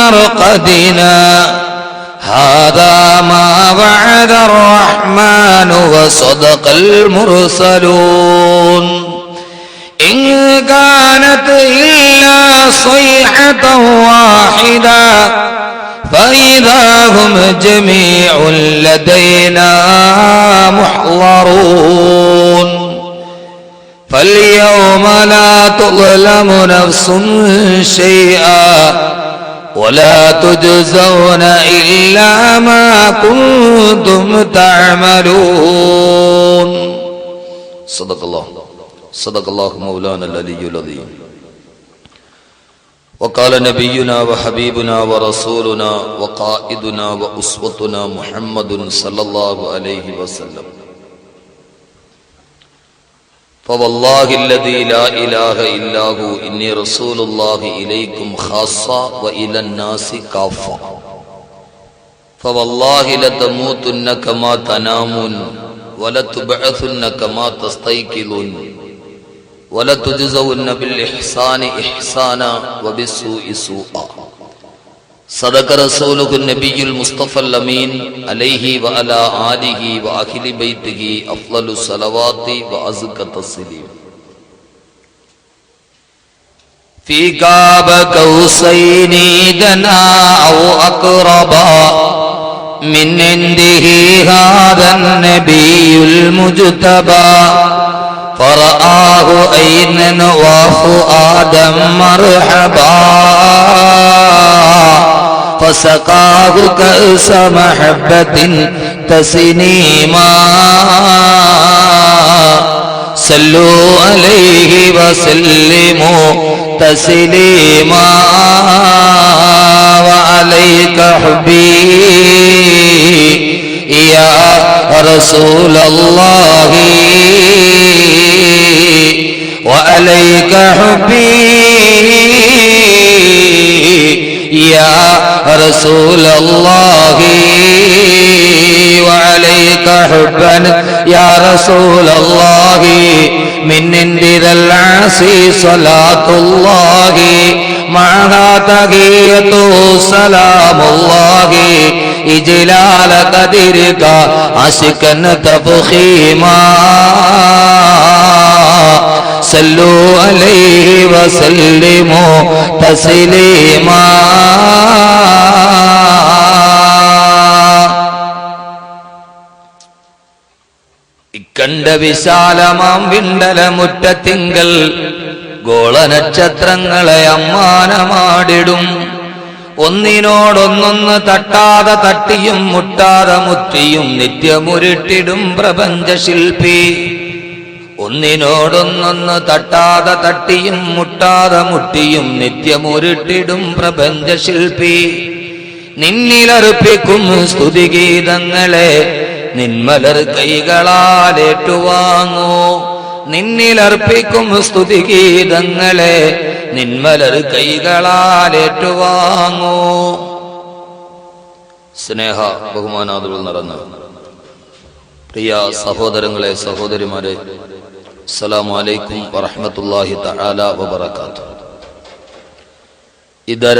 مرقدنا هذا ما وعد الرحمن وصدق المرسلون إن كانت إلا صيحة واحدة فإذا هم جميع لدينا محضرون فاليوم لا تظلم نفس شيئا ولا تجزون إلا ما كنتم تعملون صدق الله مولانا العلي العظيم وقال نبينا وحبيبنا ورسولنا وقائدنا وأسوتنا محمد صلى الله عليه وسلم فوالله الذي لا إله إلا هو إني رسول الله إليكم خاصة وإلى الناس كافة فوالله لتموتن كما تنامون ولتبعثن كما تستيقظون ولتجزون بالإحسان إحسانا وبالسوء سوءا صدق رسوله النبي المصطفى الأمين عليه وعلى آله وأهل بيته أفضل الصلوات وأزكى التسليم في قاب قوسين دنا أو أقربا من عنده هذا النبي المجتبى فرآه عينا وفؤادا مرحبا فسقاه كأس محبة تسنيما صلوا عليه وسلموا تسليما وعليك حبي يا رسول الله وعليك حبي يا رسول الله وعليك حبا يا رسول الله من عند ذا العرش صلاة الله معها تحية سلام الله إجلال قدرك عشقا تفخيما صلوا عليه وسلموا تسليما ഇക്കണ്ട വിശാലമാം വിണ്ടലമുറ്റത്തിങ്കൽ ഗോളനക്ഷത്രങ്ങളെ അമ്മാനമാടിടും ഒന്നിനോടൊന്നൊന്ന് തട്ടാതെ തട്ടിയും മുട്ടാതെ മുറ്റിയും നിത്യമുരുട്ടിടും പ്രപഞ്ചശില്പി ഒന്നിനോടൊന്നൊന്ന് തട്ടാതെ തട്ടിയും മുട്ടാതെ മുട്ടിയും നിത്യമുരുട്ടിടും പ്രപഞ്ചശില്പി നിന്നിലർപ്പിക്കും സ്തുതിഗീതങ്ങളെ നിന്മലർ കൈകളാലേറ്റുവാങ്ങൂ നിന്നിലർപ്പിക്കും സ്തുതിഗീതങ്ങളെ നിന്മലർ കൈകളാലേറ്റുവാങ്ങൂ സ്നേഹ ബഹുമാനാദുകൾ നടന്ന പ്രിയ സഹോദരങ്ങളെ സഹോദരിമാരെ അസ്സലാമു അലൈക്കും വറഹ്മത്തുള്ളാഹി തആല വബറകാതുഹു ഇതര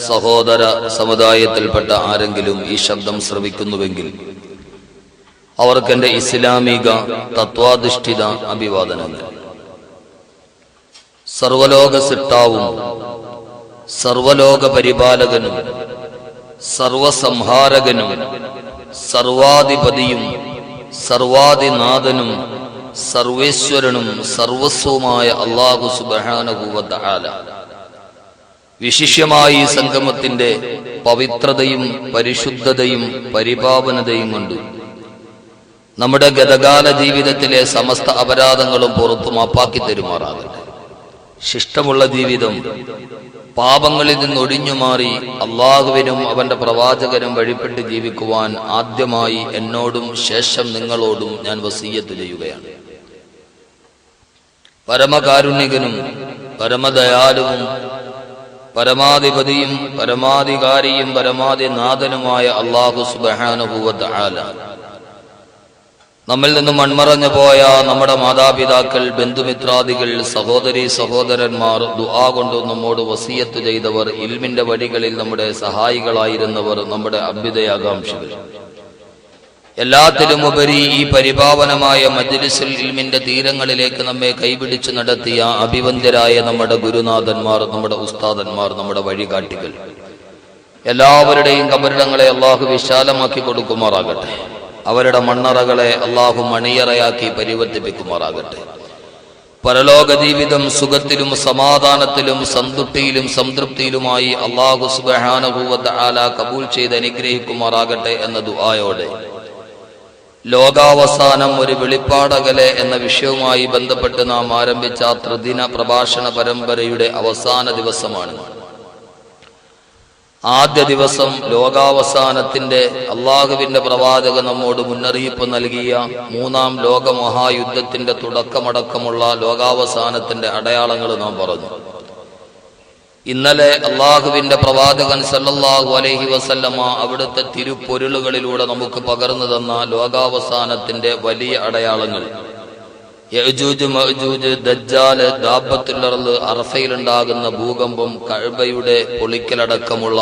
സഹോദര സമുദായത്തിൽപ്പെട്ട ആരെങ്കിലും ഈ ശബ്ദം ശ്രവിക്കുന്നുവെങ്കിൽ അവർക്ക് എൻ്റെ ഇസ്ലാമിക തത്വാധിഷ്ഠിത അഭിവാദനങ്ങൾ. സർവലോക സിട്ടാവും സർവലോക പരിപാലകനും സർവസംഹാരകനും സർവാധിപതിയും സർവാധിനാഥനും സർവേശ്വരനും സർവസ്വമായ അല്ലാഹു സുബ്ഹാനഹു വ തആല വിശിഷ്യമായി ഈ സംഗമത്തിന്റെ പവിത്രതയും പരിശുദ്ധതയും പരിപാവനതയും കൊണ്ട് നമ്മുടെ ഗതകാല ജീവിതത്തിലെ സമസ്ത അപരാധങ്ങളും പുറത്തു മാപ്പാക്കി തരുമാറാകട്ടെ. ശിഷ്ടമുള്ള ജീവിതം പാപങ്ങളിൽ നിന്നൊഴിഞ്ഞു മാറി അള്ളാഹുവിനും അവന്റെ പ്രവാചകനും വഴിപ്പെട്ട് ജീവിക്കുവാൻ ആദ്യമായി എന്നോടും ശേഷം നിങ്ങളോടും ഞാൻ വസിയ്യത്ത് ചെയ്യുകയാണ്. പരമകാരുണികനും പരമദയാലുവും പരമാധിപതിയും പരമാധികാരിയും പരമാധിനാഥനുമായ അല്ലാഹു സുബ്ഹാനഹു വ തആല നമ്മിൽ നിന്നും മൺമറഞ്ഞു പോയ നമ്മുടെ മാതാപിതാക്കൾ, ബന്ധുമിത്രാദികൾ, സഹോദരീ സഹോദരന്മാർ, ദുആ കൊണ്ട് നമ്മോട് വസിയത്ത് ചെയ്തവർ, ഇൽമിന്റെ വഴികളിൽ നമ്മുടെ സഹായികളായിരുന്നവർ, നമ്മുടെ അഭ്യുദയാകാംക്ഷികൾ, എല്ലാത്തിലുമുപരി ഈ പരിപാവനമായ മജ്ലിസുൽ ഇൽമിന്റെ തീരങ്ങളിലേക്ക് നമ്മെ കൈപിടിച്ചു നടത്തിയ അഭിവന്ദ്യരായ നമ്മുടെ ഗുരുനാഥന്മാർ, നമ്മുടെ ഉസ്താദന്മാർ, നമ്മുടെ വഴികാട്ടികൾ, എല്ലാവരുടെയും കബറിടങ്ങളെ അള്ളാഹു വിശാലമാക്കി കൊടുക്കുമാറാകട്ടെ. അവരുടെ മണ്ണറകളെ അള്ളാഹു മണിയറയാക്കി പരിവർത്തിപ്പിക്കുമാറാകട്ടെ. പരലോക ജീവിതം സുഖത്തിലും സമാധാനത്തിലും സന്തുഷ്ടിയിലും സംതൃപ്തിയിലുമായി അള്ളാഹു സുബ്ഹാനഹു വ തആല കബൂൽ ചെയ്ത് അനുഗ്രഹിക്കുമാറാകട്ടെ എന്ന ദുആയോടെ ലോകാവസാനം ഒരു വെളിപ്പാടകലെ എന്ന വിഷയവുമായി ബന്ധപ്പെട്ട് നാം ആരംഭിച്ച ത്രിദിന പ്രഭാഷണ പരമ്പരയുടെ അവസാന ദിവസമാണ്. ആദ്യ ദിവസം ലോകാവസാനത്തിന്റെ അള്ളാഹുവിന്റെ പ്രവാചകൻ നമ്മോട് മുന്നറിയിപ്പ് നൽകിയ മൂന്നാം ലോകമഹായുദ്ധത്തിന്റെ തുടക്കമടക്കമുള്ള ലോകാവസാനത്തിന്റെ അടയാളങ്ങൾ നാം പറഞ്ഞു. ഇന്നലെ അള്ളാഹുവിന്റെ പ്രവാചകൻ സല്ലല്ലാഹു അലൈഹി വസല്ലമ അവിടുത്തെ തിരുപ്പൊരുളുകളിലൂടെ നമുക്ക് പകർന്നു തന്ന ലോകാവസാനത്തിന്റെ വലിയ അടയാളങ്ങൾ, യഅ്ജൂജ് മഅ്ജൂജ്, ദജ്ജാല്, ദാബത്തുൽ അർള്, അറഫയിലുണ്ടാകുന്ന ഭൂകമ്പം, കഅബയുടെ പൊളിക്കലടക്കമുള്ള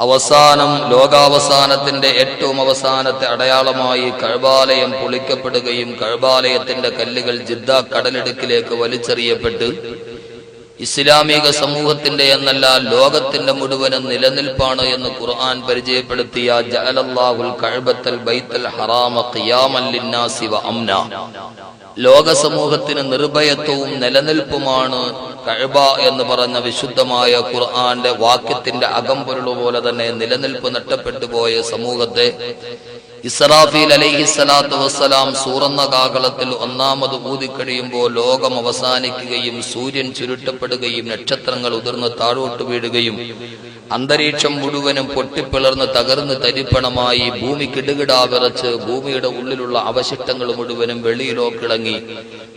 അവസാനം, ലോകാവസാനത്തിന്റെ ഏറ്റവും അവസാനത്തെ അടയാളമായി കഅബാലയം പൊളിക്കപ്പെടുകയും കഅബാലയത്തിന്റെ കല്ലുകൾ ജിദ്ദ കടലിടുക്കിലേക്ക് വലിച്ചെറിയപ്പെട്ട് ഇസ്ലാമിക സമൂഹത്തിന്റെ എന്നല്ല ലോകത്തിന്റെ മുഴുവനും നിലനിൽപ്പാണ് എന്ന് ഖുർആൻ പരിചയപ്പെടുത്തിയ ജഅലല്ലാഹുൽ കഅബത്തൽ ബൈത്തുൽ ഹറാമ ഖിയാമൻ ലിന്നാസി വ അംന, ലോക സമൂഹത്തിന് നിർഭയത്വവും നിലനിൽപ്പുമാണ് കഅബ എന്ന് പറഞ്ഞ വിശുദ്ധമായ ഖുർആന്റെ വാക്യത്തിന്റെ അകംപൊരുൾ പോലെ തന്നെ നിലനിൽപ്പ് നഷ്ടപ്പെട്ടു പോയ സമൂഹത്തെ ഇസ്രാഫീൽ അലൈഹിസ്സലാത്തു വസ്സലാം സൂറന്ന കാഹളത്തിൽ ഒന്നാമത് ഊതിക്കഴിയുമ്പോൾ ലോകം അവസാനിക്കുകയും സൂര്യൻ ചുരുട്ടപ്പെടുകയും നക്ഷത്രങ്ങൾ ഉതിർന്ന് താഴോട്ട് വീഴുകയും അന്തരീക്ഷം മുഴുവനും പൊട്ടിപ്പിളർന്ന് തകർന്ന് തരിപ്പണമായി ഭൂമി കിടുകിടാ വിറച്ച് ഭൂമിയുടെ ഉള്ളിലുള്ള അവശിഷ്ടങ്ങൾ മുഴുവനും വെളിയിലോക്കിളങ്ങി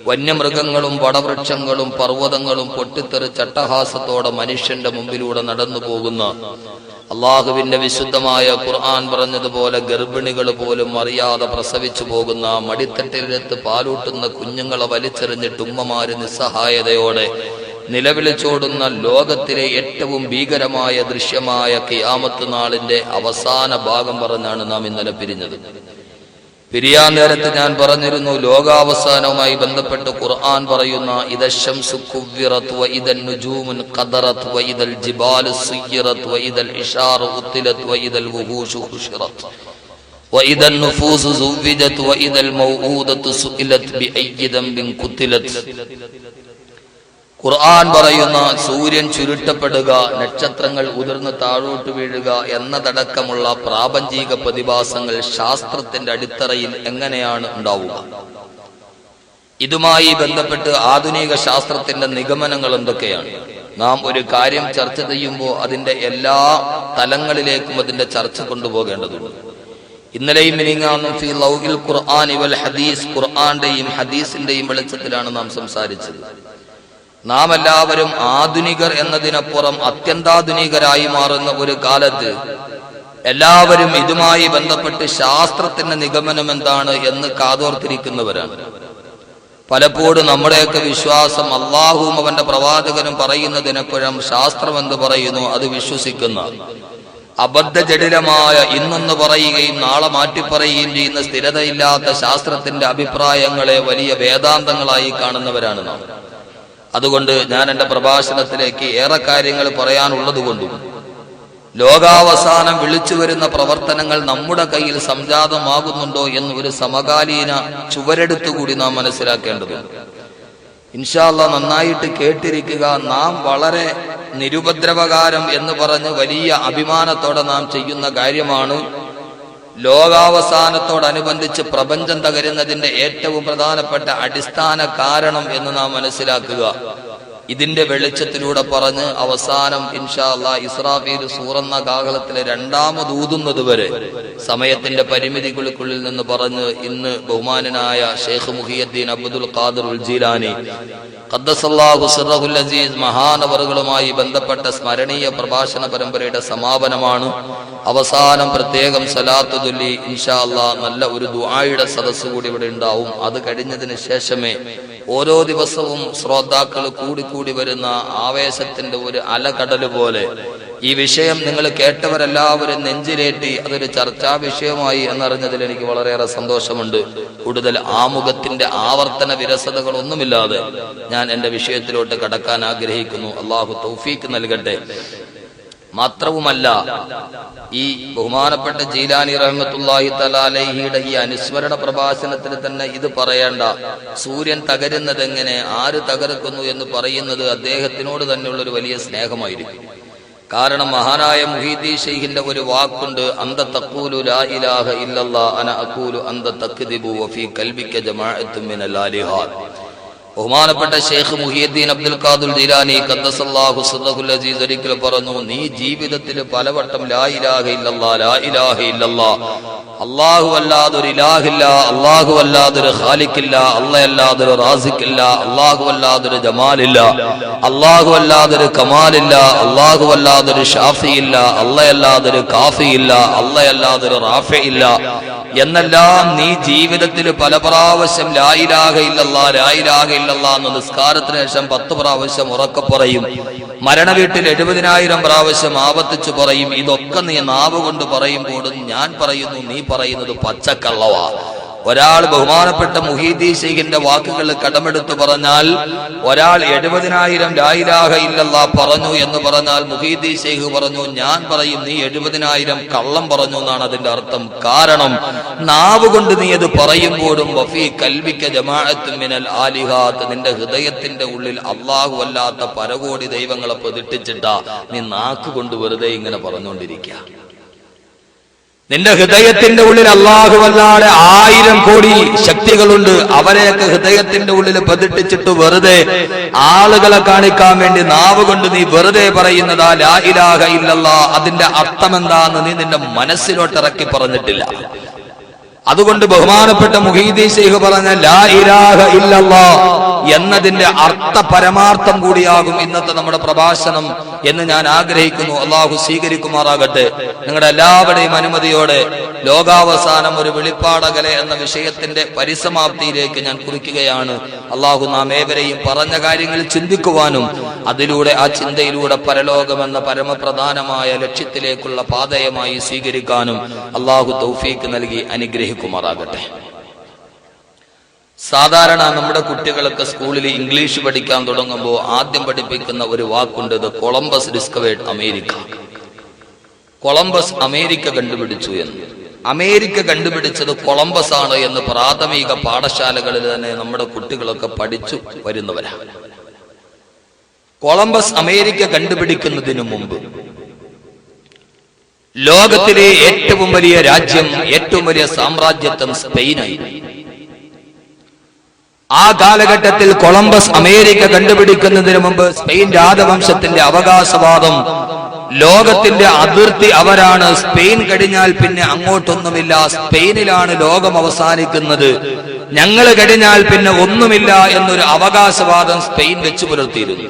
വന്യമൃഗങ്ങളും വടവൃക്ഷങ്ങളും പർവ്വതങ്ങളും പൊട്ടിത്തെറിച്ച് അട്ടഹാസത്തോടെ മനുഷ്യന്റെ മുമ്പിലൂടെ നടന്നു പോകുന്ന അള്ളാഹുവിന്റെ വിശുദ്ധമായ ഖുർആൻ പറഞ്ഞതുപോലെ ഗർഭിണികൾ പോലും അറിയാതെ പ്രസവിച്ചു പോകുന്ന, മടിത്തട്ടിലെടുത്ത് പാലൂട്ടുന്ന കുഞ്ഞുങ്ങളെ വലിച്ചെറിഞ്ഞിട്ട് ഉമ്മമാര് നിസ്സഹായതയോടെ നിലവിളിച്ചോടുന്ന ലോകത്തിലെ ഏറ്റവും ഭീകരമായ ദൃശ്യമായ ഖിയാമത്ത് നാളിന്റെ അവസാന ഭാഗം പറഞ്ഞാണ് നാം ഇന്നലെ പിരിഞ്ഞത്. പിരിയാൻ നേരത്ത് ഞാൻ പറഞ്ഞിരുന്നു, ലോകാവസാനവുമായി ബന്ധപ്പെട്ട് ഖുർആൻ പറയുന്ന ഇദശംസു കുവ്വിറത് വ ഇദൻ നുജൂമുൻ ഖദറത് വ ഇദൽ ജിബാലു സുയ്യിറത് വ ഇദൽ ഇശാറു ഉത്തിലത് വ ഇദൽ വുഹൂഷു ഹുശിറത് വ ഇദൻ നുഫൂസു സുവ്വിജത് വ ഇദൽ മൗഊദതു സുഇലത് ബിഅയ്യി ദംബിൻ ഖുതിലത്. ഖുർആൻ പറയുന്ന സൂര്യൻ ചുരുട്ടപ്പെടുക, നക്ഷത്രങ്ങൾ ഉതിർന്ന് താഴോട്ട് വീഴുക എന്നതടക്കമുള്ള പ്രാപഞ്ചിക പ്രതിഭാസങ്ങൾ ശാസ്ത്രത്തിന്റെ അടിത്തറയിൽ എങ്ങനെയാണ് ഉണ്ടാവുക? ഇതുമായി ബന്ധപ്പെട്ട് ആധുനിക ശാസ്ത്രത്തിന്റെ നിഗമനങ്ങൾ എന്തൊക്കെയാണ്? നാം ഒരു കാര്യം ചർച്ച ചെയ്യുമ്പോൾ അതിന്റെ എല്ലാ തലങ്ങളിലേക്കും അതിന്റെ ചർച്ച കൊണ്ടുപോകേണ്ടതുണ്ട്. ഇന്നലെയും മിനിങ്ങാന്നും ഫീ ലൗഹിൽ ഖുർആൻ വൽ ഹദീസ്, ഖുർആന്റെയും ഹദീസിന്റെയും വെളിച്ചത്തിലാണ് നാം സംസാരിച്ചത്. നാം എല്ലാവരും ആധുനികർ എന്നതിനപ്പുറം അത്യന്താധുനികരായി മാറുന്ന ഒരു കാലത്ത് എല്ലാവരും ഇതുമായി ബന്ധപ്പെട്ട് ശാസ്ത്രത്തിന്റെ നിഗമനം എന്താണ് എന്ന് കാതോർത്തിരിക്കുന്നവരാണ്. പലപ്പോഴും നമ്മുടെയൊക്കെ വിശ്വാസം അള്ളാഹുവും അവന്റെ പ്രവാചകനും പറയുന്നതിനെപ്പോഴും ശാസ്ത്രം എന്ന് പറയുന്നു അത് വിശ്വസിക്കുന്ന, അബദ്ധജടിലമായ ഇന്നൊന്ന് പറയുകയും നാളെ മാറ്റിപ്പറയുകയും ചെയ്യുന്ന സ്ഥിരതയില്ലാത്ത ശാസ്ത്രത്തിന്റെ അഭിപ്രായങ്ങളെ വലിയ വേദാന്തങ്ങളായി കാണുന്നവരാണ് നാം. അതുകൊണ്ട് ഞാൻ എന്റെ പ്രഭാഷണത്തിലേക്ക് ഏറെ കാര്യങ്ങൾ പറയാനുള്ളതുകൊണ്ടും ലോകാവസാനം വിളിച്ചു വരുന്ന പ്രവർത്തനങ്ങൾ നമ്മുടെ കയ്യിൽ സംജാതമാകുന്നുണ്ടോ എന്ന് ഒരു സമകാലീന ചുവരെടുത്തുകൂടി നാം മനസ്സിലാക്കേണ്ടതുണ്ട്. ഇൻഷാ അല്ലാഹ് നന്നായിട്ട് കേട്ടിരിക്കുക. നാം വളരെ നിരുപദ്രവകാരം എന്ന് പറഞ്ഞ് വലിയ അഭിമാനത്തോടെ നാം ചെയ്യുന്ന കാര്യമാണ്. ലോകാവസാനത്തോടനുബന്ധിച്ച് പ്രപഞ്ചം തകരുന്നതിന്റെ ഏറ്റവും പ്രധാനപ്പെട്ട അടിസ്ഥാന കാരണം എന്ന് നാം മനസ്സിലാക്കുക. ഇതിന്റെ വെളിച്ചത്തിലൂടെ പറഞ്ഞ് അവസാനം ഇൻഷാ അല്ലാഹ് ഇസ്രാഫീൽ സൂറന്ന കാഹളത്തിലെ രണ്ടാമത് ഊതുന്നത് വരെ സമയത്തിന്റെ പരിമിതികൾക്കുള്ളിൽ നിന്ന് പറഞ്ഞ് ഇന്ന് ബഹുമാനനായ ഷെയ്ഖ് മുഹിയുദ്ദീൻ അബ്ദുൽ ഖാദിർ ജീലാനി ഖദ്ദസല്ലാഹു സിർറഹുൽ അസീസ് മഹാനവറുകളുമായി ബന്ധപ്പെട്ട സ്മരണീയ പ്രഭാഷണ പരമ്പരയുടെ സമാപനമാണ്. അവസാനം പ്രത്യേകം സലാത്ത് ചൊല്ലി ഇൻഷാ അല്ലാഹ് നല്ല ഒരു ദുആയുടെ സദസ്സ് കൂടി ഇവിടെ ഉണ്ടാവും. അത് കഴിഞ്ഞതിന് ശേഷമേ ഓരോ ദിവസവും ശ്രോതാക്കൾ കൂടി വരുന്ന ആവേശത്തിന്റെ ഒരു അലകടല് പോലെ ഈ വിഷയം നിങ്ങൾ കേട്ടവരെല്ലാവരും നെഞ്ചിലേറ്റി അതൊരു ചർച്ചാ വിഷയമായി എന്നറിഞ്ഞതിൽ എനിക്ക് വളരെയേറെ സന്തോഷമുണ്ട്. കൂടുതൽ ആമുഖത്തിന്റെ ആവർത്തന വിരസതകളൊന്നുമില്ലാതെ ഞാൻ എന്റെ വിഷയത്തിലോട്ട് കടക്കാൻ ആഗ്രഹിക്കുന്നു. അള്ളാഹു തൗഫീക്ക് നൽകട്ടെ. മാത്രവുമല്ല, ഈ ബഹുമാനപ്പെട്ട ജീലാനി റഹ്മത്തുള്ളാഹി തആല അലൈഹിയുടെ ഈ അനുസ്മരണ പ്രഭാഷണത്തിൽ തന്നെ ഇത് പറയേണ്ട, സൂര്യൻ തകരുന്നത് എങ്ങനെ, ആര് തകർക്കുന്നു എന്ന് പറയുന്നത് അദ്ദേഹത്തിനോട് തന്നെയുള്ളൊരു വലിയ സ്നേഹമായിരിക്കും. കാരണം മഹാനായ മുഹീദ്ദീൻ ശൈഖിന്റെ ഒരു വാക്കുണ്ട്, അന്ത തഖൂലു ലാ ഇലാഹ ഇല്ലല്ലാഹ് അന അഖൂലു അന്ത തക്ദിബു വഫീ ഖൽബിക ജമാഅത്തും മിനൽ ആലിഹാത്ത്. ബഹുമാനപ്പെട്ട ഷെയ്ഖ് മുഹിയുദ്ദീൻ അബ്ദുൽ ഖാദിർ ജീലാനി ഖദ്ദസല്ലാഹു സിർറഹുൽ അസീസ് ഒരിക്കൽ പറഞ്ഞു, നീ ജീവിതത്തിൽ പലവട്ടം ലാ ഇലാഹ ഇല്ലല്ലാഹ് ലാ ഇലാഹ ഇല്ലല്ലാഹ്, അല്ലാഹു അല്ലാതൊരു ഇലാഹില്ല, അല്ലാഹു അല്ലാതൊരു ഖാലിഖില്ല, അല്ലാഹു അല്ലാതൊരു റാസിഖില്ല, അല്ലാഹു അല്ലാതൊരു ജമാലില്ല, അല്ലാഹു അല്ലാതൊരു കമാലില്ല, അല്ലാഹു അല്ലാതൊരു ഷാഫിയില്ല, അല്ലാഹു അല്ലാതൊരു കാഫിയില്ല, അല്ലാഹു അല്ലാതൊരു റാഫിയില്ല എന്നെല്ലാം നീ ജീവിതത്തിൽ പല പ്രാവശ്യം ലാ ഇലാഹ ഇല്ലല്ലാഹ് ലാ ഇലാഹ ഇല്ലല്ലാഹ് എന്ന് നിസ്കാരത്തിന് ശേഷം 10 പ്രാവശ്യം ഉറക്കെ പറയും. മരണവീട്ടിൽ 70,000 പ്രാവശ്യം ആവർത്തിച്ചു പറയും. ഇതൊക്കെ നീ നാവ് കൊണ്ട് പറയുമ്പോഴും ഞാൻ പറയുന്നു നീ പറയുന്നത് പച്ചക്കള്ളവാ. ഒരാൾ ബഹുമാനപ്പെട്ട മുഹീദ്ദീൻ ശൈഖിന്റെ വാക്കുകൾ കടമെടുത്ത് പറഞ്ഞാൽ, ഒരാൾ 70,000 ലാ ഇലാഹ ഇല്ലല്ലാഹ് പറഞ്ഞു എന്ന് പറഞ്ഞാൽ മുഹീദ്ദീൻ ശൈഖ് പറഞ്ഞു ഞാൻ പറയും നീ 70,000 കള്ളം പറഞ്ഞു എന്നാണ് അതിന്റെ അർത്ഥം. കാരണം നാവ് കൊണ്ട് നീ അത് പറയുമ്പോഴും വഫീ ഖൽബിക ജമാഅത്തും മിനൽ ആലിഹാത്ത്, നിന്റെ ഹൃദയത്തിന്റെ ഉള്ളിൽ അല്ലാഹു അല്ലാത്ത പരകോടി ദൈവങ്ങളെ പ്രതിഷ്ഠിച്ചിട്ടാ നീ നാക്ക് കൊണ്ട് വെറുതെ ഇങ്ങനെ പറഞ്ഞുകൊണ്ടിരിക്കുക. നിന്റെ ഹൃദയത്തിന്റെ ഉള്ളിൽ അല്ലാഹു അല്ലാതെ 1000 കോടി ശക്തികളുണ്ട്. അവരെയൊക്കെ ഹൃദയത്തിന്റെ ഉള്ളിൽ പ്രതിഷ്ഠിച്ചിട്ട് വെറുതെ ആളുകളെ കാണിക്കാൻ വേണ്ടി നാവ് കൊണ്ട് നീ വെറുതെ പറയുന്നതാ ലാ ഇലാഹ ഇല്ലല്ലാഹ്. അതിന്റെ അർത്ഥം എന്താന്ന് നീ നിന്റെ മനസ്സിലോട്ട് ഇറക്കി പറഞ്ഞിട്ടില്ല. അതുകൊണ്ട് ബഹുമാനപ്പെട്ട മുഹീദ്ദീൻ ശൈഖ് പറഞ്ഞ ലാ ഇലാഹ ഇല്ലല്ലാഹ് എന്നതിന്റെ അർത്ഥ പരമാർത്ഥം കൂടിയാകും ഇന്നത്തെ നമ്മുടെ പ്രഭാഷണം എന്ന് ഞാൻ ആഗ്രഹിക്കുന്നു. അള്ളാഹു സ്വീകരിക്കുമാറാകട്ടെ. നിങ്ങളുടെ എല്ലാവരുടെയും അനുമതിയോടെ ലോകാവസാനം ഒരു വെളിപ്പാടകലെ എന്ന വിഷയത്തിന്റെ പരിസമാപ്തിയിലേക്ക് ഞാൻ കുറിക്കുകയാണ്. അള്ളാഹു നാം ഏവരെയും പറഞ്ഞ കാര്യങ്ങൾ ചിന്തിക്കുവാനും അതിലൂടെ ആ ചിന്തയിലൂടെ പരലോകമെന്ന പരമപ്രധാനമായ ലക്ഷ്യത്തിലേക്കുള്ള പാതയമായി സ്വീകരിക്കാനും അള്ളാഹു തൗഫീക്ക് നൽകി അനുഗ്രഹിക്കുമാറാകട്ടെ. സാധാരണ നമ്മുടെ കുട്ടികളൊക്കെ സ്കൂളിൽ ഇംഗ്ലീഷ് പഠിക്കാൻ തുടങ്ങുമ്പോൾ ആദ്യം പഠിപ്പിക്കുന്ന ഒരു വാക്കുണ്ട്, the Columbus discovered America. Columbus America കണ്ടുപിടിച്ചു എന്ന്. അമേരിക്ക കണ്ടുപിടിച്ചത് കൊളംബസ് ആണ് എന്ന് പ്രാഥമിക പാഠശാലകളിൽ തന്നെ നമ്മുടെ കുട്ടികളൊക്കെ പഠിച്ചു വരുന്നവരാണ്. കൊളംബസ് അമേരിക്ക കണ്ടുപിടിക്കുന്നതിന് മുമ്പ് ലോകത്തിലെ ഏറ്റവും വലിയ രാജ്യം, ഏറ്റവും വലിയ സാമ്രാജ്യത്വം സ്പെയിനായി. ആ കാലഘട്ടത്തിൽ കൊളംബസ് അമേരിക്ക കണ്ടുപിടിക്കുന്നതിന് മുമ്പ് സ്പെയിൻ രാജവംശത്തിന്റെ അവകാശവാദം, ലോകത്തിന്റെ അതിർത്തി അവരാണ്, സ്പെയിൻ കഴിഞ്ഞാൽ പിന്നെ അങ്ങോട്ടൊന്നുമില്ല, സ്പെയിനിലാണ് ലോകം അവസാനിക്കുന്നത്, ഞങ്ങൾ കഴിഞ്ഞാൽ പിന്നെ ഒന്നുമില്ല എന്നൊരു അവകാശവാദം സ്പെയിൻ വെച്ചു പുലർത്തിയിരുന്നു.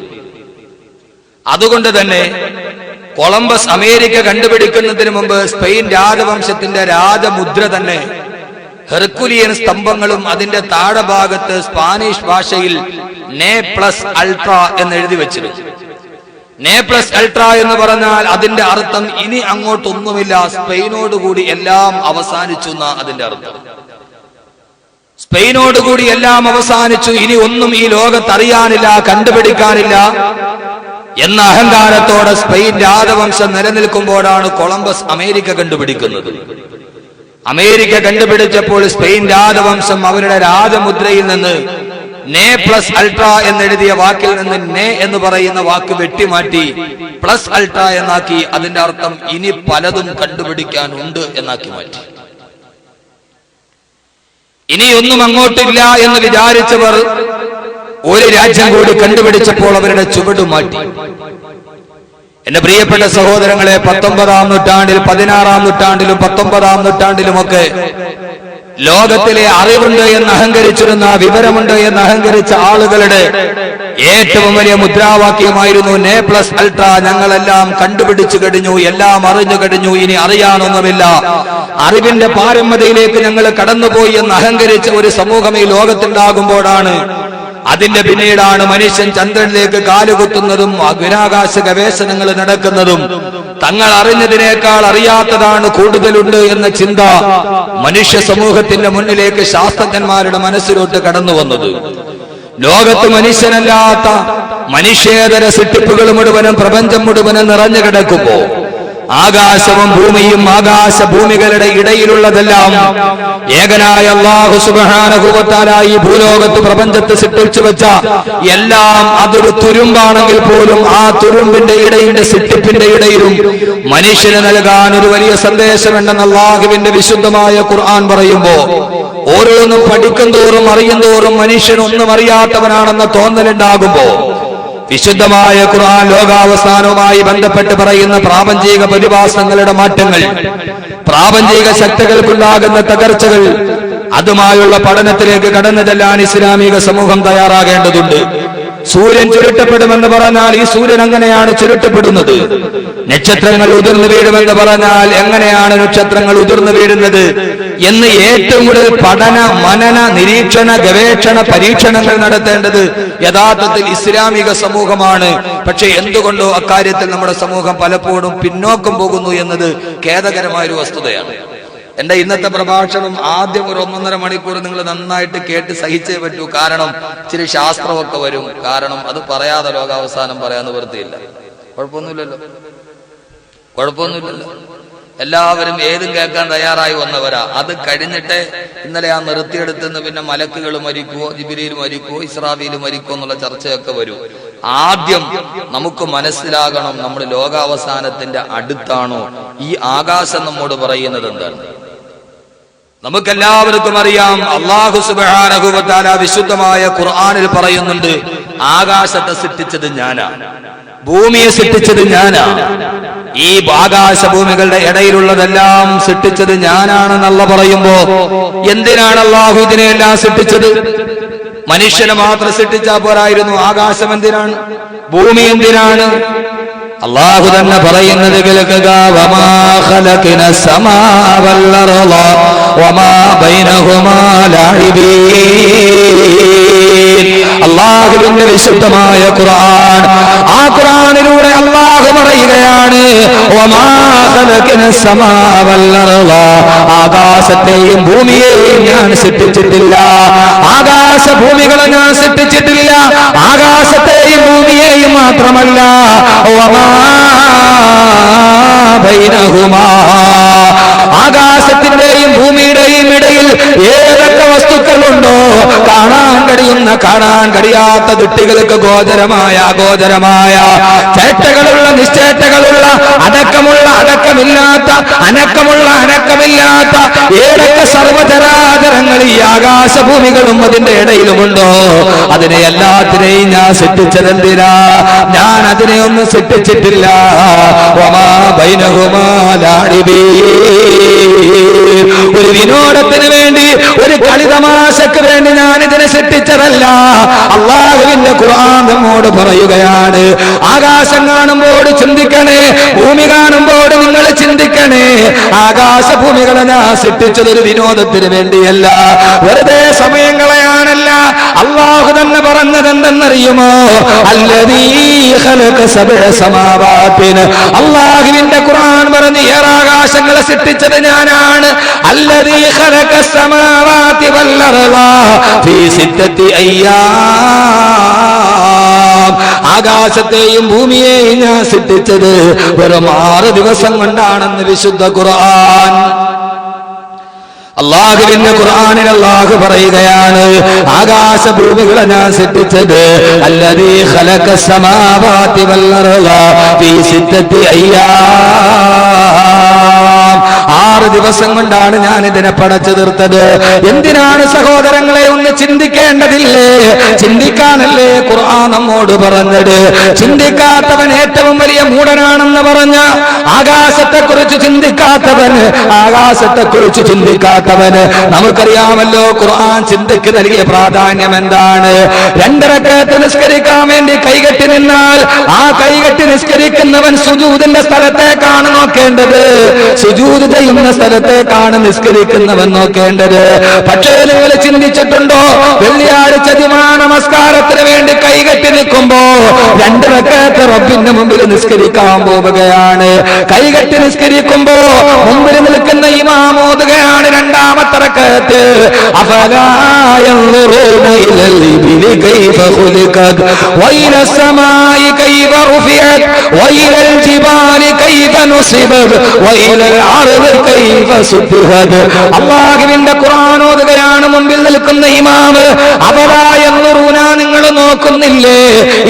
അതുകൊണ്ട് തന്നെ കൊളംബസ് അമേരിക്ക കണ്ടുപിടിക്കുന്നതിന് മുമ്പ് സ്പെയിൻ രാജവംശത്തിന്റെ രാജമുദ്ര തന്നെ ഹെർക്കുലിയൻ സ്തംഭങ്ങളും അതിന്റെ താഴഭാഗത്ത് സ്പാനിഷ് ഭാഷയിൽ നേ പ്ലസ് അൾട്ര എന്ന് എഴുതി വെച്ചിരുന്നു. നേ പ്ലസ് അൾട്ര എന്ന് പറഞ്ഞാൽ അതിന്റെ അർത്ഥം ഇനി അങ്ങോട്ടൊന്നുമില്ല, സ്പെയിനോടുകൂടി എല്ലാം അവസാനിച്ചു എന്ന അതിന്റെ അർത്ഥം. സ്പെയിനോടുകൂടി എല്ലാം അവസാനിച്ചു, ഇനി ഒന്നും ഈ ലോകത്ത് അറിയാനില്ല, കണ്ടുപിടിക്കാനില്ല എന്ന അഹങ്കാരത്തോടെ സ്പെയിൻ രാജവംശം നിലനിൽക്കുമ്പോഴാണ് കൊളംബസ് അമേരിക്ക കണ്ടുപിടിക്കുന്നത്. അമേരിക്ക കണ്ടുപിടിച്ചപ്പോൾ സ്പെയിൻ രാജവംശം അവരുടെ രാജമുദ്രയിൽ നിന്ന് നേ പ്ലസ് അൾട്ര എന്നെഴുതിയ വാക്കിൽ നിന്ന് നേ എന്ന് പറയുന്ന വാക്ക് വെട്ടിമാറ്റി പ്ലസ് അൾട്ര എന്നാക്കി. അതിന്റെ അർത്ഥം ഇനി പലതും കണ്ടുപിടിക്കാനുണ്ട് എന്നാക്കി മാറ്റി. ഇനിയൊന്നും അങ്ങോട്ടില്ല എന്ന് വിചാരിച്ചവർ ഒരു രാജ്യം കൂടി കണ്ടുപിടിച്ചപ്പോൾ അവരുടെ ചുവട് മാറ്റി. എന്റെ പ്രിയപ്പെട്ട സഹോദരങ്ങളെ, 19-ാം നൂറ്റാണ്ടിൽ 16-ാം നൂറ്റാണ്ടിലും 19-ാം നൂറ്റാണ്ടിലുമൊക്കെ ലോകത്തിലെ അറിവുണ്ട് എന്ന് അഹങ്കരിച്ചിരുന്ന, വിവരമുണ്ട് എന്ന് അഹങ്കരിച്ച ആളുകളുടെ ഏറ്റവും വലിയ മുദ്രാവാക്യമായിരുന്നു Ne+Ultra. ഞങ്ങളെല്ലാം കണ്ടുപിടിച്ചു കഴിഞ്ഞു, എല്ലാം അറിഞ്ഞു കഴിഞ്ഞു, ഇനി അറിയാനൊന്നുമില്ല, അറിവിന്റെ പാരമ്യതയിലേക്ക് ഞങ്ങൾ കടന്നുപോയി എന്ന് അഹങ്കരിച്ച ഒരു സമൂഹം ഈ ലോകത്തുണ്ടാകുമ്പോഴാണ്, അതിന്റെ പിന്നീടാണ് മനുഷ്യൻ ചന്ദ്രനിലേക്ക് കാലുകുത്തുന്നതും ബഹിരാകാശ ഗവേഷണങ്ങൾ നടക്കുന്നതും. തങ്ങൾ അറിഞ്ഞതിനേക്കാൾ അറിയാത്തതാണ് കൂടുതലുണ്ട് എന്ന ചിന്ത മനുഷ്യ സമൂഹത്തിന്റെ മുന്നിലേക്ക് ശാസ്ത്രജ്ഞന്മാരുടെ മനസ്സിലോട്ട് കടന്നു വന്നത്. ലോകത്ത് മനുഷ്യനല്ലാത്ത മനുഷ്യേതര സൃഷ്ടിപ്പുകൾ മുഴുവനും, പ്രപഞ്ചം മുഴുവനും നിറഞ്ഞു കിടക്കുമ്പോ ആകാശവും ഭൂമിയും ആകാശ ഭൂമികളുടെ ഇടയിലുള്ളതെല്ലാം ഏകനായ അല്ലാഹു സുബ്ഹാനഹു വ തആല ഈ ഭൂലോകത്ത് പ്രപഞ്ചത്തെ സൃഷ്ടിച്ചു വെച്ച എല്ലാം അതൊരു തുരുമ്പാണെങ്കിൽ പോലും ആ തുരുമ്പിന്റെ ഇടയിന്റെ സൃഷ്ടിപ്പിന്റെ ഇടയിലും മനുഷ്യന് നൽകാൻ ഒരു വലിയ സന്ദേശമുണ്ടെന്ന് അല്ലാഹുവിന്റെ വിശുദ്ധമായ ഖുർആൻ പറയുമ്പോ, ഓരോന്നും പഠിക്കും തോറും അറിയും തോറും മനുഷ്യൻ ഒന്നും അറിയാത്തവനാണെന്ന തോന്നലുണ്ടാകുമ്പോ വിശുദ്ധമായ ഖുർആൻ ലോകാവസാനവുമായി ബന്ധപ്പെട്ട് പറയുന്ന പ്രാപഞ്ചിക പ്രതിഭാസങ്ങളുടെ മാറ്റങ്ങൾ, പ്രാപഞ്ചിക ശക്തികൾക്കുണ്ടാകുന്ന തകർച്ചകൾ, അതുമായുള്ള പഠനത്തിലേക്ക് കടന്നു ചെല്ലാൻ ഇസ്ലാമിക സമൂഹം തയ്യാറാകേണ്ടതുണ്ട്. സൂര്യൻ ചുരുട്ടപ്പെടുമെന്ന് പറഞ്ഞാൽ ഈ സൂര്യൻ എങ്ങനെയാണ് ചുരുട്ടപ്പെടുന്നത്? നക്ഷത്രങ്ങൾ ഉതിർന്നു വീഴുമെന്ന് പറഞ്ഞാൽ എങ്ങനെയാണ് നക്ഷത്രങ്ങൾ ഉതിർന്നു വീഴുന്നത് എന്ന് ഏറ്റവും കൂടുതൽ പഠന, മനന, നിരീക്ഷണ, ഗവേഷണ, പരീക്ഷണങ്ങൾ നടത്തേണ്ടത് യഥാർത്ഥത്തിൽ ഇസ്ലാമിക സമൂഹമാണ്. പക്ഷെ എന്തുകൊണ്ടോ അക്കാര്യത്തിൽ നമ്മുടെ സമൂഹം പലപ്പോഴും പിന്നോക്കം പോകുന്നു എന്നത് ഖേദകരമായൊരു വസ്തുതയാണ്. എന്റെ ഇന്നത്തെ പ്രഭാഷണം ആദ്യം ഒരു 1.5 മണിക്കൂർ നിങ്ങൾ നന്നായിട്ട് കേട്ട് സഹിച്ചേ പറ്റൂ. കാരണം ഇച്ചിരി ശാസ്ത്രമൊക്കെ വരും. കാരണം അത് പറയാതെ ലോകാവസാനം പറയാൻ നിവൃത്തിയില്ല. കുഴപ്പമൊന്നുമില്ലല്ലോ. എല്ലാവരും ഏതും കേൾക്കാൻ തയ്യാറായി വന്നവരാ. അത് കഴിഞ്ഞിട്ട് ഇന്നലെ ആ നിർത്തിയെടുത്തുനിന്ന് പിന്നെ മലക്കുകൾ മരിക്കുവോ, ജിബ്രീൽ മരിക്കുവോ, ഇസ്രാഫീൽ മരിക്കുവോ എന്നുള്ള ചർച്ചയൊക്കെ വരും. ആദ്യം നമുക്ക് മനസ്സിലാകണം, നമ്മൾ ലോകാവസാനത്തിന്റെ അടുത്താണോ? ഈ ആകാശം നമ്മോട് പറയുന്നത് എന്താണ്? നമുക്കെല്ലാവർക്കും അറിയാം, അല്ലാഹു സുബ്ഹാനഹു വ തആല വിശുദ്ധമായ ഖുർആനിൽ പറയുന്നുണ്ട്, ആകാശത്തെ സൃഷ്ടിച്ചത് ഞാനാണ്, ഭൂമിയെ സൃഷ്ടിച്ചത് ഞാനാണ്, ഈ ആകാശഭൂമികളുടെ ഇടയിലുള്ളതെല്ലാം സൃഷ്ടിച്ചത് ഞാനാണെന്നല്ല പറയുമ്പോ, എന്തിനാണ് അല്ലാഹു ഇതിനെല്ലാം സൃഷ്ടിച്ചത്? മനുഷ്യനെ മാത്രം സൃഷ്ടിച്ചാൽ പോരായിരുന്നു. ആകാശം എന്തിനാണ്? ഭൂമി എന്തിനാണ്? അല്ലാഹു തന്നെ പറയുന്നത് കേൾക്കുക, വമാ ഖലഖന സമാഅ വൽ അർള വമാ ബൈനഹുമാ ലഅബീൻ. അല്ലാഹുവിന്റെ വിശുദ്ധമായ ഖുർആൻ, ആ ഖുർആനിലൂടെ അല്ലാഹു പറയുകയാണ്, വമാ ഖലഖന സമാഅ വൽ അർള, ആകാശത്തെയും ഭൂമിയെയും ഞാൻ സൃഷ്ടിച്ചിട്ടില്ല, ആകാശഭൂമികളെ ഞാൻ സൃഷ്ടിച്ചിട്ടില്ല, ആകാശത്തെയും ഭൂമിയെയും മാത്രമല്ല, ആകാശത്തിന്റെയും ഭൂമിയുടെയും ഇടയിൽ ഏതൊക്കെ വസ്തുക്കളുണ്ടോ, കാണാൻ കഴിയുന്ന, കാണാൻ കഴിയാത്ത, ദുട്ടികൾക്ക് ഗോചരമായ, അഗോചരമായ, ചേട്ടകളുള്ള, നിശ്ചേട്ടകളുള്ള, അടക്കമുള്ള, അടക്കമില്ലാത്ത, അനക്കമുള്ള, അനക്കമില്ലാത്ത ഏതൊക്കെ സർവചരാചരങ്ങൾ ഈ ആകാശഭൂമികളും അതിന്റെ ഇടയിലുമുണ്ടോ, അതിനെ എല്ലാത്തിനെയും ഞാൻ സൃഷ്ടിച്ചതെന്തിനാ? ഞാൻ അതിനെ ഒന്നും സൃഷ്ടിച്ചിട്ടില്ല. വമാ ബൈനഹുമാ ലഅബീൻ. ഒരു വിനോദത്തിന് വേണ്ടി, ഒരു കളിതമാശക്ക് വേണ്ടി ഞാൻ ഇതിനെ സൃഷ്ടിച്ചതല്ല. അല്ലാഹുവിന്റെ ഖുർആൻ നമ്മോട് പറയുകയാണ്, ആകാശം കാണുമ്പോൾ ചിന്തിക്കണേ, ഭൂമി കാണുമ്പോൾ നിങ്ങൾ ചിന്തിക്കണേ. ആകാശഭൂമികളെ ഞാൻ സൃഷ്ടിച്ചത് ഒരു വിനോദത്തിന് വേണ്ടിയല്ല, വെറുതെ സമയം കളയാനല്ല. അല്ലാഹു തന്നെ പറഞ്ഞത് എന്തെന്നറിയുമോ? അല്ലദീ ഖലഖ സബഅ സമാവാതിൻ. അല്ലാഹുവിന്റെ ഖുർആൻ പറഞ്ഞു, ആകാശങ്ങളെ സൃഷ്ടിച്ചത് ഞാനാണ്. അല്ലദീ ഖലഖ സമാവാതി വൽ അർള ഫീ സിത്തത്തി അയ്യാം. ആകാശത്തെയും ഭൂമിയെയും ഞാൻ സൃഷ്ടിച്ചത് വെറും 6 ദിവസം കൊണ്ടാണെന്ന് വിശുദ്ധ ഖുർആൻ. അല്ലാഹുവിന്റെ ഖുർആനിൽ അല്ലാഹു പറയുകയാണ്, ആകാശഭൂമികളെ ഞാൻ സൃഷ്ടിച്ചത് അല്ലദീ ഖലഖ സമാവാതി വൽ അർള ഫീ സിത്തത്തി അയ്യാം. 6 ദിവസം കൊണ്ടാണ് ഞാൻ ഇതിനെ പടച്ചു തീർത്തത്. എന്തിനാണ് സഹോദരങ്ങളെ? ഒന്ന് ചിന്തിക്കേണ്ടതില്ലേ? ചിന്തിക്കാൻ ചിന്തിക്കാനല്ലേ ഖുർആൻ നമ്മോട് പറഞ്ഞത്. ചിന്തിക്കാത്തവൻ ഏറ്റവും വലിയ മൂഢനാണെന്ന് പറഞ്ഞ ആകാശത്തെക്കുറിച്ച് ചിന്തിക്കാത്തവന്, ആകാശത്തെക്കുറിച്ച് ചിന്തിക്കാത്തവന് നമുക്കറിയാമല്ലോ ഖുർആൻ ചിന്തയ്ക്ക് നൽകിയ പ്രാധാന്യം എന്താണ്. 2 റക്അത്ത് നിസ്കരിക്കാൻ വേണ്ടി കൈകെട്ടി നിന്നാൽ ആ കൈകെട്ടി നിസ്കരിക്കുന്നവൻ സുജൂദിന്റെ സ്ഥലത്തേക്കാണ് നോക്കേണ്ടത്, സുജൂദ് ചെയ്യുന്ന സ്ഥലത്തേക്കാണ് നിസ്കരിക്കുന്നവൻ നോക്കേണ്ടത്. പക്ഷേ നിങ്ങൾ ചിന്തിച്ചിട്ടുണ്ടോ, വെള്ളിയാഴ്ച ജുമാ നമസ്കാരത്തിന് വേണ്ടി കൈകെട്ടി നിൽക്കുമ്പോ 2 റക്അത്ത് റബ്ബിന്റെ മുമ്പിൽ നിസ്കരിക്കാൻ പോവുകയാണ്. കൈകെട്ടി നിസ്കരിക്കുമ്പോ മുമ്പിൽ നിൽക്കുന്ന ഇമാം ഓതുകയാണ് 2ാമത്തെ റക്അത്ത്. അഫലാ യൻദുറൂന ഇലൽ ഇബിലി കൈഫ ഖുലിഖത് വഇല السماء كيف رفعت وإلى الجبال كيف نصبت وإلى الأرض كيف سطحت. അല്ലാഹുവിന്റെ ഖുർആൻ ഓതുകയാണ് മുമ്പിൽ നിൽക്കുന്ന ഇമാം. അഫലാ യൻദുറൂന, നിങ്ങൾ നോക്കുന്നില്ലേ,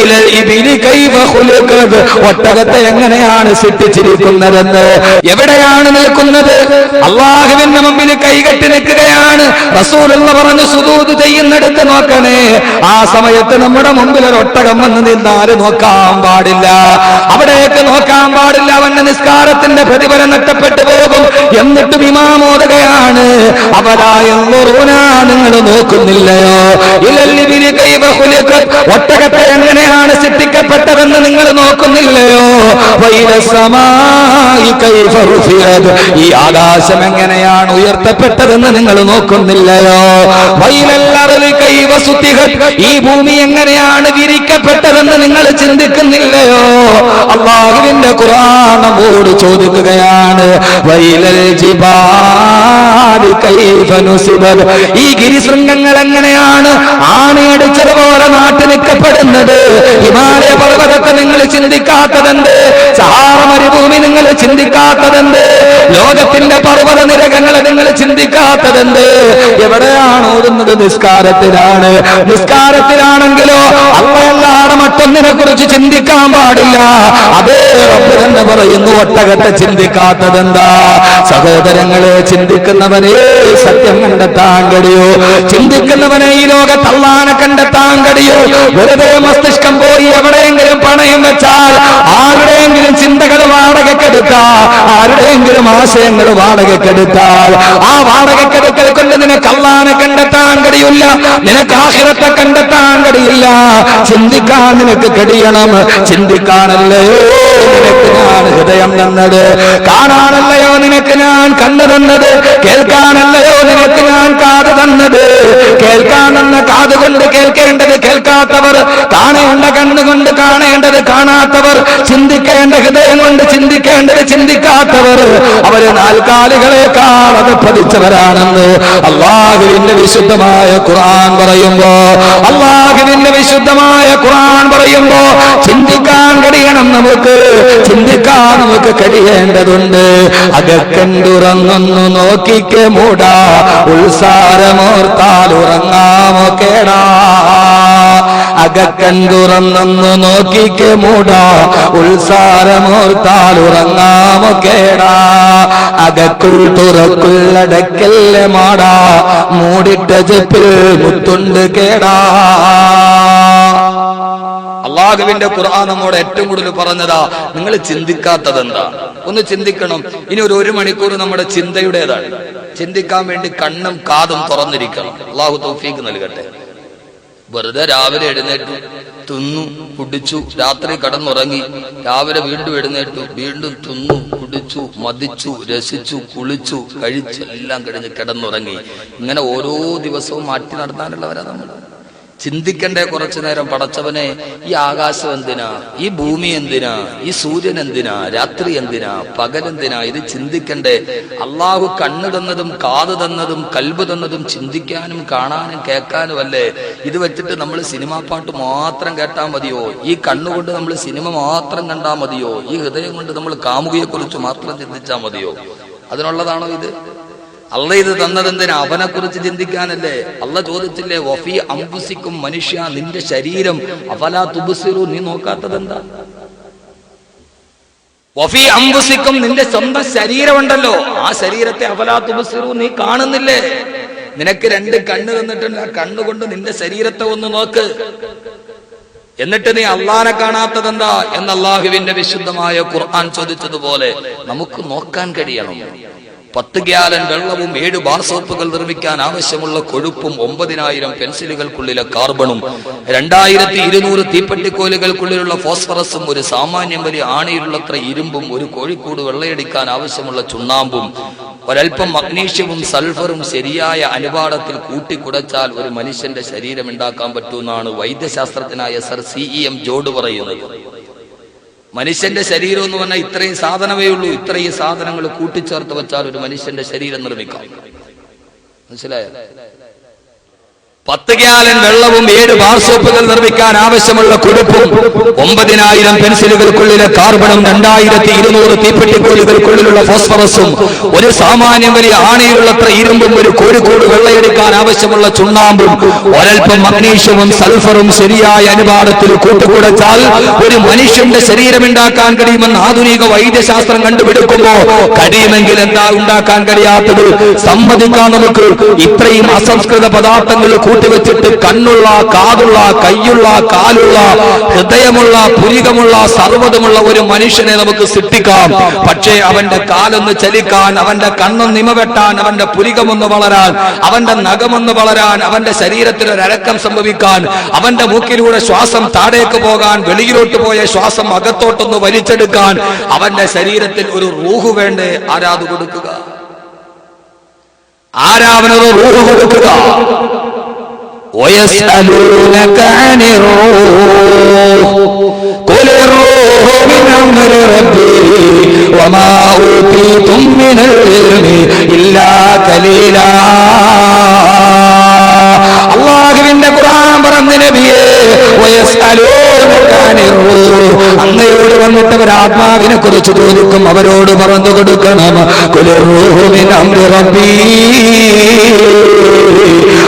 ഇലൽ ഇബിലി കൈഫ ഖുലിഖത്, ഒട്ടകത്തെ എങ്ങനെയാണ് സൃഷ്ടിച്ചിരിക്കുന്നതെന്ന്. എവിടെയാണ് നിൽക്കുന്നത്? അല്ലാഹുവിന്റെ മുമ്പിൽ കൈകെട്ടി നിൽക്കുകയാണ്. റസൂലുള്ള പറഞ്ഞു സുജൂദ് ചെയ്യുന്നിടത്ത് നോക്കണേ. ആ സമയത്ത് നമ്മുടെ മുമ്പിൽ ഒരു ഒട്ടകം വന്ന് നിന്നാല് നോക്കാൻ പാടില്ല, അവിടേക്ക് നോക്കാൻ പാടില്ല. അവന്റെ നിസ്കാരത്തിന്റെ പ്രതിഫലം നഷ്ടപ്പെട്ടു പോകും. എന്നിട്ടും ഇമാം ഓതുകയാണ് അവരായ നിങ്ങൾ നോക്കുന്നില്ലയോ, ഇലല്ലിബിലി കൈഫ ഖുലിഖത്, ഒട്ടകത്തെ എങ്ങനെയാണ് സൃഷ്ടിക്കപ്പെട്ടതെന്ന് നിങ്ങൾ നോക്കുന്നില്ലയോ, വഇല സമാഇ കൈഫ റുഫിഅത്, ഈ ആകാശം എങ്ങനെയാണ് ഉയർത്തപ്പെട്ടതെന്ന് നിങ്ങൾ നോക്കുന്നില്ലയോ, വഇലൽ അർളി കൈഫ സുത്തിഹത്, ഈ ഭൂമി എങ്ങനെയാണ് വിരിക്കപ്പെട്ടതെന്ന് നിങ്ങൾ ചിന്തിക്കുന്നില്ലയോ. അല്ലാഹുവിന്റെ ഖുർആൻ നമ്മോട് ചോദിക്കുകയാണ് വഇലൽ ജിബാലി കൈഫ നുസിബത്, ഈ ഗിരിശൃംഗങ്ങൾ എങ്ങനെയാണ് ആണിയടിച്ചതുപോലെ നാട്ടി നിൽക്കപ്പെടുന്നത്. ഹിമാലയ പർവ്വതത്തെ നിങ്ങൾ ചിന്തിക്കാത്തതെന്ത്? സഹാറ മരുഭൂമി നിങ്ങൾ ചിന്തിക്കാത്തതെന്ത്? ലോകത്തിന്റെ പർവ്വത നിരകങ്ങളെ നിങ്ങൾ ചിന്തിക്കാത്തതെന്ത്? എവിടെയാണ് ഓടുന്നത്? നിസ്കാരത്തിലാണ്. നിസ്കാരത്തിലാണെങ്കിലോ അള്ളയല്ലാതെ മറ്റൊന്നിനെ കുറിച്ച് ചിന്തിക്കാൻ പാടില്ല. അതേ റബ്ബ് തന്നെ പറയുന്നു ഒട്ടകത്തെ ചിന്തിക്കാത്തതെന്താ? സഹോദരങ്ങളെ, ചിന്തിക്കുന്നവനെ സത്യം കണ്ടെത്താൻ കഴിയോ? ചിന്തിക്കുന്നവനെ ഈ ലോകത്ത് അല്ലാഹനെ കണ്ടെത്താൻ കഴിയോ? വെറുതെ മസ്തിഷ്കം പോയി എവിടെയെങ്കിലും പണയം വെച്ചാൽ, ആരുടെയെങ്കിലും ചിന്തകൾ വാടകയ്ക്കെടുത്താൽ, ആരുടെയെങ്കിലും ആശയങ്ങൾ വാടകയ്ക്കെടുത്താൽ, ആ വാടകയ്ക്കെടുക്കൽ കൊണ്ട് നിനക്ക് അല്ലാഹനെ കണ്ടെത്താൻ കഴിയില്ല, നിനക്ക് ആഖിറത്തെ കണ്ടെത്താൻ കഴിയില്ല. ചിന്തിക്കാൻ നിനക്ക് കഴിയണം. ചിന്തിക്കാനല്ലയോ നിനക്ക് ഞാൻ ഹൃദയം തന്നത്, കാണാനല്ലയോ നിനക്ക് ഞാൻ കണ്ണു തന്നത്, കേൾക്കാനല്ലയോ നിനക്ക് ഞാൻ കാത് തന്നത്. കേൾക്കാനെന്ന കാതുകൊണ്ട് കേൾക്കേണ്ടത് കേൾക്കാത്തവർ, കാണേണ്ട കണ്ണുകൊണ്ട് കാണേണ്ടത് കാണാത്തവർ, ചിന്തിക്കേണ്ട ഹൃദയം കൊണ്ട് ചിന്തിക്കേണ്ടത് ചിന്തിക്കാത്തവർ, അവര് നാൽക്കാലികളെക്കാൾ അത് പതിച്ചവരാണെന്ന് അല്ലാഹുവിന്റെ വിശുദ്ധമായ ഖുർആൻ പറയുമ്പോ, അല്ലാഹുവിന്റെ വിശുദ്ധമായ ഖുർആൻ പറയുമ്പോ ചിന്തിക്കാൻ കഴിയണം. നമുക്ക് ചിന്തിക്കാൻ നമുക്ക് കഴിയേണ്ടതുണ്ട്. അകക്കണ്ടുറങ്ങുന്നു നോക്കിക്ക് മൂടാ, ഉത്സാരമോർത്താൽ ഉറങ്ങാമോ കേടാ. അകക്കണ്ടുറങ്ങുന്നു നോക്കിക്ക് മൂടാ, ഉത്സാരമോർത്താൽ ഉറങ്ങാമോ കേടാ. അകക്കുൾ തുറക്കുള്ളടക്കല്ലേ മാടാ, മൂടിട്ട ചെപ്പിൽ മുത്തുണ്ട് കേടാ. അല്ലാഹുവിന്റെ ഖുർആൻ നമ്മോട് ഏറ്റവും കൂടുതൽ പറഞ്ഞതാ നിങ്ങൾ ചിന്തിക്കാത്തതെന്താ. ഒന്ന് ചിന്തിക്കണം. ഇനി ഒരു മണിക്കൂർ നമ്മുടെ ചിന്തയുടേതാണ്. ചിന്തിക്കാൻ വേണ്ടി കണ്ണും കാതും തുറന്നിരിക്കണം. അല്ലാഹു തൗഫീഖ് നൽകട്ടെ. വെറുതെ രാവിലെ എഴുന്നേറ്റു, തിന്നു കുടിച്ചു, രാത്രി കടന്നുറങ്ങി, രാവിലെ വീണ്ടും എഴുന്നേറ്റു, വീണ്ടും തിന്നു കുടിച്ചു, മതിച്ചു, രസിച്ചു, കുളിച്ചു, കഴിച്ചു, എല്ലാം കഴിഞ്ഞ് കിടന്നുറങ്ങി. ഇങ്ങനെ ഓരോ ദിവസവും മാറ്റി നടത്താനുള്ളവരാ നമ്മൾ. ചിന്തിക്കണ്ടേ കുറച്ചു നേരം, പടച്ചവനെ ഈ ആകാശം എന്തിനാ, ഈ ഭൂമി എന്തിനാ, ഈ സൂര്യൻ എന്തിനാ, രാത്രി എന്തിനാ, പകലെന്തിനാ, ഇത് ചിന്തിക്കണ്ടേ. അള്ളാഹു കണ്ണ് തന്നതും കാത് തന്നതും കൽബ് തന്നതും ചിന്തിക്കാനും കാണാനും കേൾക്കാനും അല്ലേ. ഇത് വെച്ചിട്ട് നമ്മൾ സിനിമാ പാട്ട് മാത്രം കേട്ടാൽ മതിയോ? ഈ കണ്ണുകൊണ്ട് നമ്മൾ സിനിമ മാത്രം കണ്ടാൽ മതിയോ? ഈ ഹൃദയം കൊണ്ട് നമ്മൾ കാമുകിയെ കുറിച്ച് മാത്രം ചിന്തിച്ചാൽ മതിയോ? അതിനുള്ളതാണോ ഇത്? അല്ല ഇത് തന്നതെന്തിനാ? അവനെ കുറിച്ച് ചിന്തിക്കാനല്ലേ. അല്ല ചോദിച്ചില്ലേ വഫീ അംഫുസിക്കും, മനുഷ്യ നിന്റെ ശരീരം അഫലാ തുബ്സിറൂ, നീ നോക്കാത്തതെന്താ? വഫീ അംഫുസിക്കും, നിന്റെ സ്വന്തം ശരീരമുണ്ടല്ലോ, ആ ശരീരത്തെ അഫലാ തുബ്സിറൂ, നീ കാണുന്നില്ലേ? നിനക്ക് 2 കണ്ണ് തന്നിട്ടുണ്ട്, ആ കണ്ണുകൊണ്ട് നിന്റെ ശരീരത്തെ ഒന്ന് നോക്ക്. എന്നിട്ട് നീ അള്ളാനെ കാണാത്തതെന്താ എന്ന് അള്ളാഹുവിന്റെ വിശുദ്ധമായ ഖുർആൻ ചോദിച്ചതുപോലെ നമുക്ക് നോക്കാൻ കഴിയണം. 10 ഗ്യാലൻ വെള്ളവും 7 ബാർ സോപ്പുകൾ നിർമ്മിക്കാൻ ആവശ്യമുള്ള കൊഴുപ്പും 9000 പെൻസിലുകൾക്കുള്ളിലെ കാർബണും 2200 തീപ്പെട്ടിക്കോലുകൾക്കുള്ളിലുള്ള ഫോസ്ഫറസും ഒരു സാമാന്യം വലിയ ആണിയിലുള്ളത്ര ഇരുമ്പും ഒരു കോഴിക്കൂട് വെള്ളയടിക്കാൻ ആവശ്യമുള്ള ചുണ്ണാമ്പും ഒരൽപ്പം മഗ്നീഷ്യവും സൾഫറും ശരിയായ അനുപാതത്തിൽ കൂട്ടിക്കുടച്ചാൽ ഒരു മനുഷ്യന്റെ ശരീരം ഉണ്ടാക്കാൻ പറ്റുമെന്നാണ് വൈദ്യശാസ്ത്രജ്ഞനായ സർ CEM ജോർജ് പറയുന്നത്. മനുഷ്യന്റെ ശരീരം എന്ന് പറഞ്ഞാൽ ഇത്രയും സാധനമേ ഉള്ളൂ. ഇത്രയും സാധനങ്ങൾ കൂട്ടിച്ചേർത്ത് വെച്ചാൽ ഒരു മനുഷ്യന്റെ ശരീരം നിർമ്മിക്കാം. മനസ്സിലായോ? 10 ഗ്യാലൻ വെള്ളവും 7 ബാർ സോപ്പുകൾ നിർമ്മിക്കാൻ ആവശ്യമുള്ള കൊഴുപ്പും 9000 പെൻസിലുകൾക്കുള്ളിലെ കാർബണും 2200 തീപ്പെട്ടിക്കോലുകൾക്കുള്ളിലുള്ള ഫോസ്ഫറസും ഒരു സാമാന്യം വലിയ ആണിയിലുള്ളത്ര ഇരുമ്പും ഒരു കോഴിക്കോട് വെള്ളയെടുക്കാൻ ആവശ്യമുള്ള ചുണ്ണാമ്പും ഒരൽപ്പം മഗ്നീഷ്യവും സൾഫറും ശരിയായ അനുപാതത്തിൽ കൂട്ടുകുടച്ചാൽ ഒരു മനുഷ്യന്റെ ശരീരമുണ്ടാക്കാൻ കഴിയുമെന്ന് ആധുനിക വൈദ്യശാസ്ത്രം കണ്ടുപിടിക്കുമ്പോ കഴിയുമെങ്കിൽ എന്താ ഉണ്ടാക്കാൻ കഴിയാത്തത്? സമ്മതിക്കാൻ നമുക്ക്. ഇത്രയും അസംസ്കൃത പദാർത്ഥങ്ങൾ കൂട്ടിവെച്ചിട്ട് കണ്ണുള്ള, കാതുള്ള, കൈയുള്ള, കാലുള്ള, ഹൃദയമുള്ള, പുരികമുള്ള, സർവ്വതമുള്ള ഒരു മനുഷ്യനെ നമുക്ക് സൃഷ്ടിക്കാം. പക്ഷേ അവന്റെ കാലൊന്ന് ചലിക്കാൻ, അവന്റെ കണ്ണൊന്ന് നിമവെട്ടാൻ, അവന്റെ പുരികമൊന്ന് വളരാൻ, അവന്റെ നഖമൊന്ന് വളരാൻ, അവന്റെ ശരീരത്തിൽ ഒരു അരക്കം സംഭവിക്കാൻ, അവന്റെ മൂക്കിലൂടെ ശ്വാസം താഴേക്ക് പോകാൻ, വെളിയിലോട്ട് പോയ ശ്വാസം അകത്തോട്ടൊന്ന് വലിച്ചെടുക്കാൻ അവന്റെ ശരീരത്തിൽ ഒരു റൂഹ് വേണ്ടേ? ആരാത് കൊടുക്കുക? ആരാവനൊരു റൂഹ് കൊടുക്കുക? ويسألونك عن الروح قل الروح من أمر ربي وما أوتيتم من العلم إلا قليلا. അല്ലാഹുവിന്റെ ഖുർആൻ പറഞ്ഞ നബിയേ, വയസ്അലൂനക അനിർ റൂഹ്, അങ്ങയോട് വന്നിട്ട് അവർ ആത്മാവിനെ കുറിച്ച് ചോദിക്കും. അവരോട് പറഞ്ഞു കൊടുക്കണം, ഖുൽ റൂഹു മിൻ അംരി റബ്ബി,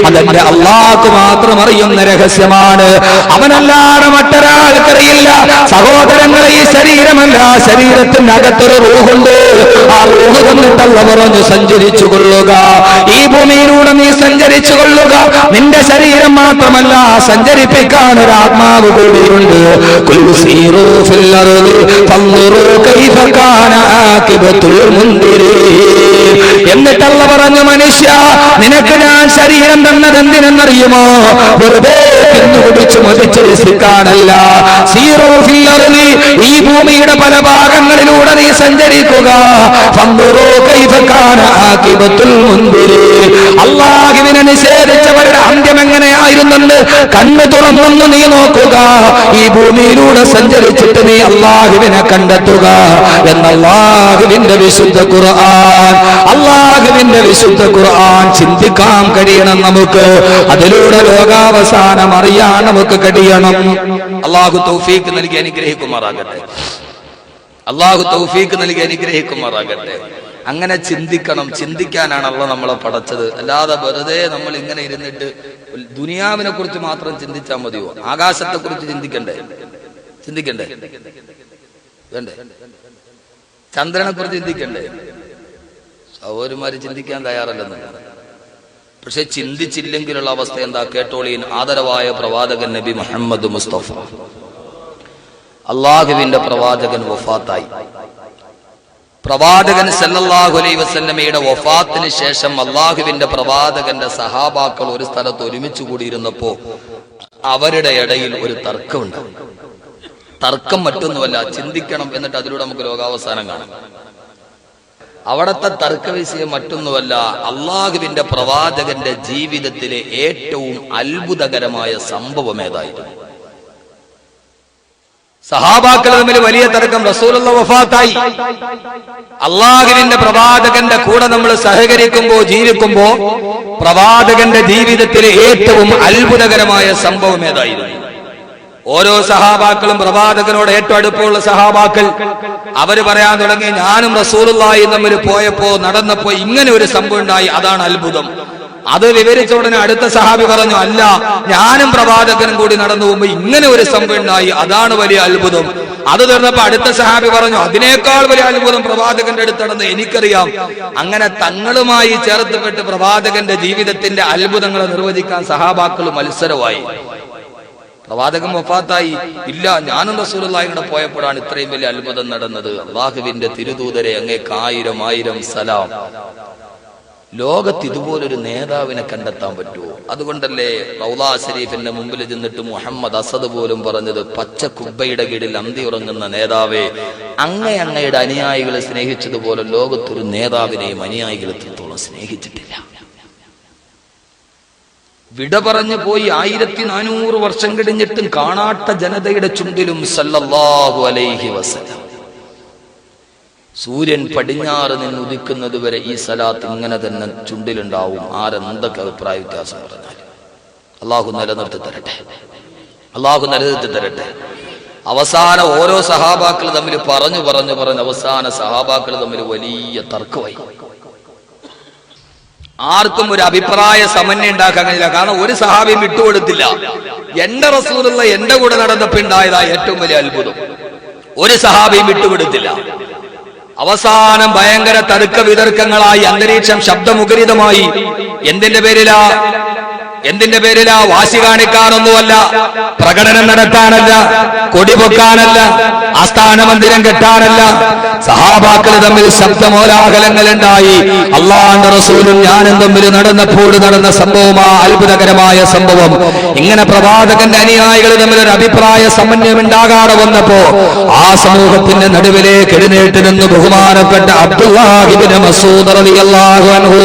അതെന്റെ അല്ലാഹു മാത്രം അറിയുന്ന രഹസ്യമാണ്. അവനല്ലാതെ മറ്റൊരാൾക്കറിയില്ല. സഹോദരങ്ങളെ, ഈ ശരീരമല്ല, ശരീരത്തിന്റെ അകത്തൊരു റൂഹുണ്ട്. ആ റൂഹ് വന്നിട്ടല്ല പറഞ്ഞു സഞ്ചരിച്ചു കൊള്ളുക, ഈ ഭൂമിയിലൂടെ നീ സഞ്ചരിച്ചു കൊള്ളുക. നിന്റെ ശരീരം മാത്രമല്ല, സഞ്ചരിപ്പിക്കാൻ ഒരു ആത്മാവ് കൂടിയുണ്ട്. കുൽ സീറൂ ഫിൽ അർളി ഫൻദുറൂ കൈഫ കാന ആഖിബത്തുൽ മുൻദിരീൻ. എന്നിട്ടല്ല പറഞ്ഞു, മനുഷ്യ, നിനക്ക് ഞാൻ ശരീരം തന്നത് എന്തിനെന്നറിയുമോ? വെറുതെ തിന്നുകുടിച്ച് മതിച്ച് രസിക്കാനല്ല. സീറൂ ഫിൽ അർളി, ഈ ഭൂമിയുടെ പല ഭാഗങ്ങളിലൂടെ നീ സഞ്ചരിക്കുക. ഫൻദുറൂ കൈഫ കാന ആഖിബത്തുൽ മുൻദിരീൻ. അല്ലാഹുവിനെ നിഷേധിച്ചവരുടെ അന്ത്യം എങ്ങനെയായിരുന്നെന്ന് കണ്ണു തുറന്നൊന്ന് നീ നോക്കുക. ഈ ഭൂമിയിലൂടെ സഞ്ചരിച്ചിട്ട് നീ അല്ലാഹുവിനെ കണ്ടെത്തുക എന്ന അല്ലാഹുവിന്റെ വിശുദ്ധ ഖുർആൻ. അല്ലാഹുവിന്റെ വിശുദ്ധ ഖുർആൻ ചിന്തിക്കാൻ കഴിയണം നമുക്ക്. അതിലൂടെ ലോകാവസാനം അറിയാൻ നമുക്ക് കഴിയണം. അല്ലാഹു തൗഫീഖ് നൽകി അനുഗ്രഹിക്കുമാറാകട്ടെ. അല്ലാഹു തൗഫീഖ് നൽകി അനുഗ്രഹിക്കുമാറാകട്ടെ. അങ്ങനെ ചിന്തിക്കണം. ചിന്തിക്കാനാണ് അള്ളാഹ് നമ്മളെ പടച്ചത്. അല്ലാതെ വെറുതെ നമ്മൾ ഇങ്ങനെ ഇരുന്നിട്ട് ദുനിയാവിനെ കുറിച്ച് മാത്രം ചിന്തിച്ചാൽ മതിയോ? ആകാശത്തെ കുറിച്ച് ചിന്തിക്കണ്ടേ? ചിന്തിക്കണ്ടേ? വേണ്ടേ? ചന്ദ്രനെ കുറിച്ച് ചിന്തിക്കണ്ടേ? സഹോദരന്മാര് ചിന്തിക്കാൻ തയ്യാറല്ലെന്ന്. പക്ഷെ ചിന്തിച്ചില്ലെങ്കിലുള്ള അവസ്ഥ എന്താ? കേട്ടോളീൻ. ആദരവായ പ്രവാചകൻ നബി മുഹമ്മദ് മുസ്തഫ, അള്ളാഹുവിന്റെ പ്രവാചകൻ വഫാത്തായി. പ്രവാചകൻ സല്ലല്ലാഹു അലൈഹി വസല്ലമയുടെ വഫാത്തിന് ശേഷം അള്ളാഹുവിന്റെ പ്രവാചകന്റെ സഹാബാക്കൾ ഒരു സ്ഥലത്ത് ഒരുമിച്ച് കൂടിയിരുന്നപ്പോ അവരുടെ ഇടയിൽ ഒരു തർക്കമുണ്ട്. തർക്കം മറ്റൊന്നുമല്ല, ചിന്തിക്കണം. എന്നിട്ട് അതിലൂടെ നമുക്ക് ലോകാവസാനം കാണാം. അവിടത്തെ തർക്ക വിഷയം മറ്റൊന്നുമല്ല, അള്ളാഹുവിന്റെ പ്രവാചകന്റെ ജീവിതത്തിലെ ഏറ്റവും അത്ഭുതകരമായ സംഭവം ഏതായിരുന്നു? സഹാബാക്കൾ തമ്മിൽ വലിയ തർക്കം. റസൂലുള്ള വഫാത്തായി. അള്ളാഹുവിന്റെ പ്രവാചകന്റെ കൂടെ നമ്മൾ സഹകരിക്കുമ്പോ, ജീവിക്കുമ്പോ പ്രവാചകന്റെ ജീവിതത്തിലെ ഏറ്റവും അത്ഭുതകരമായ സംഭവം ഏതായിരുന്നു? ഓരോ സഹാബാക്കളും പ്രവാചകനോട് ഏറ്റവും അടുപ്പമുള്ള സഹാബാക്കൾ അവര് പറയാൻ തുടങ്ങി, ഞാനും റസൂലുള്ളാഹിയും തമ്മിൽ പോയപ്പോ നടന്നപ്പോ ഇങ്ങനെ ഒരു സംഭവം ഉണ്ടായി, അതാണ് അത്ഭുതം. അത് വിവരിച്ച ഉടനെ അടുത്ത സഹാബി പറഞ്ഞു, അല്ല, ഞാനും പ്രവാചകനും കൂടി നടന്നു പോകുമ്പോ ഇങ്ങനെ ഒരു സംഭവം ഉണ്ടായി, അതാണ് വലിയ അത്ഭുതം. അത് തീർന്നപ്പോ അടുത്ത സഹാബി പറഞ്ഞു, അതിനേക്കാൾ വലിയ അത്ഭുതം പ്രവാചകന്റെ അടുത്ത് നടന്ന് എനിക്കറിയാം. അങ്ങനെ തങ്ങളുമായി ചേർത്തപ്പെട്ട് പ്രവാചകന്റെ ജീവിതത്തിന്റെ അത്ഭുതങ്ങളെ നിർവചിക്കാൻ സഹാബാക്കൾ മത്സരമായി. പ്രവാചകൻ വഫാത്തായി ഇല്ല, ഞാനും റസൂലുള്ളാഹിയുടെ കൂടെ പോയപ്പോഴാണ് ഇത്രയും വലിയ അത്ഭുതം നടന്നത്. അള്ളാഹുവിന്റെ തിരുദൂതരെ അങ്ങേക്ക് 1000 സലാം. ലോകത്ത് ഇതുപോലൊരു നേതാവിനെ കണ്ടെത്താൻ പറ്റുമോ? അതുകൊണ്ടല്ലേ റൗളാ ശരീഫിന്റെ മുമ്പിൽ ചെന്നിട്ട് മുഹമ്മദ് അസദ് പോലും പറഞ്ഞത്, പച്ച കുബ്ബയുടെ കീഴിൽ അന്തി ഉറങ്ങുന്ന നേതാവേ, അങ്ങയുടെ അനുയായികളെ സ്നേഹിച്ചതുപോലെ ലോകത്തൊരു നേതാവിനെയും അനുയായികൾ എത്രത്തോളം സ്നേഹിച്ചിട്ടില്ല. വിട പറഞ്ഞു പോയി 1400 വർഷം കഴിഞ്ഞിട്ടും കാണാത്ത ജനതയുടെ ചുണ്ടിലും സല്ലല്ലാഹു അലൈഹി വസല്ലം. സൂര്യൻ പടിഞ്ഞാറ് നിന്ന് ഉദിക്കുന്നത് വരെ ഈ സലാത്ത് ഇങ്ങനെ തന്നെ ചുണ്ടിലുണ്ടാവും. ആരെന്തൊക്കെ അഭിപ്രായ വ്യത്യാസം പറഞ്ഞാൽ അള്ളാഹു നിലനിർത്തി തരട്ടെ, അള്ളാഹു നിലനിർത്തി തരട്ടെ. അവസാനം ഓരോ സഹാബാക്കൾ തമ്മിൽ പറഞ്ഞു അവസാന സഹാബാക്കൾ തമ്മിൽ വലിയ തർക്കമായി. ആർക്കും ഒരു അഭിപ്രായ സമന്വയം ഉണ്ടാക്കാൻ കഴിയില്ല. കാരണം ഒരു സഹാബിയും വിട്ടുകൊടുത്തില്ല. എന്റെ റസൂലുള്ള എന്റെ കൂടെ നടന്നപ്പോൾ ഉണ്ടായതാ ഏറ്റവും വലിയ അത്ഭുതം. ഒരു സഹാബിയും വിട്ടുകൊടുത്തില്ല. അവസാനം ഭയങ്കര തർക്ക വിതർക്കങ്ങളായി, അന്തരീക്ഷം ശബ്ദമുഖരിതമായി. എന്തിന്റെ പേരിലാ? വാശി കാണിക്കാനൊന്നുമല്ല, പ്രകടനം നടത്താനല്ല, കൊടിപൊക്കാനല്ല, ആസ്ഥാന മന്ദിരം കെട്ടാനല്ല. സഹാബാക്കൾ തമ്മിൽ ശബ്ദമോലാഹലങ്ങൾ ഉണ്ടായി. അള്ളാഹുവിന്റെ റസൂലും ഞാനും തമ്മിൽ നടന്നപ്പോൾ നടന്ന സംഭവമാ അത്ഭുതകരമായ സംഭവം. ഇങ്ങനെ പ്രവാചകന്റെ അനുയായികൾ തമ്മിൽ ഒരു അഭിപ്രായ സമന്വയം ഉണ്ടാകാതെ വന്നപ്പോ ആ സമൂഹത്തിന്റെ നടുവിലേക്ക് എഴുന്നേറ്റ് നിന്ന് ബഹുമാനപ്പെട്ട അബ്ദുല്ലാഹി ഇബ്നു മസ്ഊദ് റളിയല്ലാഹു അൻഹു,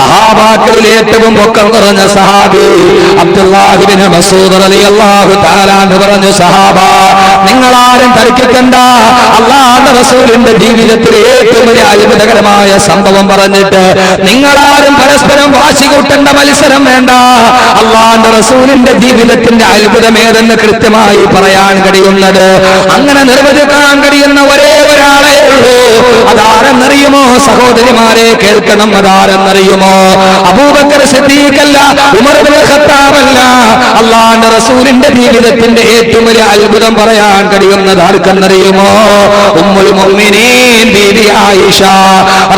സഹാബാക്കളിൽ ഏറ്റവും പൊക്കം കുറഞ്ഞ സഹാബി അബ്ദുല്ലാഹി ഇബ്നു മസ്ഊദ് റളിയല്ലാഹു തആല അൻഹു പറഞ്ഞു, സഹാബ, നിങ്ങളാരും തർക്കിക്കണ്ട. അല്ലാഹുവിന്റെ റസൂലിന്റെ ജീവിതത്തിലെ ഏറ്റവും വലിയ അത്ഭുതകരമായ സംഭവം പറഞ്ഞിട്ട് നിങ്ങളാരും പരസ്പരം വാശി കൂട്ടേണ്ട മത്സരം വേണ്ട. അല്ലാഹുവിന്റെ റസൂലിന്റെ ജീവിതത്തിന്റെ അത്ഭുതം ഏതെന്ന് കൃത്യമായി പറയാൻ കഴിയുന്നത്, അങ്ങനെ നിർവചിക്കാൻ കഴിയുന്ന ഒരേ ഒരാളെ ഉള്ളൂ. അതാരെന്നറിയുമോ സഹോദരിമാരെ? കേൾക്കണം. അതാരെന്നറിയുമോ? അബൂബക്കർ സിദ്ദീഖ് അല്ല, ഉമർ ഇബ്നുൽ ഖത്താബ് അല്ല. അല്ലാഹുവിന്റെ റസൂലിന്റെ ജീവിതത്തിന്റെ ഏറ്റവും വലിയ അത്ഭുതം പറയാൻ കഴിയുന്നത് ആർക്കെന്നറിയുമോ? ഉമ്മുൽ മുഅ്മിനീൻ ബീബി ആയിഷ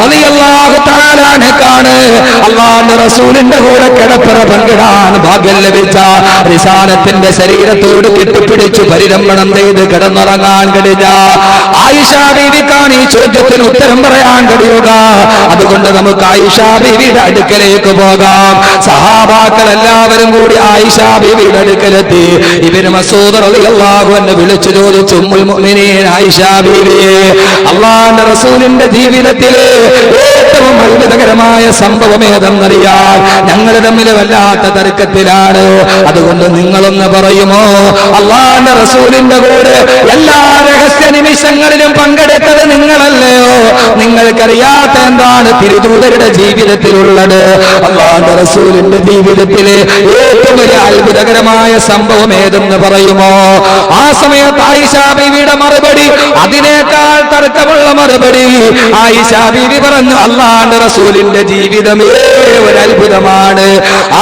റളിയല്ലാഹു തആല അൻഹയാണ്. അല്ലാഹുവിന്റെ റസൂലിന്റെ കൂടെ കിടപ്പറ പങ്കിടാൻ ഭാഗ്യം ലഭിച്ച, റിസാലത്തിന്റെ ശരീരത്തോട് കെട്ടിപ്പിടിച്ചു പരിരംഭണം ചെയ്ത് കിടന്നുറങ്ങാൻ കഴിഞ്ഞ ആയിഷ ബീവിക്കാണ് ഈ ചോദ്യത്തിന് ഉത്തരം പറയാൻ കഴിയുക. അതുകൊണ്ട് നമുക്ക് ആയിഷ ബീവിയുടെ അടുക്കലേക്ക് പോകാം. സഹാബാക്കൾ എല്ലാവരും കൂടി ആയിഷ ബീവിയുടെ അടുക്കലെത്തി. ഇബ്നു മസ്ഊദ് റളിയല്ലാഹു അൻഹു വിളിച്ചു ചോദിച്ചു, ഉമ്മുൽ മുഅ്മിനീൻ ആയിഷ ബീവിയെ, അല്ലാഹുവിന്റെ റസൂലിന്റെ ജീവിതത്തിലെ ഏറ്റവും അത്ഭുതകരമായ സംഭവം ഏതെന്നറിയാൻ ഞങ്ങൾ തമ്മിൽ വല്ലാത്ത തർക്കത്തിലാണ്. അതുകൊണ്ട് നിങ്ങളൊന്ന് പറയുമോ? അല്ലാഹുവിന്റെ റസൂലിന്റെ കൂടെ എല്ലാ രഹസ്യ നിമിഷങ്ങളിലും പങ്കെടുത്തത് നിങ്ങളല്ലയോ? നിങ്ങൾക്കറിയാത്ത എന്താണ് തിരുദൂതരുടെ ജീവിതത്തിലുള്ളത്? അല്ലാഹുവിന്റെ റസൂലിന്റെ ജീവിതത്തിലെ ഏറ്റവും വലിയ അത്ഭുതകരമായ സംഭവം ഏതെന്ന് പറയുമോ? ആ സമയത്ത് ആയിഷ ബീവിയുടെ മറുപടി അതിനേക്കാൾ തർക്കമുള്ള മറുപടി. ആയിഷ ബീവി പറഞ്ഞു, അല്ലാഹുവിന്റെ റസൂലിന്റെ ജീവിതമേ ഒരു അത്ഭുതമാണ്.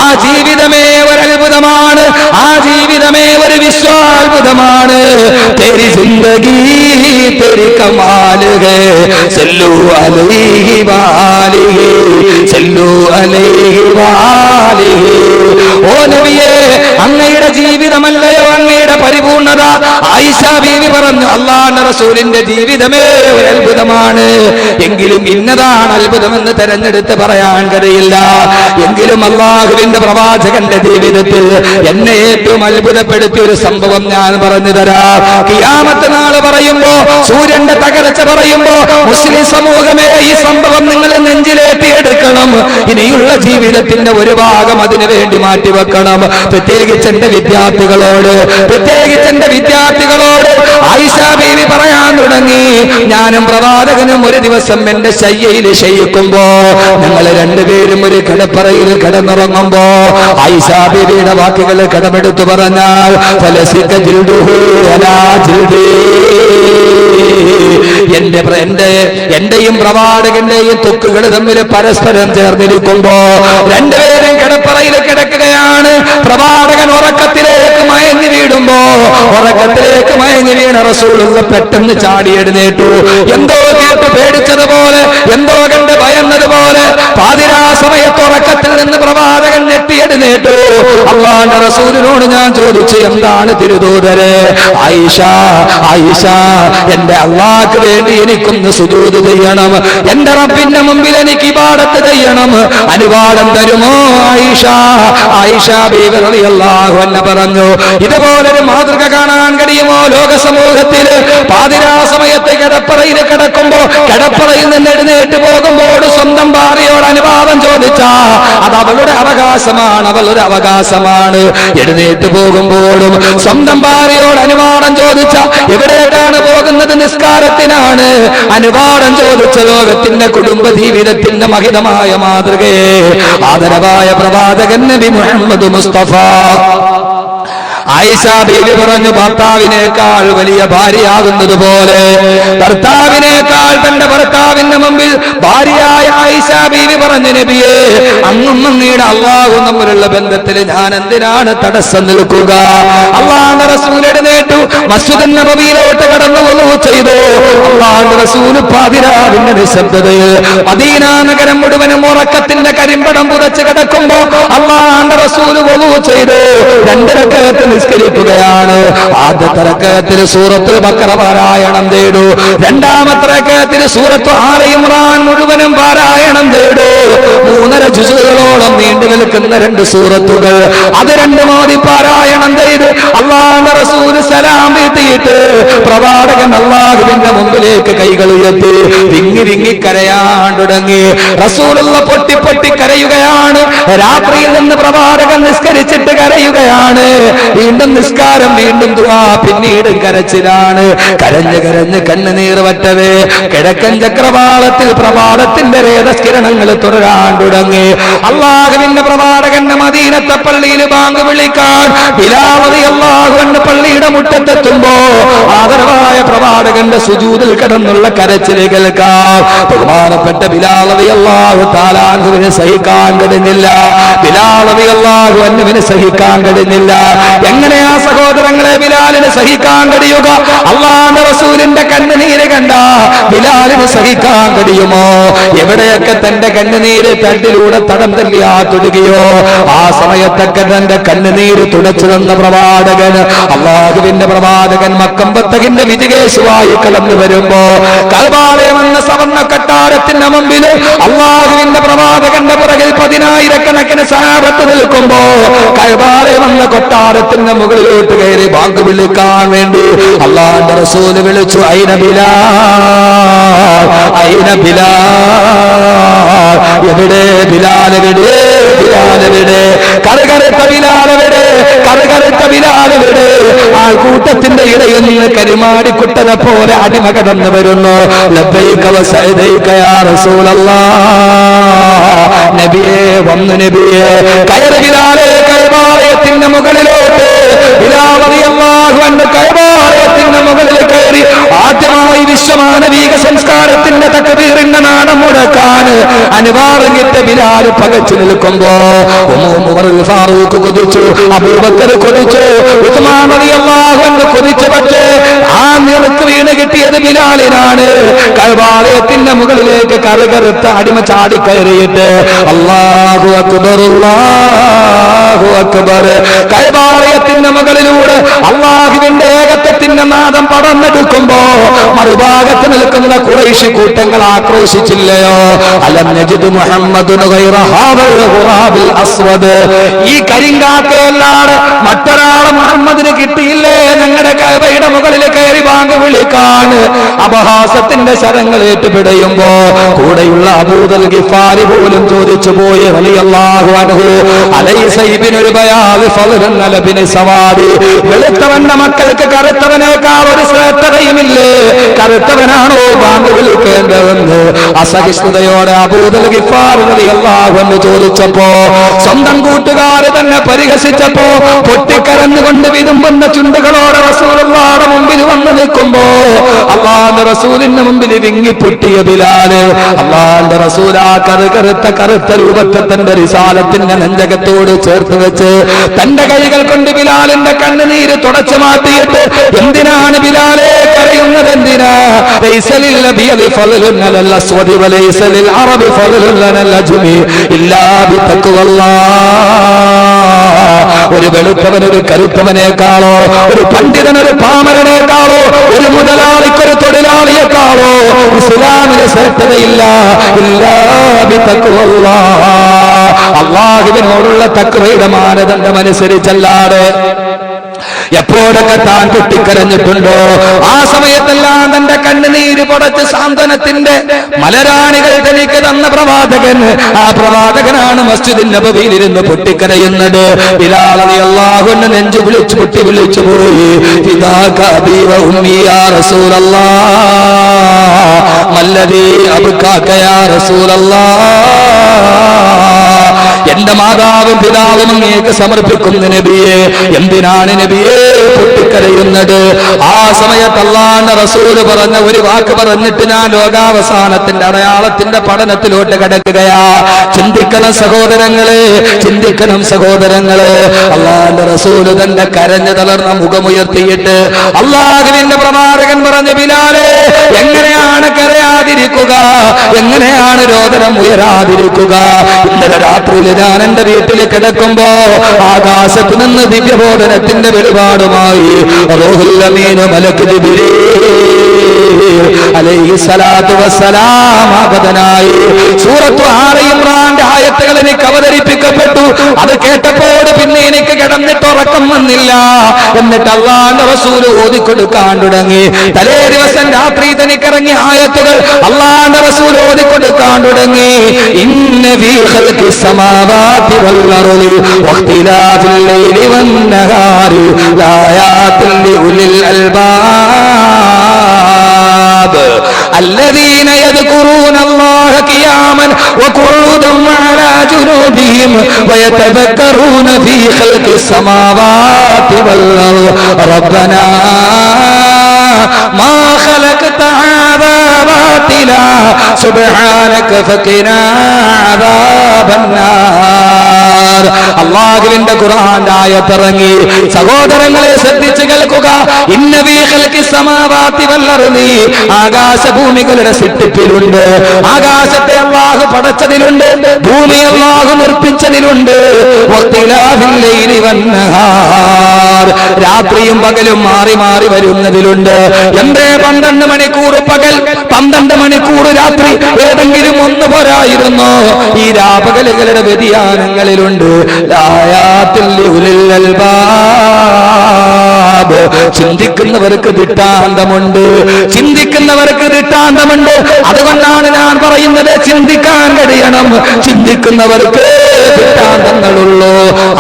ആ ജീവിതമേ ഒരു അത്ഭുതമാണ്. ആ ജീവിതമേ ഒരു വിശ്വാത്ഭുതമാണ്. തെരി ജിന്ദഗി തെരി കമാൽ ഹേ, സല്ലു അലൈഹി വാലിഹി, സല്ലു അലൈഹി വാലിഹി. ഓ നബിയേ, അങ്ങയുടെ ജീവിതമല്ലയോ അങ്ങയുടെ പരിപൂർണത? ആയിഷ ബീവി പറഞ്ഞു, അല്ലാഹുവിന്റെ റസൂലിന്റെ ജീവിതമേ ഒരു അത്ഭുതമാണ്. എങ്കിലും ഇന്നതാണ് അത്ഭുതമെന്ന് തെരഞ്ഞെടുത്ത് പറയാൻ കഴിയില്ല. എങ്കിലും അല്ലാഹുവിന്റെ പ്രവാചകന്റെ ജീവിതത്തിൽ എന്നെ ഏറ്റവും അത്ഭുതപ്പെടുത്തിയ ഒരു സംഭവം ഞാൻ പറഞ്ഞു തരാം. ഖിയാമത്ത് നാള് പറയുമ്പോ, സൂര്യന്റെ തകർച്ച പറയുമ്പോ, മുസ്ലിം സമൂഹമേ ഈ സംഭവം നിങ്ങൾ നെഞ്ചിലേറ്റിയെടുക്കണം. ഇനിയുള്ള ജീവിതത്തിന്റെ ഒരു ഭാഗം അതിനു വേണ്ടി മാറ്റിവെക്കണം. പ്രത്യേകിച്ച് എന്റെ വിദ്യാർത്ഥികളോട് ആയിഷ ബീവി പറയാൻ തുടങ്ങി, ഞാനും പ്രവാചകനും ഒരു ദിവസം എന്റെ ശയ്യയിൽ ശയിക്കുമ്പോ, ഞങ്ങൾ രണ്ടുപേരും ഒരു കിടപ്പറയിൽ കിടന്നുറങ്ങുമ്പോ, ആയിഷ ബീവിയുടെ വാക്കുകൾ കടമെടുത്തു പറഞ്ഞാൽ, ഫലസിക ജിൽദുഹു അലാ ജിൽദി, എന്റെയും പ്രവാചകന്റെയും ത്വക്കുകൾ തമ്മിൽ പരസ്പരം ചേർന്നിരിക്കുമ്പോ രണ്ടുപേരും കിടപ്പറയിൽ കിടക്കുകയാണ്. പ്രവാചകൻ ഉറക്കത്തിലേക്ക് മയങ്ങി വീടുമ്പോ, ഉറക്കത്തിലേക്ക് മയങ്ങി വീണ റസൂലുള്ള പെട്ടെന്ന് ചാടി എഴുന്നേറ്റു. എന്തോ കേട്ട് പേടിച്ചതുപോലെ, എന്തോ കണ്ട് ഭയന്നതുപോലെ പാതിരാ സമയത്ത് ഉറക്കത്തിൽ നിന്ന് പ്രവാചകൻ ഞെട്ടി എഴുന്നേറ്റു. അല്ലാഹുവിന്റെ റസൂലിനോട് ഞാൻ ചോദിച്ചു, എന്താണ് തിരുദൂതരെ? ആയിഷ, ആയിഷ, എന്റെ അള്ളാഹ്ക്ക് വേണ്ടി എനിക്കൊന്ന് സുജൂദ് ചെയ്യണം, എന്റെ റബ്ബിന്റെ മുമ്പിൽ എനിക്ക് ഇബാദത്ത് ചെയ്യണം, അനുവാദം തരുമോ ആയിഷ? ആയിഷ ബീവി റളിയല്ലാഹു അൻഹ പറഞ്ഞു, ഇതുപോലൊരു മാതൃക കാണാൻ കഴിയുമോ ലോക സമൂഹത്തിൽ? പാതിരാ സമയത്ത് കിടപ്പറയിൽ കിടക്കുമ്പോ, കിടപ്പറയിൽ നിന്ന് എഴുന്നേറ്റ് പോകുമ്പോൾ സ്വന്തം ഭാര്യയോട് അനുവാദം ചോദിച്ചാ അത് അവളുടെ അവകാശമാണ്, അവളുടെ അവകാശമാണ്. എഴുന്നേറ്റ് പോകുമ്പോഴും സ്വന്തം ഭാര്യയോട് അനുവാദം ചോദിച്ച എവിടേക്കാണ് പോകുന്നത്? നിസ്കാരത്തിനാണ്. അനുവാദം ചോദിച്ച ലോകത്തിന്റെ കുടുംബ ജീവിതത്തിന്റെ മഹിതമായ മാതൃകയെ ആദരവായ പ്രവാചകൻ നബി മുഹമ്മദ് മുസ്തഫ. ആയിഷ ബീവി പറഞ്ഞു, ഭർത്താവിനേക്കാൾ വലിയ ഭാര്യയാകുന്നത് പോലെ ഭർത്താവിനേക്കാൾ തന്റെ ഭർത്താവിന്റെ മുമ്പിൽ ഭാര്യയായ ആയിഷ ബീവി പറഞ്ഞു, നബിയേ, അങ്ങും അങ്ങയുടെ അള്ളാഹും തമ്മിലുള്ള ബന്ധത്തിൽ ഞാൻ എന്തിനാണ് തടസ്സം നിൽക്കുക? അള്ളാഹുവിന്റെ റസൂൽ എഴുന്നേറ്റു മസ്ജിദുൻ നബവിയിലോട്ട് കടന്നു വന്നു ചെയ്തു. അള്ളാഹുവിന്റെ റസൂൽ പാതിരാവിന്റെ നിശബ്ദതയിൽ മദീന നഗരം മുഴുവനും ഉറക്കത്തിന്റെ കരിമ്പടം പുതച്ച് കിടക്കുമ്പോ അള്ളാഹുവിന്റെ റസൂൽ വന്നു ചെയ്തു. രണ്ട് റക്അത്ത് നിസ്കരിക്കുകയാണ്. ആദ്യത്തെ റക്അത്തിൽ സൂറത്തുൽ ബഖറ പാരായണം ചെയ്തു. രണ്ടാമത്തെ റക്അത്തിൽ സൂറത്ത് ആല ഇംറാൻ മുഴുവനും പാരായണം ചെയ്തു. 3.5 ജുസുകളോളം നീണ്ടു നിൽക്കുന്ന 2 സൂറത്തുകൾ അത് രണ്ടും ഓതി പാരായണം ചെയ്ത് അല്ലാഹുവിന്റെ റസൂൽ സലാം വീട്ടിയിട്ട് പ്രവാചകൻ അല്ലാഹുവിന്റെ മുമ്പിലേക്ക് കൈകൾ ഉയർത്തി വിങ്ങി വിങ്ങി കരയാൻ തുടങ്ങി. റസൂലുള്ള പൊട്ടി പൊട്ടി കരയുകയാണ്. രാത്രിയിൽ നിന്ന് പ്രവാചകൻ നിസ്കരിച്ചിട്ട് കരയുകയാണ്. വീണ്ടും നിസ്കാരം, വീണ്ടും ദുആ, പിന്നീട് കരച്ചിലാണ്. കരഞ്ഞ് കരഞ്ഞ് കണ്ണുനീർ വറ്റവേ കിഴക്കൻ ചക്രവാളത്തിൽ പ്രഭാതത്തിന്റെ രേതസ്കിരണങ്ങൾ തുടരാൻ തുടങ്ങി. അല്ലാഹുവിന്റെ പ്രവാചകന്റെ മദീനത്തെ പള്ളിയിൽ ബാങ്ക് വിളിക്കാൻ ബിലാൽ റളിയല്ലാഹു അൻഹു പള്ളിയുടെ മുറ്റത്തെത്തുമ്പോ ആദരവായ പ്രവാചകന്റെ സുജൂദിൽ കിടന്നുള്ള കരച്ചിൽ കേൾക്കാം. ബഹുമാനപ്പെട്ട ബിലാൽ റളിയല്ലാഹു തആല അൻഹുവിനെ സഹിക്കാൻ കഴിഞ്ഞില്ല. ബിലാൽ റളിയല്ലാഹു അൻഹുവിനെ സഹിക്കാൻ കഴിഞ്ഞില്ല. എങ്ങനെയാ സഹോദരങ്ങളെ ബിലാലിന് സഹിക്കാൻ കഴിയുക? അല്ലാഹുവിന്റെ റസൂലിന്റെ കണ്ണുനീര് കണ്ട ബിലാലിന് സഹിക്കാൻ കഴിയുമോ? എവിടെയൊക്കെ തന്റെ കണ്ണുനീര് തണ്ടിലൂടെ തടം തല്ലിയാ തുടങ്ങിയോ ആ സമയത്തൊക്കെ തന്റെ കണ്ണുനീര് തുടച്ചു തന്ന പ്രവാചകൻ, അല്ലാഹുവിന്റെ പ്രവാചകൻ മക്കമ്പത്തകിന്റെ വിജികേശുവായി കടന്നു വരുമ്പോ കഅബാലയം എന്ന സവർണ്ണ കൊട്ടാരത്തിന്റെ മുമ്പിൽ അല്ലാഹുവിന്റെ പ്രവാചകന്റെ പുറകിൽ 10,000 സഹാബത്ത് നിൽക്കുമ്പോ കഅബാലയം എന്ന കൊട്ടാരത്തിന്റെ മുകളിലോട്ട് കയറി ബാങ്ക് വിളിക്കാൻ വേണ്ടി അല്ലാഹുവിന്റെ റസൂൽ വിളിച്ചു, ഐന ബിലാൽ, ഐന ബിലാൽ, എവിടെ ബിലാൽ, എവിടെ ബിലാൽ, എവിടെ കറുകറുത്ത ബിലാൽ, എവിടെ കറുകറുത്ത ബിലാൽ, എവിടെ? ആൾക്കൂട്ടത്തിന്റെ ഇടയിൽ നിന്ന് കരിമാടിക്കുട്ടനെ പോലെ അടിമ കടന്നു വരുന്നു. ലബ്ബൈക വസഅദൈക യാ റസൂലല്ലാഹ്, നബിയേ വന്നു നബിയേ. കയറി ബിലാലേ കഅബാലയത്തിന്റെ മുകളിലോട്ട്. ബിലാൽ റളിയല്ലാഹു അൻഹു കഅബാലയത്തിന്റെ മുകളിൽ കയറി ആദ്യമായി വിശ്വമാനവിക സംസ്കാരത്തിന്റെ തക്ബീറിന്റെ നാദം മുഴക്കാൻ അനുവാദം കിട്ടിയ ബിലാൽ പകച്ചു നിൽക്കുമ്പോ ഉമർ ഫാറൂഖ് കൊതിച്ചു, അബൂബക്കർ കൊതിച്ചു, ഉസ്മാൻ റളിയല്ലാഹു അൻഹു കൊതിച്ചു. പക്ഷേ ആ നിറക്ക് വീണ് കിട്ടിയത് ബിലാലിനാണ്. കഅബാലയത്തിന്റെ മുകളിലേക്ക് കറുകറുത്ത അടിമ ചാടി കയറിയിട്ട് അല്ലാഹു അക്ബർ, അല്ലാഹു അക്ബർ. കഅബാലയത്തിന്റെ മുകളിലൂടെ അല്ലാഹുവിന്റെ ഏകത്വത്തിന്റെ നാദം പടർന്നെടുക്കുമ്പോ മറുഭാഗത്ത് നിൽക്കുന്ന ഖുറൈശി കൂട്ടങ്ങൾ ആക്രോശിച്ചില്ലയോ? അലം നജിദ് മുഹമ്മദുൻ ഗൈറ ഹാദൽ ഖുറാബിൽ അസ്വദ്, ഈ കരിങ്കാക്കയല്ലാതെ മറ്റൊരാളെ മുഹമ്മദിന് കിട്ടിയില്ലേ ഞങ്ങളുടെ കഅബയുടെ മുകളിൽ കയറി ബാങ്ക് വിളിക്കാൻ? അപഹാസത്തിന്റെ ശരങ്ങൾ ഏറ്റുപിടയുമ്പോ കൂടെയുള്ള അബൂദൽ ഗിഫാരി പോലും ചോദിച്ചു പോയി റളിയല്ലാഹു അൻഹു, അലൈസ ഇബ്നുൽ ബയാദ് ഫളൻ അലബിൻ സവാദി, വെളുത്തവന്റെ മക്കൾക്ക് കറുത്തവനേക്കാൾ ഒരു ശ്രേഷ്ഠതയുമില്ലേ? കറുത്തവനാണോ ബാങ്ക് വിളിക്കേണ്ടതെന്ന് അസഹിഷ്ണുതയോടെ അബൂദൽ ഗിഫാർ റളിയല്ലാഹു അൻഹു ചോദിച്ചപ്പോ സ്വന്തം കൂട്ടുകാര് തന്നെ പരിഹസിച്ചപ്പോ പൊട്ടിക്കരന്നുകൊണ്ട് വിതുമ്പുന്ന ചുണ്ടുകളോടെ റസൂലുള്ളാഹിയുടെ മുമ്പിൽ വന്നു നിൽക്കുമ്പോ അള്ളാന്റെ റസൂലിന്റെ മുമ്പിൽ വിങ്ങിപ്പൊട്ടിയ ബിലാല് അള്ളാന്റെ റസൂൽ ആ കറുത്ത രൂപത്തെ തന്റെ റിസാലത്തിന്റെ നെഞ്ചകത്തോട് ചേർത്ത് വെച്ച് തന്റെ കൈകൾ കൊണ്ട് ബിലാലിന്റെ കണ്ണുനീര് തുടച്ചു മാറ്റിയിട്ട് എന്തിനാണ് ബിലാലെ കരയുന്നത്? എന്തിനാ? ലൈസലിൽ നബിയൽ ഫളലുൻ അലൽ അസ്വദി വലൈസലിൽ അറബി ഫളലുൻ അലൽ അജ്മി ഇല്ലാ ബിതഖ്വല്ലാഹ്. ഒരു വെളുത്തവൻ ഒരു കറുത്തവനേക്കാളോ, ഒരു പണ്ഡിതൻ ഒരു പാമരനേക്കാളോ, ഒരു മുതലാളിക്കൊരു തൊഴിലാളിയെക്കാളോ ഇസ്ലാമിന് ശ്രദ്ധയില്ല. ഇല്ലാ ബിതഖ്വല്ലാഹ്. അല്ലാഹുവിനോടുള്ള തഖ്വയുടെ മാനദണ്ഡം അനുസരിച്ചല്ലാതെ എപ്പോഴൊക്കെ താൻ പൊട്ടിക്കരഞ്ഞിട്ടുണ്ടോ ആ സമയത്തെല്ലാം തന്റെ കണ്ണുനീര് പൊടച്ച് സാന്ത്വനത്തിന്റെ മലരാണികൾ തനിക്ക് തന്ന പ്രവാചകൻ, ആ പ്രവാചകനാണ് മസ്ജിദിൻ നബവിയിലിരുന്ന് പൊട്ടിക്കരയുന്നത്. ബിലാൽ റളിയല്ലാഹു അൻഹു നെഞ്ചു പൊട്ടി വിളിച്ചു പോയി, ഫിദാക അബീ വ ഉമ്മി യാ റസൂലല്ലാഹ് മല്ലദീ അബ്കാക യാ റസൂലല്ലാഹ്. എന്റെ മാതാവും പിതാവും അങ്ങേക്ക് സമർപ്പിക്കുന്ന നബിയെ, എന്തിനാണ് നബിയെ പൊട്ടിക്കരയുന്നത്? ആ സമയത്ത് അല്ലാഹുവിന്റെ റസൂൽ പറഞ്ഞ ഒരു വാക്ക് പറഞ്ഞിട്ട് ഞാൻ ലോകാവസാനത്തിന്റെ അടയാളത്തിന്റെ പഠനത്തിലോട്ട് കടക്കുകയാ. ചിന്തിക്കണം സഹോദരങ്ങളെ, ചിന്തിക്കണം സഹോദരങ്ങളെ. അല്ലാഹുവിന്റെ റസൂൽ തന്റെ കരഞ്ഞു തളർന്ന മുഖമുയർത്തിയിട്ട് അല്ലാഹുവിന്റെ പ്രവാചകൻ പറഞ്ഞു, ബിലാലെ എങ്ങനെയാണ് കരയാതിരിക്കുക? എങ്ങനെയാണ് രോദനം ഉയരാതിരിക്കുക? ഇന്നലെ രാത്രിയിൽ ഞാൻ എന്റെ വീട്ടിൽ കിടക്കുമ്പോ ആകാശത്ത് നിന്ന് ദിവ്യബോധനത്തിന്റെ വെളിപാടുമായി റൂഹുൽ അമീൻ മലക്ക് ജിബ്രീൽ അലൈഹിസ്സലാത്തു വസ്സലാം ആഗതനായി. സൂറത്തു ആല ഇംറാന്റെ ആയത്തുകൾ എനിക്ക് അവതരിപ്പിക്കപ്പെട്ടു. അത് കേട്ടപ്പോൾ പിന്നെ എനിക്ക് കിടന്നിട്ട് ഉറക്കം വന്നില്ല. എന്നിട്ട് അല്ലാഹുവിന്റെ റസൂൽ ഓതിക്കൊടുക്കാൻ തുടങ്ങി. തലേ ദിവസം രാത്രി തനിക്കിറങ്ങിയ ആയത്തുകൾ അല്ലാഹുവിന്റെ റസൂൽ ഓതിക്കൊടുക്കാൻ തുടങ്ങി. ഇന്ന ഫീ ഖൽഖിസ് സമാവാതി വൽ അർളി വഖ്തിലാഫിൽ ലൈലി വൻ നഹാരി ലആയാതിൻ ലിഉലിൽ അൽബാബ് الذين يذكرون الله قياما وقعودا وعلى جنوبهم ويتفكرون في خلق السماوات والأرض ربنا ما خلقت هذا باطلا سبحانك فقنا عذاب النار. അല്ലാഹുവിന്റെ ഖുർആന്റെ ആയത്തിറങ്ങി. സഹോദരങ്ങളെ ശ്രദ്ധിച്ചു കേൾക്കുക. ഇന്ന ഫീ ഖൽഖിസ് സമാവാതി വൽ അർളി, ആകാശഭൂമികളുടെ സൃഷ്ടിപ്പിലുണ്ട്. ആകാശത്തെ അല്ലാഹു പടച്ചതിലുണ്ട്, ഭൂമി അല്ലാഹു നിർമ്മിച്ചതിലുണ്ട്. വഖ്തിലാഫിൽ ലൈലി വൻ നഹാർ, രാത്രിയും പകലും മാറി മാറി വരുന്നതിലുണ്ട്. എന്തേ 12 മണിക്കൂർ പകൽ, 12 മണിക്കൂർ രാത്രി? ഏതെങ്കിലും ഒന്ന് പോരായിരുന്നോ? ഈ രാപകലുകളുടെ വ്യതിയാനങ്ങളിലുണ്ട്. ചിന്തിക്കുന്നവർക്ക് ദൃഷ്ടാന്തമുണ്ട്, ചിന്തിക്കുന്നവർക്ക് ദൃഷ്ടാന്തമുണ്ട്. അതുകൊണ്ടാണ് ഞാൻ പറയുന്നത്, ചിന്തിക്കാൻ കഴിയണം. ചിന്തിക്കുന്നവർക്ക് ദൃഷ്ടാന്തങ്ങളുള്ളൂ.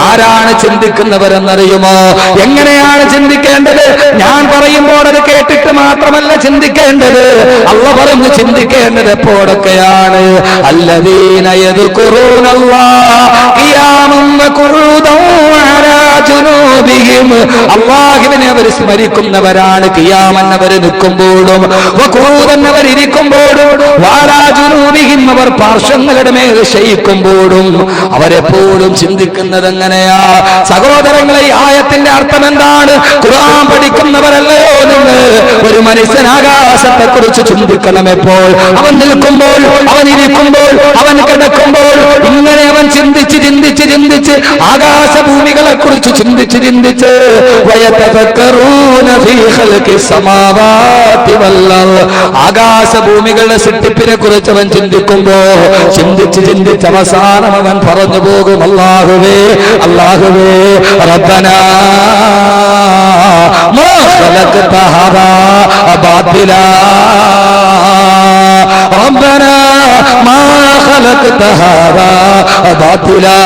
ആരാണ് ചിന്തിക്കുന്നവരെന്നറിയുമോ? എങ്ങനെയാണ് ചിന്തിക്കേണ്ടത്? ഞാൻ പറയുമ്പോൾ അത് കേട്ടിട്ട് മാത്രമല്ല ചിന്തിക്കേണ്ടത്. അല്ലാഹു പറഞ്ഞു ചിന്തിക്കേണ്ടത് എപ്പോഴൊക്കെയാണ്? അല്ലദീന യദ്കുറൂനല്ലാഹ ഖിയാമൻ വഖുഊദൻ വഅലാ ജുനൂബിഹിം, അല്ലാഹുവിനെ അവർ സ്മരിക്കുന്നവരാണ്. ഖിയാമൻ അവർ നിൽക്കുമ്പോഴും, വഖുഊദൻ അവർ ഇരിക്കുമ്പോഴും, വഅലാ ജുനൂബിഹിം അവർ പാർശ്വങ്ങളുടെ മേൽ ശയിക്കുമ്പോഴും അവരെപ്പോഴും ചിന്തിക്കുന്നത് എങ്ങനെയാ? സഹോദരങ്ങളെ, ഈ ആയത്തിന്റെ അർത്ഥം എന്താണ്? ഖുർആൻ പഠിക്കുന്നവരല്ലയോ നിങ്ങൾ? ഒരു മനുഷ്യൻ ആകാശത്തെ കുറിച്ച് ചിന്തിക്കണം. എപ്പോൾ? അവൻ നിൽക്കുമ്പോൾ, അവൻ ഇരിക്കുമ്പോൾ, അവൻ കിടക്കുമ്പോൾ. ഇങ്ങനെ അവൻ ചിന്തിച്ച് ചിന്തിച്ച് ചിന്തിച്ച് ആകാശഭൂമികളെ കുറിച്ച് ചിന്തിച്ച് ചിന്തിച്ച് വയതഫക്കറൂന ഫീ ഖൽഖിസ് സമാവാതി വൽ അർള്, ആകാശഭൂമികളുടെ സൃഷ്ടിപ്പിനെ കുറിച്ച് അവൻ ചിന്തിക്കുമ്പോ ചിന്തിച്ച് ചിന്തിച്ച് അവസാനം അവൻ പറഞ്ഞു പോകും, അല്ലാഹുവേ അല്ലാഹുവേ റബ്ബനാ മാ ഖലഖത ഹാദാ ബാതിലാ റബ്ബനാ മാ ഖലഖത ഹാദാ ബാതിലാ.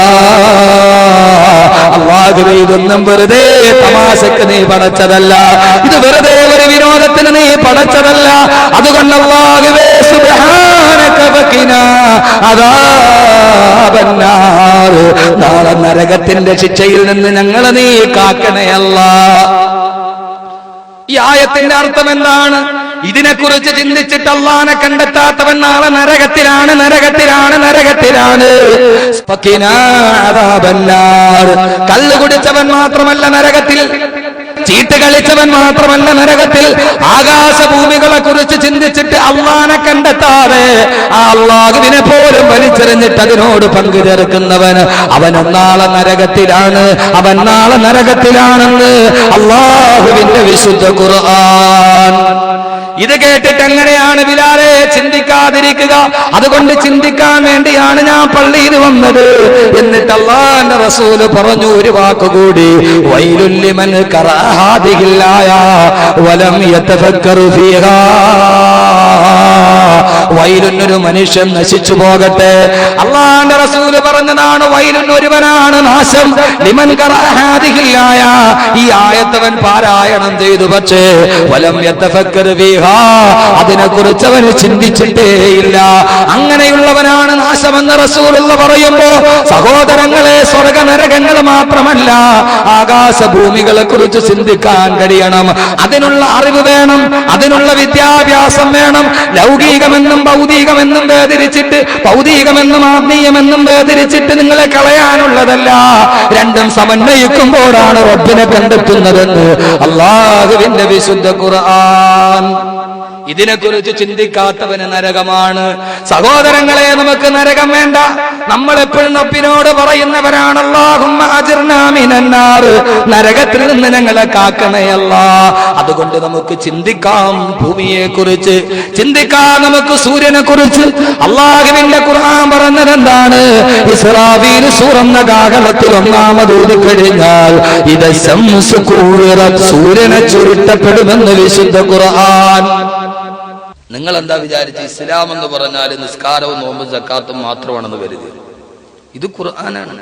അല്ലാഹുവേ, ഇതൊന്നും വെറുതെ തമാശക്ക് നീ പടച്ചതല്ല, ഇത് വെറുതെ ഒരു വിനോദത്തിന് നീ പടച്ചതല്ല. അതുകൊണ്ട് അല്ലാഹുവേ സുബ്ഹാനക വഖിനാ അദാബന്നാർ, നാളെ നരകത്തിന്റെ ശിക്ഷയിൽ നിന്ന് ഞങ്ങളെ നീ കാക്കണേ അല്ലാഹ്. ഈ ആയത്തിന്റെ അർത്ഥം എന്താണ്? ഇതിനെക്കുറിച്ച് ചിന്തിച്ചിട്ട് അള്ളാനെ കണ്ടെത്താത്തവൻ നാളെ നരകത്തിലാണ്, നരകത്തിലാണ്, നരകത്തിലാണ്. കള്ളു കുടിച്ചവൻ മാത്രമല്ല നരകത്തിൽ, ചീട്ട് കളിച്ചവൻ മാത്രമല്ല നരകത്തിൽ. ആകാശഭൂമികളെ കുറിച്ച് ചിന്തിച്ചിട്ട് അള്ളാനെ കണ്ടെത്താതെ ആ അള്ളാഹുവിനെ പോലും വലിച്ചെറിഞ്ഞിട്ട് അതിനോട് പങ്കു ചേർക്കുന്നവൻ അവൻ നാളെ നരകത്തിലാണ്, അവൻ നാളെ നരകത്തിലാണെന്ന് അള്ളാഹുവിന്റെ വിശുദ്ധ ഖുർആൻ. ഇത് കേട്ടിട്ട് എങ്ങനെയാണ് ബിലാലെ ചിന്തിക്കാതിരിക്കുക? അതുകൊണ്ട് ചിന്തിക്കാൻ വേണ്ടിയാണ് ഞാൻ പള്ളിയിൽ വന്നത്. എന്നിട്ട് അല്ലാഹുവിന്റെ റസൂൽ പറഞ്ഞു ഒരു വാക്കുകൂടി, വൈലുൽ ലിമൻ ഖറഅഹാദിഹിൽ ആയ വലം യതഫക്കറു ഫീഹാ. വൈലുന്നൊരു മനുഷ്യൻ നശിച്ചു പോകട്ടെ. അല്ലാഹുവിന്റെ റസൂൽ പറഞ്ഞതാണ്, വൈലുൻ ഒരുവനാണ് നാശം, ലിമൻ ഖറഅഹാദിഹിൽ ആയ, ഈ ആയത്തവൻ പാരായണം ചെയ്തു പക്ഷേ വലം യതഫക്കറു ഫീഹാ, അതിനെക്കുറിച്ച് അവന് ചിന്തിച്ചിട്ടേയില്ല. അങ്ങനെയുള്ളവനാണ് നാശമെന്ന് റസൂലുള്ള പറയുമ്പോ സഹോദരങ്ങളെ, സ്വർഗ നരകങ്ങൾ മാത്രമല്ല ആകാശഭൂമികളെ കുറിച്ച് ചിന്തിക്കാൻ കഴിയണം. അതിനുള്ള അറിവ് വേണം, അതിനുള്ള വിദ്യാഭ്യാസം വേണം. ലൗകികമെന്നും ഭൗതികമെന്നും വേദരിച്ചിട്ട്, ഭൗതികമെന്നും ആത്മീയമെന്നും വേദരിച്ചിട്ട് നിങ്ങളെ കളയാനുള്ളതല്ല. രണ്ടും സമന്വയിക്കുമ്പോഴാണ് റബ്ബിനെ കണ്ടെത്തുന്നതെന്ന് അല്ലാഹുവിന്റെ വിശുദ്ധ ഖുർആൻ. ഇതിനെക്കുറിച്ച് ചിന്തിക്കാത്തവന് നരകമാണ്. സഹോദരങ്ങളെ, നമുക്ക് നരകം വേണ്ട. നമ്മൾ എപ്പോഴും റബ്ബിനോട് പറയുന്നവരാണ്, അല്ലാഹുമ്മ അജിർനാ മിനന്നാർ, നരകത്തിൽ നിന്ന് ഞങ്ങളെ കാക്കണേ അല്ലാഹ്. അതുകൊണ്ട് നമുക്ക് ചിന്തിക്കാം ഭൂമിയെ കുറിച്ച്, ചിന്തിക്കാം നമുക്ക് സൂര്യനെ കുറിച്ച്. അല്ലാഹുവിന്റെ ഖുർആൻ പറഞ്ഞത് എന്താണ്? ഇസ്രാഫീൽ സൂറന്ന കാഹളത്തിൽ ഒന്നാമത് ഊതിക്കഴിഞ്ഞാൽ ഇത് ശംസു കൂവിറത്, സൂര്യനെ ചുരുട്ടപ്പെടുമെന്ന് വിശുദ്ധ ഖുർആൻ. നിങ്ങൾ എന്താ വിചാരിച്ച് ഇസ്ലാം എന്ന് പറഞ്ഞാൽ നിസ്കാരവും നോമ്പും സക്കാത്തും മാത്രമാണെന്ന് കരുതി? ഇത് ഖുർആനാണ്.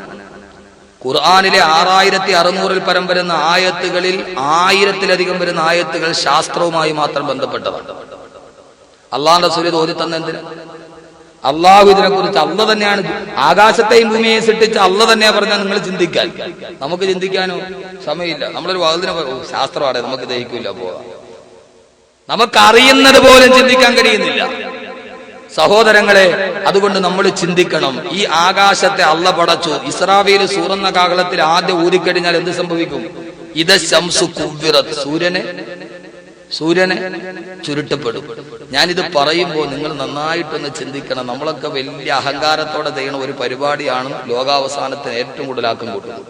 ഖുർആനിലെ 6600 പരം വരുന്ന ആയത്തുകളിൽ 1000-ലധികം വരുന്ന ആയത്തുകൾ ശാസ്ത്രവുമായി മാത്രം ബന്ധപ്പെട്ടതാണ്. അള്ളാഹുവിന്റെ റസൂൽ ഓതി തന്ന എന്തിനാ? അള്ളാഹു ഇതിനെ കുറിച്ച് അള്ള തന്നെയാണ് ആകാശത്തെയും ഭൂമിയെയും സൃഷ്ടിച്ച അള്ള തന്നെയാ പറഞ്ഞാൽ നിങ്ങൾ ചിന്തിക്കാൻ. നമുക്ക് ചിന്തിക്കാനോ സമയമില്ല. നമ്മളൊരു വാദത്തിന് ശാസ്ത്രമാണ്, നമുക്ക് ദഹിക്കില്ല പോവാം. നമുക്കറിയുന്നത് പോലും ചിന്തിക്കാൻ കഴിയുന്നില്ല സഹോദരങ്ങളെ. അതുകൊണ്ട് നമ്മൾ ചിന്തിക്കണം. ഈ ആകാശത്തെ അള്ള പടച്ചു. ഇസ്രാഫീൽ സൂറന്ന കാഹളത്തിൽ ആദ്യം ഊതിക്കഴിഞ്ഞാൽ എന്ത് സംഭവിക്കും? ഇത് ശംസു കുവ്വിറത്, സൂര്യനെ ചുരുട്ടപ്പെടും. ഞാനിത് പറയുമ്പോൾ നിങ്ങൾ നന്നായിട്ടൊന്ന് ചിന്തിക്കണം. നമ്മളൊക്കെ വലിയ അഹങ്കാരത്തോടെ ചെയ്യുന്ന ഒരു പരിപാടിയാണ് ലോകാവസാനത്തിന് ഏറ്റവും കൂടുതൽ ആക്കം കൂട്ടുന്നത്.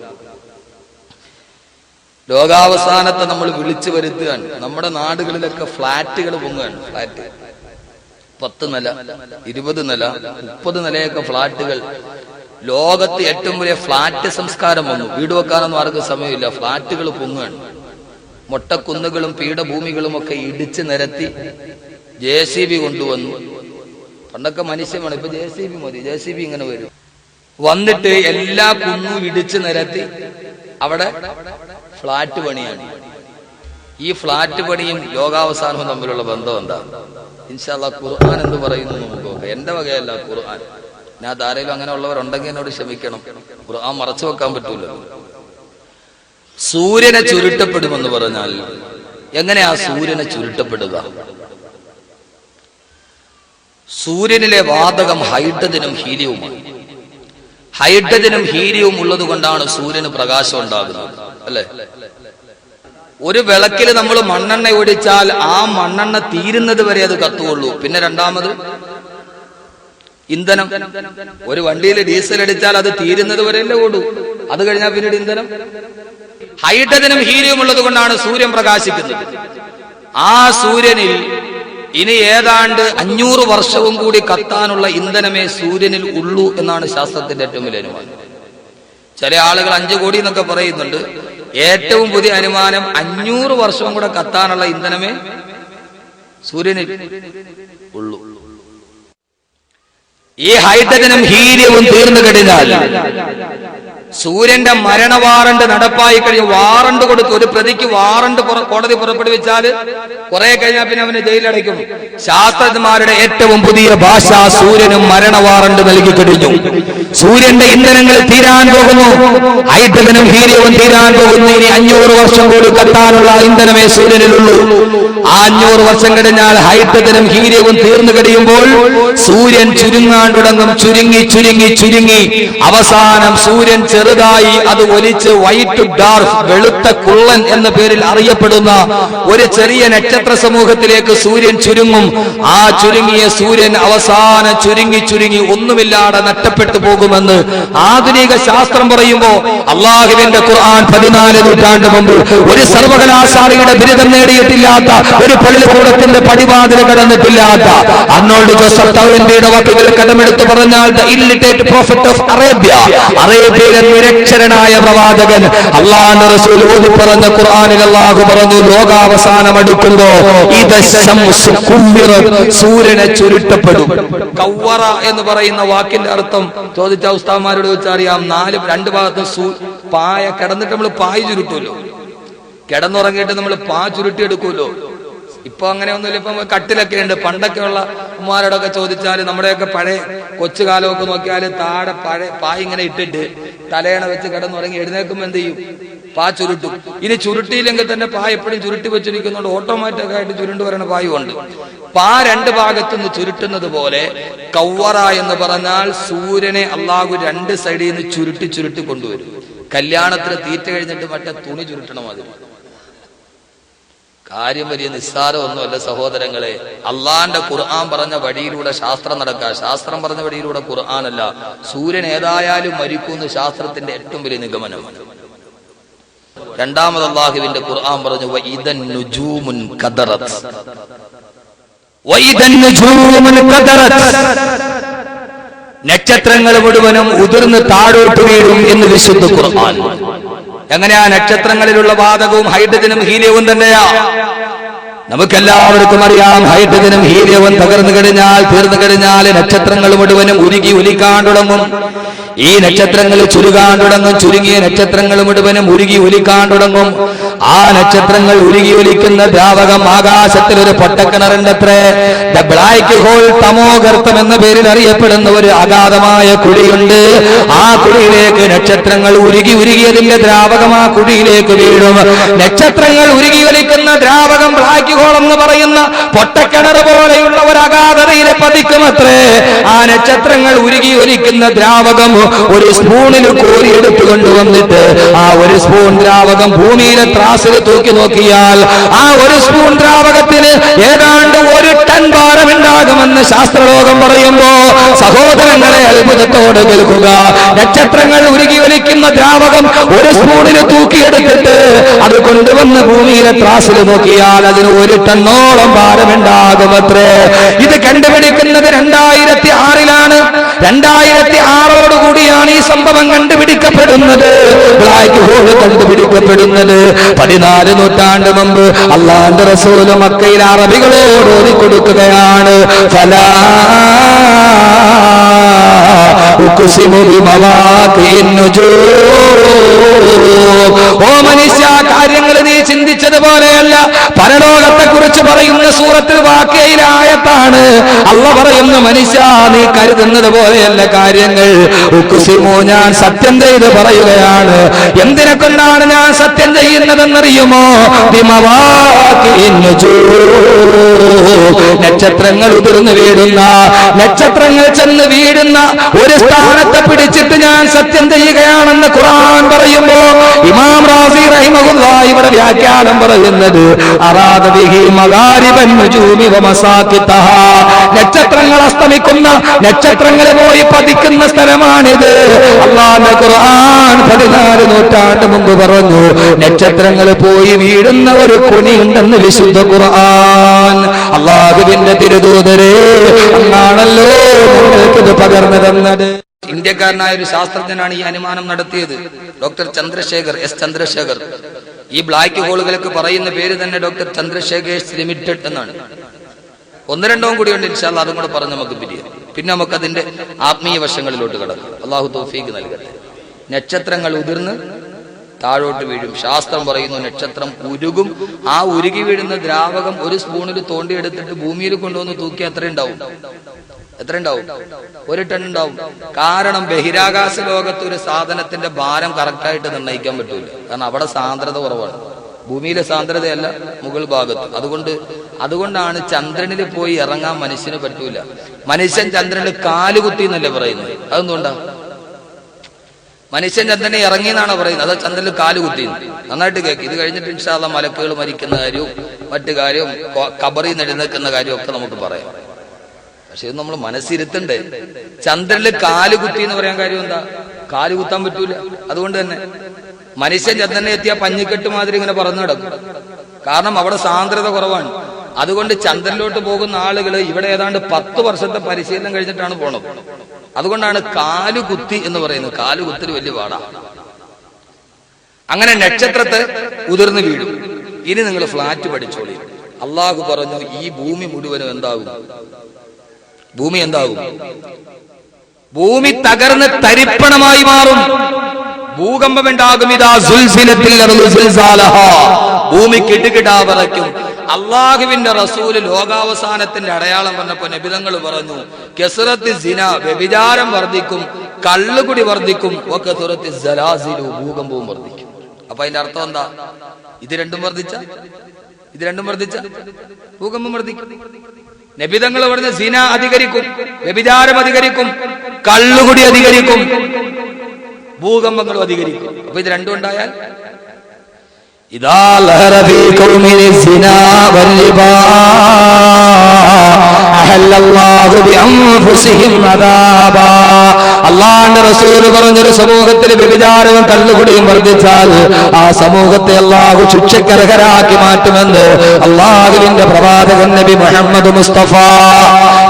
ലോകാവസാനത്തെ നമ്മൾ വിളിച്ചു വരുത്തുകയാണ്. നമ്മുടെ നാടുകളിലൊക്കെ ഫ്ലാറ്റുകൾ പൊങ്ങുകയാണ്. ഫ്ലാറ്റ് 10 നില, 20 നില, 30 നിലയൊക്കെ ഫ്ലാറ്റുകൾ. ലോകത്ത് ഏറ്റവും വലിയ ഫ്ലാറ്റ് സംസ്കാരം വന്നു. വീട് വെക്കാനൊന്നും ആർക്കും സമയമില്ല. ഫ്ലാറ്റുകൾ പൊങ്ങുകയാണ്. മൊട്ടക്കുന്നുകളും പീഠഭൂമികളും ഒക്കെ ഇടിച്ച് നിരത്തി JCB കൊണ്ടുവന്നു. പണ്ടൊക്കെ മനുഷ്യമാണ്, ഇപ്പൊ JCB മതി. JCB ഇങ്ങനെ വരും, വന്നിട്ട് എല്ലാ കുന്നും ഇടിച്ച് നിരത്തി അവിടെ ഫ്ലാറ്റ് പണിയാണ്. ഈ ഫ്ലാറ്റ് പണിയും ലോകാവസാനവും തമ്മിലുള്ള ബന്ധം എന്താ? ഇൻഷാ അല്ലാഹ് ഖുർആൻ എന്ത് പറയുന്നു നമുക്ക് നോക്കാം. എന്റെ വകയല്ല ഖുർആൻ. ഞാൻ ആരെങ്കിലും അങ്ങനെ ഉള്ളവരുണ്ടെങ്കിൽ എന്നോട് ക്ഷമിക്കണം. ഖുർആൻ മറച്ചു വെക്കാൻ പറ്റൂല. സൂര്യനെ ചുരുട്ടപ്പെടുമെന്ന് പറഞ്ഞാൽ എങ്ങനെയാ സൂര്യനെ ചുരുട്ടപ്പെടുക? സൂര്യനിലെ വാതകം ഹൈഡ്രജനും ഹീലിയവുമാണ്. ഹൈഡ്രജനും ഹീലിയവും ഉള്ളത് കൊണ്ടാണ് സൂര്യന് പ്രകാശം ഉണ്ടാകുന്നത്, അല്ലെ? ഒരു വിളക്കിൽ നമ്മൾ മണ്ണെണ്ണ ഒഴിച്ചാൽ ആ മണ്ണെണ്ണ തീരുന്നത് വരെ അത് കത്തുകൊള്ളൂ. പിന്നെ രണ്ടാമത് ഇന്ധനം. ഒരു വണ്ടിയിൽ ഡീസൽ അടിച്ചാൽ അത് തീരുന്നത് വരെയല്ലേ ഓടൂ. അത് കഴിഞ്ഞാൽ പിന്നീട് ഇന്ധനം. ഹൈഡ്രജനും ഹീലിയവും ഉള്ളത് കൊണ്ടാണ് സൂര്യൻ പ്രകാശിക്കുന്നത്. ആ സൂര്യനിൽ ഇനി ഏതാണ്ട് 500 വർഷവും കൂടി കത്താനുള്ള ഇന്ധനമേ സൂര്യനിൽ ഉള്ളൂ എന്നാണ് ശാസ്ത്രത്തിന്റെ ഏറ്റവും വലിയ അനുമാനം. ചില ആളുകൾ 5 കോടി എന്നൊക്കെ പറയുന്നുണ്ട്. ഏറ്റവും പുതിയ അനുമാനം 500 വർഷവും കൂടെ കത്താനുള്ള ഇന്ധനമേ സൂര്യനിൽ ഉള്ളൂ. ഈ ഹൈഡ്രജനും ഹീലിയവും തീർന്നു കഴിഞ്ഞാൽ സൂര്യന്റെ മരണ വാറണ്ട് നടപ്പായി കഴിഞ്ഞ് വാറണ്ട് കൊടുത്തു. ഒരു പ്രതിക്ക് വാറണ്ട് കോടതി പുറപ്പെടുവിച്ചാൽ കുറെ കഴിഞ്ഞാൽ പിന്നെ അവന് ജയിലടയ്ക്കും. ശാസ്ത്രജ്ഞന്മാരുടെ ഏറ്റവും പുതിയ ഭാഷ സൂര്യനും മരണ വാറണ്ട് നൽകി കഴിഞ്ഞു. സൂര്യന്റെ ഇന്ധനങ്ങൾ തീരാൻ പോകുന്നു, ഹൈഡ്രജനും ഹീലിയവും തീരാൻ പോകുന്നു. ഇനി 500 വർഷം കൂടി കത്താനുള്ള ഇന്ധനമേ സൂര്യനിലുള്ളൂ. 500 വർഷം കഴിഞ്ഞാൽ ഹൈഡ്രജനും ഹീലിയവും തീർന്നു കഴിയുമ്പോൾ സൂര്യൻ ചുരുങ്ങാൻ തുടങ്ങും. ചുരുങ്ങി ചുരുങ്ങി ചുരുങ്ങി അവസാനം സൂര്യൻ ചെറുതായി അത് ഒലിച്ച് വൈറ്റ് ഡാർക്ക്, വെളുത്ത കുള്ളൻ എന്ന പേരിൽ അറിയപ്പെടുന്ന ഒരു ചെറിയ നക്ഷത്ര സമൂഹത്തിലേക്ക് സൂര്യൻ ചുരുങ്ങും. ആ ചുരുങ്ങിയ സൂര്യൻ അവസാനം ചുരുങ്ങി ചുരുങ്ങി ഒന്നുമില്ലാതെ നഷ്ടപ്പെട്ടു പോകുമെന്ന് ആധുനിക ശാസ്ത്രം പറയുമ്പോ അള്ളാഹുവിന്റെ ഖുർആൻ 14 നൂറ്റാണ്ട് മുമ്പ് ഒരു സർവകലാശാലയുടെ ബിരുദം നേടിയിട്ടില്ലാത്ത, ഒരു പള്ളിക്കൂടത്തിന്റെ പടിവാതിൽ കടന്നിട്ടില്ലാത്ത അർണോൾഡ് ജോസഫ് ടൗലൻബിയുടെ വാക്കുകൾ കടമെടുത്ത് പറഞ്ഞാൽ the illiterate prophet of Arabia, അറേബ്യയിലെ നിരക്ഷരനായ പ്രവാചകൻ അള്ളാഹുവിന്റെ റസൂൽ ഓതി പറഞ്ഞ ഖുർആനിൽ അള്ളാഹു പറഞ്ഞു, ലോകാവസാനം അടുക്കുമ്പോ സൂര്യനെ ചുരുട്ടപ്പെടും. കവ്വറ എന്ന് പറയുന്ന വാക്കിന്റെ അർത്ഥം ചോദിച്ച ഉസ്താദ്മാരോട് വെച്ചറിയാം. 2 ഭാഗത്തും പായ കിടന്നിട്ട് നമ്മൾ പായ ചുരുട്ടുമല്ലോ, കിടന്നുറങ്ങിയിട്ട് നമ്മൾ ചുരുട്ടിയെടുക്കുമല്ലോ. ഇപ്പൊ അങ്ങനെയൊന്നുമില്ല. ഇപ്പൊ കട്ടിലൊക്കെ ഉണ്ട്. പണ്ടൊക്കെ ഉള്ള ഉമ്മാരോടൊക്കെ ചോദിച്ചാൽ, നമ്മുടെയൊക്കെ പഴയ കൊച്ചുകാലമൊക്കെ നോക്കിയാൽ താഴെ പഴയ പായ ഇങ്ങനെ ഇട്ടിട്ട് തലയണ വെച്ച് കിടന്നുറങ്ങി എഴുന്നേൽക്കുമ്പോൾ എന്ത് ചെയ്യും? ചുരുട്ടും. ഇനി ചുരുട്ടിയില്ലെങ്കിൽ തന്നെ എപ്പോഴും ചുരുട്ടി വെച്ചിരിക്കുന്നതുകൊണ്ട് ഓട്ടോമാറ്റിക് ആയിട്ട് ചുരുണ്ടു വരുന്ന പായുണ്ട്. 2 ഭാഗത്തുനിന്ന് ചുരുട്ടുന്നത് പോലെ കവ്വറ എന്ന് പറഞ്ഞാൽ സൂര്യനെ അള്ളാഹു 2 സൈഡിൽ നിന്ന് ചുരുട്ടി ചുരുട്ടി കൊണ്ടുവരും. കല്യാണത്തിന് തീറ്റ കഴിഞ്ഞിട്ട് മറ്റേ തുണി ചുരുട്ടണം. അതിന് കാര്യം വലിയ നിസ്സാരമൊന്നുമല്ല സഹോദരങ്ങളെ. അള്ളാന്റെ ഖുർആൻ പറഞ്ഞ വഴിയിലൂടെ ശാസ്ത്രം നടക്കുക. ശാസ്ത്രം പറഞ്ഞ വഴിയിലൂടെ ഖുർആനല്ല. സൂര്യൻ ഏതായാലും മരിക്കുമെന്ന് ശാസ്ത്രത്തിന്റെ ഏറ്റവും വലിയ നിഗമനമാണ്. രണ്ടാമത് അള്ളാഹുവിന്റെ ഖുർആൻ പറഞ്ഞു, വഇദൻ നുജൂമുൻ ഖദറത്, വഇദൻ നുജൂമുൻ ഖദറത്, നക്ഷത്രങ്ങൾ മുഴുവനും ഉതിർന്ന് താഴോട്ട് വീഴും എന്ന് വിശുദ്ധ ഖുർആൻ. എങ്ങനെയാ? നക്ഷത്രങ്ങളിലുള്ള വാതകവും ഹൈഡ്രജനും ഹീലിയവും തന്നെയാ. നമുക്കെല്ലാവർക്കും അറിയാം, ഹൈഡ്രജനും ഹീലിയവും തീർന്നു കഴിഞ്ഞാൽ നക്ഷത്രങ്ങൾ മുഴുവനും ഉരുകി ഒലിക്കാൻ തുടങ്ങും. ഈ നക്ഷത്രങ്ങൾ ചുരുകാൻ തുടങ്ങും. ചുരുങ്ങിയ നക്ഷത്രങ്ങൾ മുഴുവനും ഉരുകി ഒലിക്കാൻ തുടങ്ങും. ആ നക്ഷത്രങ്ങൾ ഉരുകി ഒലിക്കുന്ന ദ്രാവകം ആകാശത്തിൽ ഒരു പൊട്ടക്കിണറിന്റെ ദ ബ്ലാക്ക് ഹോൾ, തമോഗർത്തം എന്ന പേരിൽ അറിയപ്പെടുന്ന ഒരു അഗാധമായ കുഴിയുണ്ട്. ആ കുഴിയിലേക്ക് നക്ഷത്രങ്ങൾ ഉരുകി അതിന്റെ ദ്രാവകം ആ കുഴിയിലേക്ക് വീഴും. നക്ഷത്രങ്ങൾ ഉരുകി ഒലിക്കുന്ന ദ്രാവകം ബ്ലാക്ക് ഹോൾ എന്ന് പറയുന്ന പൊട്ടക്കിണർ പോലെയുള്ള ഒരു അഗാധതയിൽ പതിക്കുമത്രേ. ആ നക്ഷത്രങ്ങൾ ഉരുകി ഒലിക്കുന്ന ദ്രാവകം ഒരു സ്പൂണിൽ കോരിയെടുത്തു കൊണ്ടുവന്നിട്ട് ആ ഒരു സ്പൂൺ ദ്രാവകം ഭൂമിയിലെ ത്രാസിൽ തൂക്കി നോക്കിയാൽ ആ ഒരു സ്പൂൺ ദ്രാവകത്തിന് ഏതാണ്ട് 1 ടൺ ഭാരമുണ്ടാകുമെന്ന് ശാസ്ത്രലോകം പറയുമ്പോ സഹോദരങ്ങളെ അത്ഭുതത്തോടെ കേൾക്കുക. നക്ഷത്രങ്ങൾ ഉരുകി ഒലിക്കുന്ന ദ്രാവകം ഒരു സ്പൂണിൽ തൂക്കിയെടുത്തിട്ട് അത് കൊണ്ടുവന്ന് ഭൂമിയിലെ ത്രാസിൽ നോക്കിയാൽ അതിന് 1 ടണ്ണോളം ഭാരമുണ്ടാകുമത്രേ. ഇത് കണ്ടുപിടിക്കുന്നത് 2006-ലാണ്. 2006 ാണ് ഈ സംഭവം കണ്ടുപിടിക്കപ്പെടുന്നത്. ബ്ലാക്ക് ഹോൾ കണ്ടുപിടിക്കപ്പെടുന്നത് 14 നൂറ്റാണ്ട് മുമ്പ് അള്ളാഹുവിന്റെ റസൂൽ മക്കയിൽ അറബികളോട് ഓതി കൊടുക്കുകയാണ്. ഫലാ ഉഖ്സിമു ബിമവാഖിൻ നുജൂം. ഓ മനുഷ്യ, കാര്യങ്ങൾ നീ ചിന്തിച്ചതുപോലെയല്ല. പരലോകത്തെ കുറിച്ച് പറയുന്ന സൂറത്തുൽ വാഖിയയിലെ ആയത്താണ്. അല്ലാഹു പറയുന്ന, മനുഷ്യ നീ കരുതുന്നത് പോലെയല്ല കാര്യങ്ങൾ. ഉഖ്സിമു, ഞാൻ സത്യം ചെയ്ത് പറയുകയാണ്. എന്തിനെ കൊണ്ടാണ് ഞാൻ സത്യം ചെയ്യുന്നതെന്നറിയുമോ? ബിമവാഖിൻ നുജൂം. നക്ഷത്രങ്ങൾ ഉതിർന്നു വീഴുന്ന, നക്ഷത്രങ്ങൾ ചെന്ന് വീഴുന്ന ഒരു സ്ഥാനത്തെ പിടിച്ചിട്ട് ഞാൻ സത്യം ചെയ്യുകയാണെന്ന് ഖുർആൻ പറയുമ്പോ ഇമാം റാസി റഹിമഹുല്ലാഹ് ഇവിടെ വ്യാഖ്യാനം പറയുന്നത്, അറാദ ബിഹി മഗാരിബൻ നുജൂമി വമസാഖിതഹാ. നക്ഷത്രങ്ങൾ അസ്തമിക്കുന്ന, നക്ഷത്രങ്ങൾ പോയി പതിക്കുന്ന സ്ഥലമാണിത്. അല്ലാഹുവിന്റെ ഖുർആൻ 14 നൂറ്റാണ്ട് മുമ്പ് പറഞ്ഞു, നക്ഷത്രങ്ങൾ പോയി വീഴുന്ന ഒരു കുനിയുണ്ടെന്ന് വിശുദ്ധ ഖുർആൻ. അല്ലാഹുവിന്റെ തിരുദൂതരെ, അങ്ങാണല്ലോ നിങ്ങൾക്കിത് പകർന്നു തന്നത്. ഇന്ത്യക്കാരനായ ഒരു ശാസ്ത്രജ്ഞനാണ് ഈ അനുമാനം നടത്തിയത്. Doctor Chandrasekhar S. ചന്ദ്രശേഖർ. ഈ ബ്ലാക്ക് ഹോളുകൾക്ക് പറയുന്ന പേര് തന്നെ ഡോക്ടർ ചന്ദ്രശേഖേഴ്സ് ലിമിറ്റഡ് എന്നാണ്. 1-2 കൂടി ഉണ്ട്. ഇൻഷാ അല്ലാഹ് അതും കൂടെ പറഞ്ഞ് നമുക്ക് പിരിയാം. പിന്നെ നമുക്ക് അതിന്റെ ആത്മീയ വശങ്ങളിലോട്ട് കടക്കാം. അള്ളാഹു തൗഫീഖ് നൽകട്ടെ. നക്ഷത്രങ്ങൾ ഉതിർന്ന് താഴോട്ട് വീഴും. ശാസ്ത്രം പറയുന്നു നക്ഷത്രം ഉരുകും. ആ ഉരുകി വീഴുന്ന ദ്രാവകം ഒരു സ്പൂണിൽ തോണ്ടിയെടുത്തിട്ട് ഭൂമിയിൽ കൊണ്ടുവന്ന് തൂക്കി എത്ര ഉണ്ടാവും? 1 ടൺ ഉണ്ടാവും. കാരണം ബഹിരാകാശ ലോകത്ത് ഒരു സാധനത്തിന്റെ ഭാരം കറക്റ്റായിട്ട് നിർണ്ണയിക്കാൻ പറ്റൂല. കാരണം അവിടെ സാന്ദ്രത കുറവാണ്. ഭൂമിയിലെ സാന്ദ്രതയല്ല മുകൾ ഭാഗത്ത്. അതുകൊണ്ടാണ് ചന്ദ്രനിൽ പോയി ഇറങ്ങാൻ മനുഷ്യന് പറ്റൂല. മനുഷ്യൻ ചന്ദ്രനിൽ കാലുകുത്തി എന്നല്ലേ പറയുന്നത്? അതെന്തുകൊണ്ടാ? മനുഷ്യൻ ചന്ദ്രനെ ഇറങ്ങി എന്നാണ് പറയുന്നത്, അത് ചന്ദ്രനിൽ കാലുകുത്തി. നന്നായിട്ട് കേൾക്ക്. ഇത് കഴിഞ്ഞിട്ട് ഇൻഷാ അല്ലാഹ് മലക്കുകൾ മരിക്കുന്ന കാര്യവും മറ്റു കാര്യവും ഖബറിൽ നിന്ന് എഴുന്നേൽക്കുന്ന കാര്യവും ഒക്കെ നമുക്ക് പറയാം. പക്ഷെ ഇത് നമ്മൾ മനസ്സിരുത്തണ്ടേ. ചന്ദ്രനിൽ കാലുകുത്തി എന്ന് പറയാൻ കാര്യം എന്താ? കാലുകുത്താൻ പറ്റൂല. അതുകൊണ്ട് തന്നെ മനുഷ്യൻ ചന്ദ്രനെ എത്തിയ പഞ്ഞിക്കെട്ട് മാതിരി ഇങ്ങനെ പറന്നു കിടക്കും. കാരണം അവിടെ സാന്ദ്രത കുറവാണ്. അതുകൊണ്ട് ചന്ദ്രനിലോട്ട് പോകുന്ന ആളുകൾ ഇവിടെ ഏതാണ്ട് 10 വർഷത്തെ പരിശീലനം കഴിഞ്ഞിട്ടാണ് പോണത്. അതുകൊണ്ടാണ് കാലുകുത്തി എന്ന് പറയുന്നത്. കാലുകുത്തിൽ വലിയ പാടാ. അങ്ങനെ നക്ഷത്രത്തെ ഉതിർന്നു വീഴും. ഇനി നിങ്ങൾ ഫ്ലാറ്റ് പഠിച്ചോളി. അള്ളാഹു പറഞ്ഞു ഈ ഭൂമി മുഴുവനും എന്താകും? ഭൂമി എന്താകും? ഭൂമി തകർന്ന് തരിപ്പണമായി മാറും. ഭൂകമ്പം ഉണ്ടാകും. ഇതാ ഭൂമി കിടുകിടാ വിറയ്ക്കും. അള്ളാഹുവിന്റെ റസൂല് ലോകാവസാനത്തിന്റെ അടയാളം പറഞ്ഞപ്പോ നബിതങ്ങൾ പറഞ്ഞു കസറത്തി സിന, വ്യഭിചാരം വർദ്ധിക്കും, കള്ളുകുടി വർദ്ധിക്കും, വകസറത്തി സലാസിലു, ഭൂകമ്പവും വർദ്ധിക്കും. അപ്പൊ അതിന്റെ അർത്ഥം എന്താ? ഇത് രണ്ടും വർദ്ധിച്ച ഭൂകമ്പം വർദ്ധിക്കും. നബിതങ്ങൾ പറഞ്ഞ സിന അധികരിക്കും, വ്യഭിചാരം അധികരിക്കും, കള്ളുകുടി അധികരിക്കും, ഭൂകമ്പങ്ങളും അധികരിക്കും. അപ്പൊ ഇത് രണ്ടും ഉണ്ടായാൽ അള്ളാഹുവിന്റെ റസൂൽ പറഞ്ഞൊരു സമൂഹത്തിൽ വ്യഭിചാരവും കള്ളുകുടിയും വർദ്ധിച്ചാൽ ആ സമൂഹത്തെ അള്ളാഹു ശിക്ഷക്കർഹരാക്കി മാറ്റുമെന്ന് അള്ളാഹുവിന്റെ പ്രവാചകൻ നബി മുഹമ്മദ് മുസ്തഫ.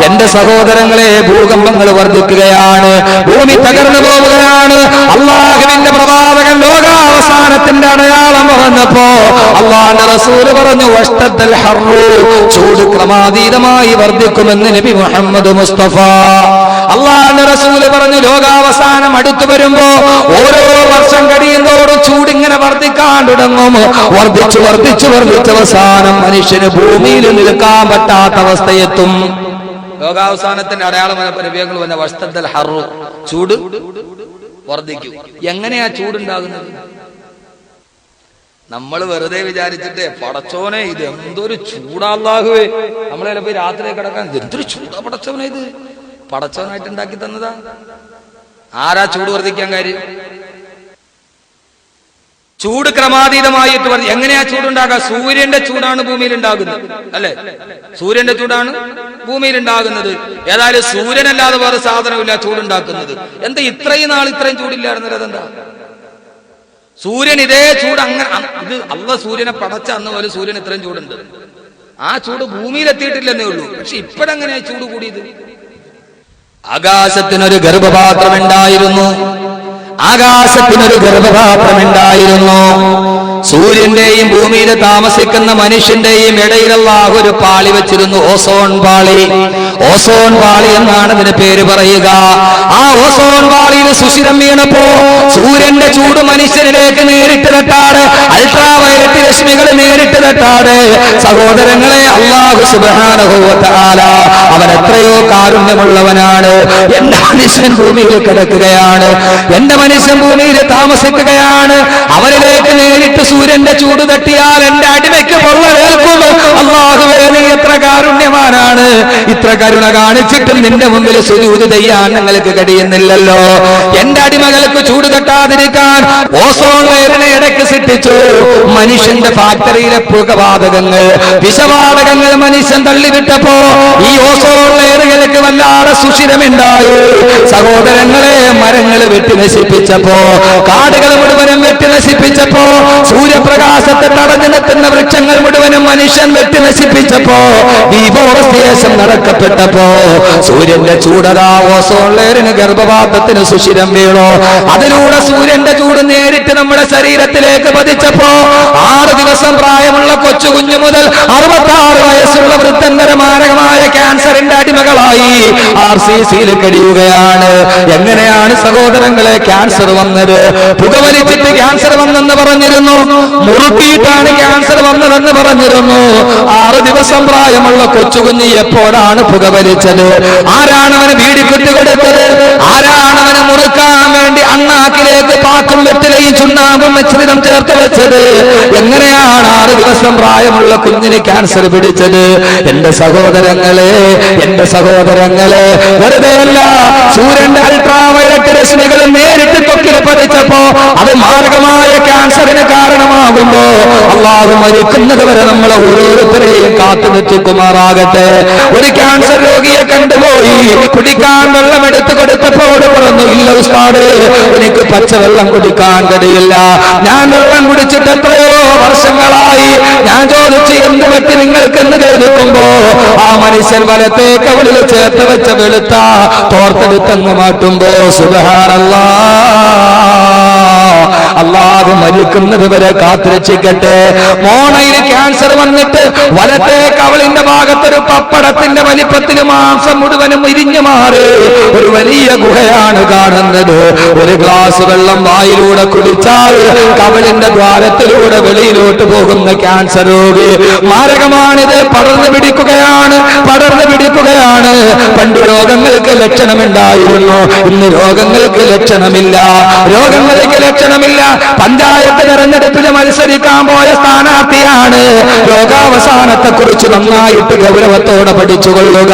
എന്റെ സഹോദരങ്ങളെ, ഭൂകമ്പങ്ങൾ വർദ്ധിക്കുകയാണ്, ഭൂമി തകർന്നു പോവുകയാണ്. അള്ളാഹുവിന്റെ പ്രവാചകൻ ലോകാവസാനത്തിന്റെ അടയാളം വന്നപ്പോ അള്ളാഹുവിന്റെ റസൂൽ പറഞ്ഞു വഷ്തദ്ദൽ ഹർറു, ചൂട് ക്രമാതീതമായി വർദ്ധിക്കുമെന്ന് നബി മുഹമ്മദ് മുസ്തഫ. അള്ളാഹുവിന്റെ റസൂൽ പറഞ്ഞു ലോകാവസാനം അടുത്തു വരുമ്പോ ഓരോ വർഷം കഴിയുന്നതോടും ചൂടിങ്ങനെ വർദ്ധിക്കാൻ തുടങ്ങും. വർദ്ധിച്ച് അവസാനം മനുഷ്യന് ഭൂമിയിൽ നിൽക്കാൻ പറ്റാത്ത അവസ്ഥയെത്തും. ലോകാവസാനത്തിന്റെ അടയാളം നബിയങ്ങൾ വന്ന വഷ്തദ്ദൽ ഹർറു, ചൂട് വർദ്ധിക്കും. എങ്ങനെയാ ചൂടുണ്ടാകുന്നത്? നമ്മൾ വെറുതെ വിചാരിച്ചിട്ട് പടച്ചോനെ ഇത് എന്തൊരു ചൂടാല്ലാഹുവേ, നമ്മളെ ചിലപ്പോ രാത്രി കിടക്കാൻ എന്തൊരു ചൂടാ പടച്ചോനെ, ഇത് പടച്ചോനായിട്ട് ഉണ്ടാക്കി തന്നതാ. ആരാ ചൂട് വർദ്ധിക്കാൻ കാര്യം? ചൂട് ക്രമാതീതമായിട്ട് എങ്ങനെയാ ചൂടുണ്ടാകുക? സൂര്യന്റെ ചൂടാണ് ഭൂമിയിൽ ഉണ്ടാകുന്നത്, അല്ലെ? സൂര്യന്റെ ചൂടാണ് ഭൂമിയിൽ ഉണ്ടാകുന്നത്. ഏതായാലും സൂര്യനല്ലാതെ വേറെ സാധനമില്ല ചൂടുണ്ടാക്കുന്നത്. എന്താ ഇത്രയും നാൾ ഇത്രയും ചൂടില്ലായിരുന്നത്? അതെന്താ? സൂര്യൻ ഇതേ ചൂട് അങ്ങനെ ഇത് അള്ളാഹ് സൂര്യനെ പടച്ച അന്ന് പോലെ സൂര്യൻ ഇത്രയും ചൂടുണ്ട്. ആ ചൂട് ഭൂമിയിൽ എത്തിയിട്ടില്ലെന്നേ ഉള്ളൂ. പക്ഷെ ഇപ്പോഴെങ്ങനെയാ ചൂട് കൂടിയത്? ആകാശത്തിനൊരു ഗർഭപാത്രമുണ്ടായിരുന്നു. സൂര്യന്റെയും ഭൂമിയിൽ താമസിക്കുന്ന മനുഷ്യന്റെയും ഇടയിൽ അല്ലാഹു ഒരു പാളി വെച്ചിരുന്നു, ഓസോൺ പാളി. ഓസോൺ പാളി എന്നാണ് ഇതിന് പേര് പറയുക. ആ ഓസോൺ പാളിയിൽ സുഷിരം വീണപ്പോ സൂര്യന്റെ ചൂട് മനുഷ്യനിലേക്ക് നേരിട്ട് തട്ടാറ്, അൾട്രാവയലറ്റ് രശ്മികൾ നേരിട്ട് തട്ടാറ്. സഹോദരങ്ങളെ, അല്ലാഹു സുബ്ഹാനഹു വ തആല അവൻ എത്രയോ കാരുണ്യമുള്ളവനാണ്. എന്റെ മനുഷ്യൻ ഭൂമിയിൽ കിടക്കുകയാണ്, എന്റെ മനുഷ്യൻ ഭൂമിയിൽ താമസിക്കുകയാണ്. അവരിലേക്ക് നേരിട്ട് സൂര്യന്റെ ചൂട് തട്ടിയാൽ എന്റെ അടിമയ്ക്ക് പൊള്ളലേൽക്കും. അല്ലാഹുവേ, നീ എത്ര കാരുണ്യവാനാണ്. ഇത്ര കരുണ കാണിച്ചിട്ടും നിന്റെ മുമ്പിൽ സുജൂദ് ചെയ്യാൻ ഞങ്ങൾക്ക് കഴിയുന്നില്ലല്ലോ. എന്റെ അടിമകൾക്ക് ചൂട് തട്ടാതിരിക്കാൻ ഓസോൺ ലെയറിനെ ഇടയ്ക്ക് സൃഷ്ടിച്ചു. മനുഷ്യന്റെ ഫാക്ടറിയിലെ പുകവാതകങ്ങൾ, വിഷവാതകങ്ങൾ മനുഷ്യൻ തള്ളിവിട്ടപ്പോ ഈ ഓസോൺ ലെയറുകൾക്ക് വല്ലാതെ സുഷിരമുണ്ടായി. സഹോദരങ്ങളെ, മരങ്ങൾ വെട്ടി നശിപ്പിച്ചപ്പോ, കാടുകൾ മുഴുവനും വെട്ടി നശിപ്പിച്ചപ്പോ, സൂര്യപ്രകാശത്തെ തടഞ്ഞു നിർത്തുന്ന വൃക്ഷങ്ങൾ മുഴുവനും മനുഷ്യൻ വെട്ടി നശിപ്പിച്ചപ്പോ ഡീഫോറസ്റ്റേഷൻ നടക്കപ്പെട്ടപ്പോ സൂര്യന്റെ ചൂടതാ ഓസോൺ ലെയറിന് ഗർഭപാത്രത്തിന് സുഷിരം വീണു. അതിലൂടെ സൂര്യന്റെ ചൂട് നേരിട്ട് നമ്മുടെ ശരീരത്തിലേക്ക് പതിച്ചപ്പോ 6 ദിവസം പ്രായമുള്ള കൊച്ചുകുഞ്ഞു മുതൽ 66 വയസ്സുള്ള വൃദ്ധന്മാരെ മാരകമായ ക്യാൻസറിന്റെ അടിമകളായി RCCയിൽ കഴിയുകയാണ്. എങ്ങനെയാണ് സഹോദരങ്ങളെ ക്യാൻസർ വന്നത്? പുകവലിച്ചിട്ട് ക്യാൻസർ വന്നെന്ന് പറഞ്ഞിരുന്നു, മുറുക്കിയിട്ടാണ് ക്യാൻസർ വന്നതെന്ന് പറഞ്ഞിരുന്നു. 6 ദിവസം പ്രായമുള്ള കൊച്ചുകുഞ്ഞ് എപ്പോഴാണ് പുകവലിച്ചത്? ആരാണ് അവന് ബീഡിക്കുട്ടി കൊടുത്തത്? ആരാണ് അവന് മുറുക്കാൻ വേണ്ടി അണ്ണാക്കിലേക്ക് പാക്കും വെറ്റിലയും ചുണ്ണാമ്പും മിശ്രിതം ചേർത്ത് വെച്ചത്? എങ്ങനെയാണ് 6 ദിവസം പ്രായമുള്ള കുഞ്ഞിന് ക്യാൻസർ പിടിച്ചത്? എന്റെ സഹോദരങ്ങളെ, എന്റെ സഹോദരങ്ങളെ, വെറുതെയല്ല. സൂര്യന്റെ അൾട്രാവയലറ്റ് രശ്മികൾ നേരിട്ട് ത്വക്കിൽ പതിച്ചപ്പോ അത് മാരകമായ ക്യാൻസറിന് കാരണമാകുമ്പോ അല്ലാഹു മരിക്കുന്നത് വരെ നമ്മളെ ഓരോരുത്തരെയും കാത്തു നിർത്തിക്കുമാറാകട്ടെ. ഒരു ക്യാൻസർ രോഗിയെ കണ്ടുപോയി കുടിക്കാൻ വെള്ളം എടുത്തു കൊടുത്തപ്പോൾ പറഞ്ഞു, ഇല്ല ഉസ്താദേ, എനിക്ക് പച്ചവെള്ളം കുടിക്കാൻ കഴിയില്ല, ഞാൻ വെള്ളം കുടിച്ചിട്ട് എത്രയോ വർഷങ്ങളായി. ഞാൻ ചോദിച്ചു, എന്ത് പറ്റി നിങ്ങൾക്കെന്ന് കേൾക്കുമ്പോ ആ മനുഷ്യൻ വലത്തെ കവിളിൽ ചേർത്ത് വെച്ച വെളുത്ത തോർത്തെടുത്തങ്ങ് മാറ്റുമ്പോ സുബ്ഹാനല്ലാഹ്, അല്ലാഹു മരിക്കുന്നത് വരെ കാത്തുരക്ഷിക്കട്ടെ. മോണയിൽ ക്യാൻസർ വന്നിട്ട് വലത്തെ കവളിന്റെ ഭാഗത്തൊരു പപ്പടത്തിന്റെ വലിപ്പത്തിൽ മാംസം മുഴുവനും ഇരിഞ്ഞു മാറി ഒരു വലിയ ഗുഹയാണ് കാണുന്നത്. ഒരു ഗ്ലാസ് വെള്ളം വായിലൂടെ കുടിച്ചാൽ കവളിന്റെ ദ്വാരത്തിലൂടെ വെളിയിലോട്ട് പോകുന്ന ക്യാൻസർ രോഗി. മാരകമാണിത്. പടർന്നു പിടിക്കുകയാണ്, പടർന്നു പിടിക്കുകയാണ്. പണ്ട് രോഗങ്ങൾക്ക് ലക്ഷണമുണ്ടായിരുന്നു, ഇന്ന് രോഗങ്ങൾക്ക് ലക്ഷണമില്ല. രോഗങ്ങൾക്ക് ലക്ഷണമില്ല. പഞ്ചായത്ത് തെരഞ്ഞെടുപ്പിന് മത്സരിക്കാൻ പോയ സ്ഥാനാർത്ഥിയാണ്. രോഗാവസാനത്തെ കുറിച്ച് നന്നായിട്ട് ഗൗരവത്തോടെ പഠിച്ചുകൊള്ളുക.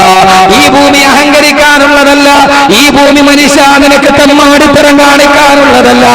ഈ ഭൂമി അഹങ്കരിക്കാനുള്ളതല്ല. ഈ ഭൂമി മനുഷ്യ നിനക്ക് തെമ്മാടിത്തരം കാണിക്കാനുള്ളതല്ല.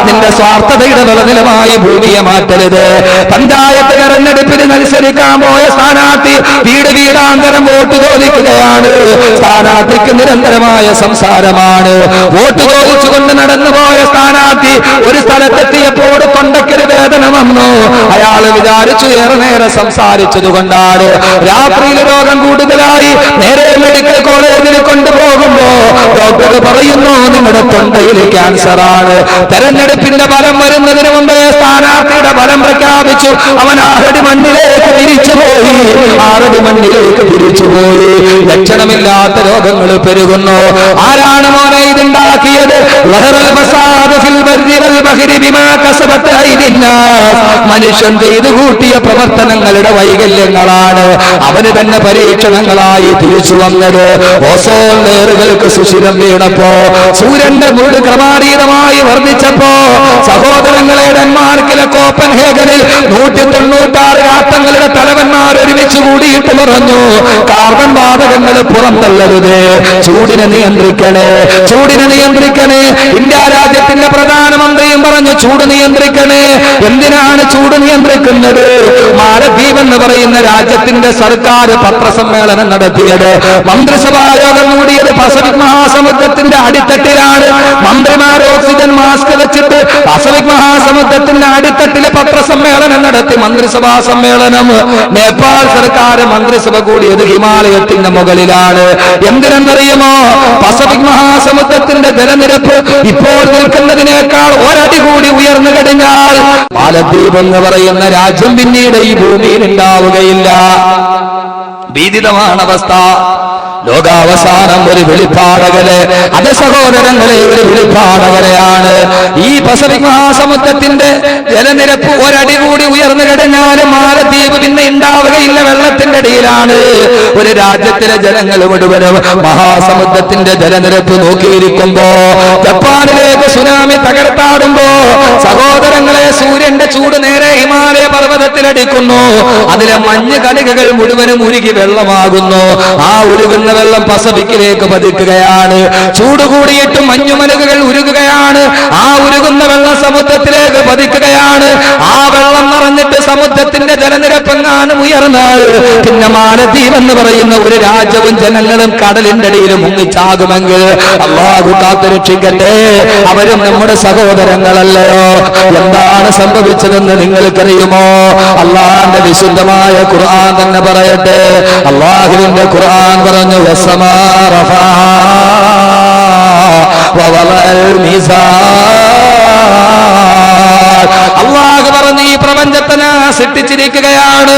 നിന്റെ സ്വാർത്ഥതയുടെ ബലനിലമായി ഭൂമിയെ മാറ്റരുത്. പഞ്ചായത്ത് തെരഞ്ഞെടുപ്പിന് മത്സരിക്കാൻ പോയ സ്ഥാനാർത്ഥി വീട് വീടാന്തരം വോട്ട് ചോദിക്കുകയാണ്. സ്ഥാനാർത്ഥിക്ക് നിരന്തരമായ സംസാരമാണ്. വോട്ട് ചോദിച്ചുകൊണ്ട് നടന്നുപോയ സ്ഥാനാർത്ഥി ഒരു സ്ഥലത്തെത്തിയപ്പോൾ തൊണ്ടയ്ക്കൊരു വേദന വന്നു. അയാൾ വിചാരിച്ചു ഏറെ നേരം സംസാരിച്ചത് കൊണ്ടാണ്. രാത്രിയിൽ രോഗം കൂടുതലായി. നേരെ മെഡിക്കൽ കോളേജിൽ കൊണ്ടുപോകുമ്പോ ഡോക്ടർ പറയുന്നു, നിങ്ങളുടെ തൊണ്ടയിൽ ക്യാൻസർ ആണ്. തെരഞ്ഞെടുപ്പിന്റെ ഫലം വരുന്നതിന് മുമ്പേ സ്ഥാനാർത്ഥിയുടെ ഫലം പ്രഖ്യാപിച്ചു. അവൻ 6 മണ്ണിലേക്ക് തിരിച്ചുപോയി. 6 മണ്ണിലേക്ക് തിരിച്ചുപോയി. ലക്ഷണമില്ലാത്ത രോഗങ്ങൾ പെരുകുന്നു. ആരാണ് മോനെ ഇതുണ്ടാക്കിയത്? മനുഷ്യൻ ചെയ്തു കൂട്ടിയ പ്രവർത്തനങ്ങളുടെ വൈകല്യങ്ങളാണ്. അവന് തന്നെ പരീക്ഷണങ്ങളായി തിരിച്ചു വന്നത്. ഓസോൺ ലെയറുകൾക്ക് സുഷിരം വീണപ്പോ, സൂര്യന്റെ മുഴുവൻ ക്രമാതീതമായി വർദ്ധിച്ചപ്പോ, സഹോദരങ്ങളെ, ഡെൻമാർക്കിലെ കോപ്പൻഹേഗനിൽ 196 രാഷ്ട്രങ്ങളുടെ തലവന്മാർ ഒരുമിച്ച് കൂടിയിട്ട് പറഞ്ഞു, കാർബൺ വാതകങ്ങൾ പുറന്തള്ളരുത്, ചൂടിനെ നിയന്ത്രിക്കണേ, ചൂടിനെ നിയന്ത്രിക്കണേ. ഇന്ത്യ രാജ്യത്തിന്റെ പ്രധാനമന്ത്രിയും പറഞ്ഞു, ചൂട് നിയന്ത്രിക്കണേ. എന്തിനാണ് ചൂട് നിയന്ത്രിക്കുന്നത്? മാലദ്വീപ് എന്ന് പറയുന്ന രാജ്യത്തിന്റെ സർക്കാർ പത്രസമ്മേളനം നടത്തിയത്, മന്ത്രിസഭാ യോഗം കൂടിയത് പസഫിക് മഹാസമുദ്രത്തിന്റെ അടിത്തട്ടിലാണ്. മന്ത്രിമാർ ഓക്സിജൻ മാസ്ക് വെച്ചിട്ട് പസഫിക് മഹാസമുദ്രത്തിന്റെ അടിത്തട്ടില് പത്രസമ്മേളനം നടത്തി. മന്ത്രിസഭാ സമ്മേളനം. നേപ്പാൾ സർക്കാർ മന്ത്രിസഭ കൂടിയത് ഹിമാലയത്തിന്റെ മുകളിലാണ്. എന്തിനെന്നറിയുമോ? പസഫിക് മഹാസമുദ്രത്തിന്റെ ജലനിരപ്പ് ഇപ്പോൾ നിൽക്കുന്നതിനേക്കാൾ ഒരടി കൂടി ഉയർന്നു കഴിഞ്ഞാൽ മാലദ്വീപ് എന്ന് പറയുന്ന രാജ്യം പിന്നീട് ഈ ഭൂമിയിൽ ഉണ്ടാവുകയില്ല. ഭീതിതമാണ് അവസ്ഥ. ലോകാവസാനം ഒരു വെളിപ്പാടകലെ, അത് സഹോദരങ്ങളെ ഒരു വെളിപ്പാടകലെയാണ്. ഈ പസഫിക് മഹാസമുദ്രത്തിന്റെ ജലനിരപ്പ് ഒരടി കൂടി ഉയർന്നു കഴിഞ്ഞാലും മാലദ്വീപ് പിന്നെ ഉണ്ടാവുകയില്ല, വെള്ളത്തിന്റെ അടിയിലാണ്. ഒരു രാജ്യത്തിലെ ജനങ്ങൾ മുഴുവനും മഹാസമുദ്രത്തിന്റെ ജലനിരപ്പ് നോക്കിയിരിക്കുമ്പോ, ജപ്പാനിലേക്ക് സുനാമി തകർത്താടുമ്പോ, സഹോദരങ്ങളെ, സൂര്യന്റെ ചൂട് നേരെ ഹിമാലയ പർവ്വതത്തിലടിക്കുന്നു. അതിലെ മഞ്ഞ് കണികകൾ മുഴുവനും ഉരുകി വെള്ളമാകുന്നു. ആ ഉരുകുന്ന വെള്ളം പസഫിക്കിലേക്ക് പതിക്കുകയാണ്. ചൂട് കൂടിയിട്ട് മഞ്ഞുമലകുകൾ ഉരുകുകയാണ്. ആ ഉരുകുന്ന വെള്ളം സമുദ്രത്തിലേക്ക് പതിക്കുകയാണ്. ആ വെള്ളം നിറഞ്ഞിട്ട് സമുദ്രത്തിന്റെ ജലനിരപ്പെങ്ങാനും ഉയർന്നാൽ പിന്നെ മാലദ്വീപ് എന്ന് പറയുന്ന ഒരു രാജ്യവും ജനങ്ങളും കടലിന്റെ അടിയിൽ മുങ്ങിച്ചാകുമെങ്കിൽ അല്ലാഹു കാത്തുരക്ഷിക്കട്ടെ. അവരും നമ്മുടെ സഹോദരങ്ങളല്ലയോ? എന്താണ് സംഭവിച്ചതെന്ന് നിങ്ങൾക്കറിയുമോ? അള്ളാഹുവിന്റെ വിശുദ്ധമായ ഖുർആൻ തന്നെ പറയട്ടെ. അള്ളാഹുവിന്റെ ഖുർആൻ പറഞ്ഞു, വസ്സമാ റഫഅഹാ വവളഅൽ മീസാൻ. അള്ളാഹു പറഞ്ഞു, ഈ പ്രപഞ്ചത്തെ ഞാൻ സൃഷ്ടിച്ചിരിക്കുകയാണ്.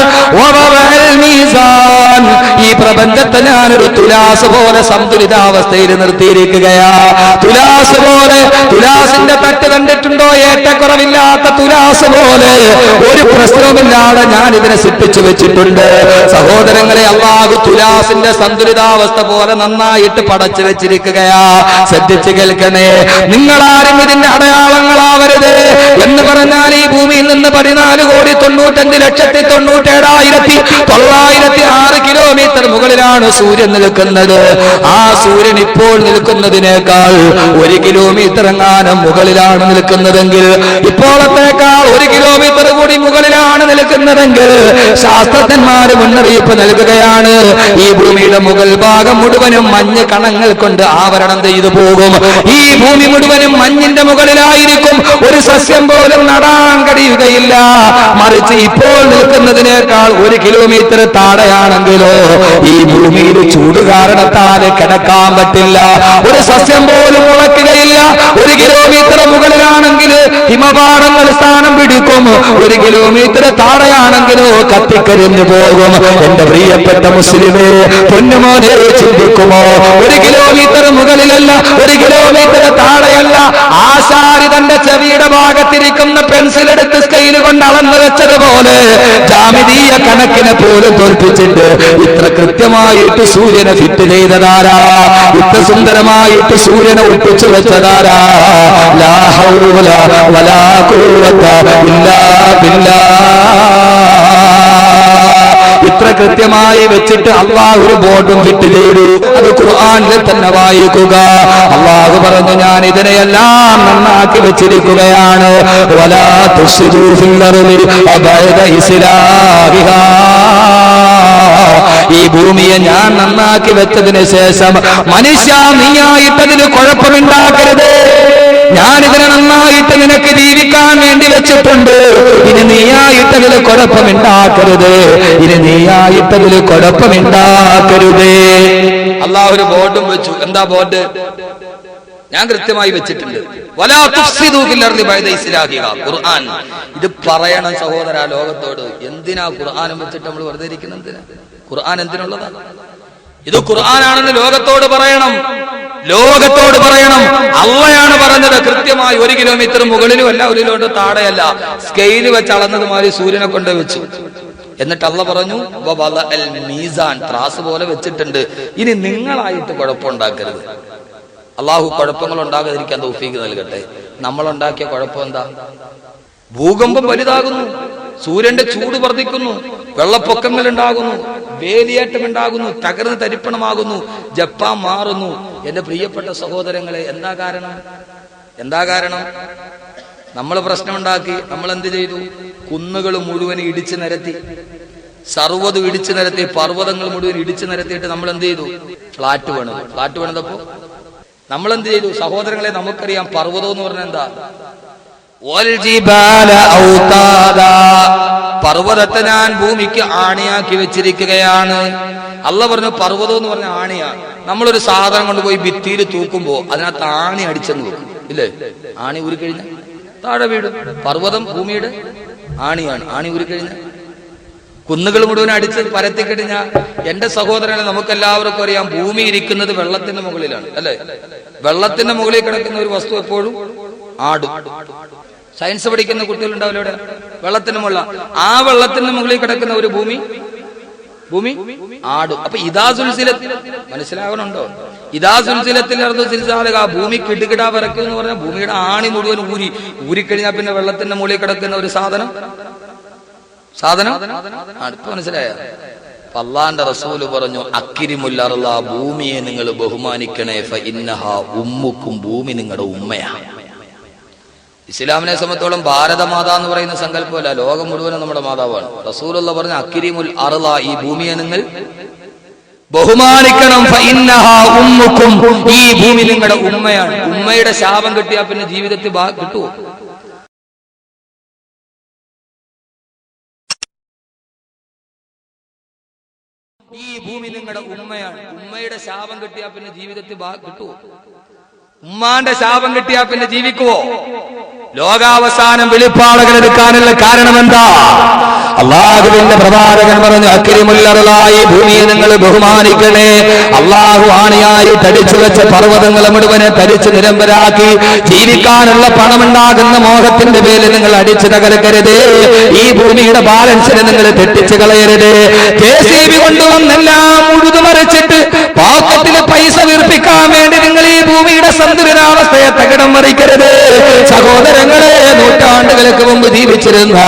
ഈ പ്രപഞ്ചത്തെ ഞാനൊരു തുലാസ് പോലെ സന്തുലിതാവസ്ഥയിൽ നിർത്തിയിരിക്കുകയാ. തുലാസ് പോലെ, തുലാസിന്റെ തട്ട് കണ്ടിട്ടുണ്ടോ? ഏറ്റക്കുറവില്ലാത്ത തുലാസ് പോലെ ഒരു പ്രശ്നവുമില്ലാതെ ഞാൻ ഇതിനെ സൃഷ്ടിച്ചു വെച്ചിട്ടുണ്ട്. സഹോദരങ്ങളെ, അല്ലാഹു തുലാസിന്റെ സന്തുലിതാവസ്ഥ പോലെ നന്നായിട്ട് പടച്ചു വെച്ചിരിക്കുകയാ. ശ്രദ്ധിച്ചു കേൾക്കണേ. നിങ്ങളാരും ഇതിന്റെ അടയാളങ്ങളാവരുത് എന്ന് പറഞ്ഞാൽ ഈ ഭൂമിയിൽ നിന്ന് 14,95,97,906 കിലോമീറ്റർ മുകളിലാണ് സൂര്യൻ നിൽക്കുന്നത്. ആ സൂര്യൻ ഇപ്പോൾ നിൽക്കുന്നതിനേക്കാൾ 1 കിലോമീറ്റർ എങ്ങാനും മുകളിലാണ് നിൽക്കുന്നതെങ്കിൽ, ഇപ്പോഴത്തേക്കാൾ 1 കിലോമീറ്റർ കൂടി മുകളിലാണ് നിൽക്കുന്നതെങ്കിൽ ശാസ്ത്രജ്ഞന്മാര് മുന്നറിയിപ്പ് നൽകുകയാണ്. ഈ ഭൂമിയുടെ മുകൾ ഭാഗം മുഴുവനും മഞ്ഞ് കണങ്ങൾ കൊണ്ട് ആവരണം ചെയ്തു പോകും. ഈ ഭൂമി മുഴുവനും മഞ്ഞിന്റെ മുകളിലായിരിക്കും. ഒരു സസ്യം പോലും നടാൻ കഴിയുകയില്ല. മറിച്ച് ഇപ്പോൾ നിൽക്കുന്നതിനേക്കാൾ 1 കിലോമീറ്റർ താഴെയാണെങ്കിലോ ഈ ഭൂമിയിൽ ചൂട് കാരണത്താൽ കിടക്കാൻ പറ്റില്ല. ഒരു സസ്യം പോലും മുളയ്ക്കുകയില്ല. 1 കിലോമീറ്റർ മുകളിലാണെങ്കിൽ ഹിമപാടങ്ങൾ സ്ഥാനം പിടിക്കും. 1 കിലോമീറ്റർ താഴെയാണെങ്കിലോ കത്തിക്കരിഞ്ഞു പോകും. എന്റെ പ്രിയപ്പെട്ട മുസ്ലിമേ, പൊന്നുമോനെ, ചിന്തിക്കുമോ? 1 കിലോമീറ്റർ മുകളിലല്ല, 1 കിലോമീറ്റർ താഴെയല്ല. ആശാരി തന്റെ ചെവിയുടെ ഭാഗത്തിരിക്കുന്ന പെൻസിൽ എടുത്ത് സ്കെയിൽ കൊണ്ട് അളന്നു വെച്ചതുപോലെ ജാമിതീയ കണക്കിനെ പോലും തോൽപ്പിച്ചിട്ട് ഇത്ര കൃത്യമായിട്ട് സൂര്യനെ ഫിറ്റ് ചെയ്തതാരാ? ഇത്ര സുന്ദരമായിട്ട് സൂര്യനെ ഒട്ടിച്ചു വെച്ചതാരാ? ലാ ഹൗല വലാ ഖുവത ഇല്ലാ ബില്ലാഹ്. ഇത്ര കൃത്യമായി വെച്ചിട്ട് അള്ളാഹു ഒരു ബോർഡും ഫിറ്റ് ചെയ്തു. അത് ഖുർആനിൽ തന്നെ വായിക്കുക. അള്ളാഹു പറഞ്ഞു, ഞാൻ ഇതിനെയെല്ലാം നന്നാക്കി വെച്ചിരിക്കുകയാണ്. വലാ തുഫ്സിദൂ ഫിൽ അർളി ബഅദ ഇസ്ലാഹിഹാ. ഈ ഭൂമിയെ ഞാൻ നന്നാക്കി വെച്ചതിന് ശേഷം മനുഷ്യ, നീയായിട്ടതിന് കുഴപ്പമുണ്ടാക്കരുത്. ഞാനിതിനെ നന്നായിട്ട് നിനക്ക് ജീവിക്കാൻ വേണ്ടി വെച്ചിട്ടുണ്ട്. ഇനി നീയായിട്ടതിൽ കുഴപ്പമുണ്ടാക്കരുത്. ഇനി നീയായിട്ടതിൽ കുഴപ്പമുണ്ടാക്കരുതേ. അല്ലാഹു ഒരു ബോർഡും വെച്ചു. എന്താ ബോർഡ്? ഞാൻ കൃത്യമായി വെച്ചിട്ടുണ്ട്. വലാ തുഫ്സിദൂ ഫിൽ അർളി ബഅദ ഇസ്ലാഹിഹാ. ഖുർആൻ ഇത് പറയണം സഹോദര ലോകത്തോട്. എന്തിനാ ഖുർആനും വെച്ചിട്ട് നമ്മൾ വെറുതെ ഇരിക്കുന്നത്? ഖുർആൻ എന്തിനുള്ളതാ? ഇത് ഖുർആനാണെന്ന് ലോകത്തോട് പറയണം. ലോകത്തോട് പറയണം. അള്ളയാണ് പറഞ്ഞത് കൃത്യമായി 1 കിലോമീറ്റർ മുകളിലും അല്ല, 1 കിലോമീറ്റർ താഴെയല്ല. സ്കെയിൽ വെച്ച് അളന്നതുമാതിരി സൂര്യനെ കൊണ്ട് വെച്ചു. എന്നിട്ട് അള്ള പറഞ്ഞു, വവളഅൽ മീസാൻ, ത്രാസ് പോലെ വെച്ചിട്ടുണ്ട്. ഇനി നിങ്ങളായിട്ട് കുഴപ്പമുണ്ടാക്കരുത്. അള്ളാഹു കുഴപ്പങ്ങൾ ഉണ്ടാകാതിരിക്കാൻ തൗഫീഖ് നൽകട്ടെ. നമ്മളുണ്ടാക്കിയ കുഴപ്പം എന്താ? ഭൂകമ്പം വലുതാകുന്നു, സൂര്യന്റെ ചൂട് വർദ്ധിക്കുന്നു, വെള്ളപ്പൊക്കങ്ങൾ ഉണ്ടാകുന്നു, വേലിയേറ്റം ഉണ്ടാകുന്നു, തകർന്ന് തരിപ്പണമാകുന്നു, ജപ്പാൻ മാറുന്നു. എന്റെ പ്രിയപ്പെട്ട സഹോദരങ്ങളെ, എന്താ കാരണം? എന്താ കാരണം? നമ്മൾ പ്രശ്നമുണ്ടാക്കി. നമ്മൾ എന്ത് ചെയ്തു? കുന്നുകൾ മുഴുവൻ ഇടിച്ചു നിരത്തി, സർവ്വതും ഇടിച്ചു നിരത്തി, പർവ്വതങ്ങൾ മുഴുവൻ ഇടിച്ചു നിരത്തിയിട്ട് നമ്മൾ എന്ത് ചെയ്തു? ഫ്ലാറ്റ് പണിതു. ഫ്ലാറ്റ് പണിതപ്പോ നമ്മൾ എന്ത് ചെയ്തു? സഹോദരങ്ങളെ, നമുക്കറിയാം പർവ്വതം എന്ന് പറഞ്ഞാൽ എന്താ? പർവ്വതത്തെ ഞാൻ ഭൂമിക്ക് ആണിയാക്കി വെച്ചിരിക്കുകയാണ്. അള്ള പറഞ്ഞു പർവ്വതം എന്ന് പറഞ്ഞ ആണിയാണ്. നമ്മളൊരു സാധനം കൊണ്ടുപോയി ഭിത്തിയിൽ തൂക്കുമ്പോ അതിനകത്ത് ആണി അടിച്ചെന്ന് വെക്കും, ഇല്ലേ? ആണി ഊരിക്കഴിഞ്ഞ താഴെ വീടും. പർവ്വതം ഭൂമിയുടെ ആണിയാണ്. ആണി ഊരിക്കഴിഞ്ഞ കുന്നുകൾ മുഴുവൻ അടിച്ച് പരത്തിക്കഴിഞ്ഞ എന്റെ സഹോദരനെ, നമുക്കെല്ലാവർക്കും അറിയാം ഭൂമി ഇരിക്കുന്നത് വെള്ളത്തിന്റെ മുകളിലാണ്, അല്ലെ? വെള്ളത്തിന്റെ മുകളിൽ കിടക്കുന്ന ഒരു വസ്തു എപ്പോഴും ആടും. സയൻസ് പഠിക്കുന്ന കുട്ടികളുണ്ടാവില്ല ഇവിടെ? വെള്ളത്തിന് മുകളിൽ, ആ വെള്ളത്തിന് മുകളിൽ കിടക്കുന്ന ഒരു ഭൂമി ആടും. അപ്പൊ ഇദാ സുൽസിലത്തിൽ മനസ്സിലാവണുണ്ടോ? ഇദാ സുൽസിലത്തിൽ ആ ഭൂമി കിടുകിടാ വരയ്ക്കും എന്ന് പറഞ്ഞാൽ ഭൂമിയുടെ ആണി മുഴുവൻ ഊരിക്കഴിഞ്ഞാൽ പിന്നെ വെള്ളത്തിന്റെ മുകളിൽ കിടക്കുന്ന ഒരു സാധനം ഇപ്പൊ മനസ്സിലായ? അള്ളാന്റെ റസൂല് പറഞ്ഞു, അക്കിരിമുൽ അർള, ഭൂമിയെ നിങ്ങൾ ബഹുമാനിക്കണേ, ഫഇന്നഹാ ഉമ്മുക്കും, ഭൂമി നിങ്ങളുടെ ഉമ്മയാണ്. ഇസ്ലാമിനെ സംബന്ധിച്ചോളം ഭാരതമാതാ എന്ന് പറയുന്ന സങ്കല്പമല്ല, ലോകം മുഴുവനും നമ്മുടെ മാതാവാണ്. റസൂലുള്ള പറഞ്ഞ അക്കിരിമുൽ അർള, ഈ ഭൂമിയെ നിങ്ങൾ ബഹുമാനിക്കണം, ഫഇന്നഹാ ഉമ്മുക്കും, ഈ ഭൂമി നിങ്ങളുടെ ഉമ്മയാണ്. ഉമ്മയുടെ ശാപം കിട്ടിയാൽ പിന്നെ ജീവിതത്തിൽ കിട്ടുമോ? ഈ ഭൂമി നിങ്ങളുടെ ഉമ്മയാണ്. ഉമ്മയുടെ ശാപം കിട്ടിയാൽ പിന്നെ ജീവിതത്തിൽ കിട്ടുമോ? ഉമ്മാന്റെ ശാപം കിട്ടിയാൽ പിന്നെ ജീവിക്കുവോ? ലോകാവസാനം വെളിപ്പാടുകൾ എടുക്കാനുള്ള കാരണം എന്താ? അള്ളാഹുവിന്റെ പ്രവാചകൻ പറഞ്ഞു, അക്രിമുൽ അർള, ഈ ഭൂമിയെ നിങ്ങൾ ബഹുമാനിക്കണേ. അള്ളാഹു ആണിയായി തടിച്ചു വെച്ച പർവ്വതങ്ങളെ മുഴുവനെ തടിച്ചു നിരമ്പരാക്കി ജീവിക്കാനുള്ള പണമുണ്ടാകുന്ന മോഹത്തിന്റെ പേരിൽ നിങ്ങൾ അടിച്ചു തകർക്കരുത്. ഈ ഭൂമിയുടെ ബാലൻസിനെ നിങ്ങൾ തെറ്റിച്ചു കളയരുത്. JCB കൊണ്ടുവന്നെല്ലാം ഉഴുതുമറിച്ചിട്ട് പോക്കറ്റില് പൈസ വീർപ്പിക്കാൻ വേണ്ടി നിങ്ങൾ ഈ ഭൂമിയുടെ സന്തുലിതാവസ്ഥയെ തകിടം മറിക്കരുത്. സഹോദരങ്ങളെ, നൂറ്റാണ്ടുകൾക്ക് മുമ്പ് ജീവിച്ചിരുന്ന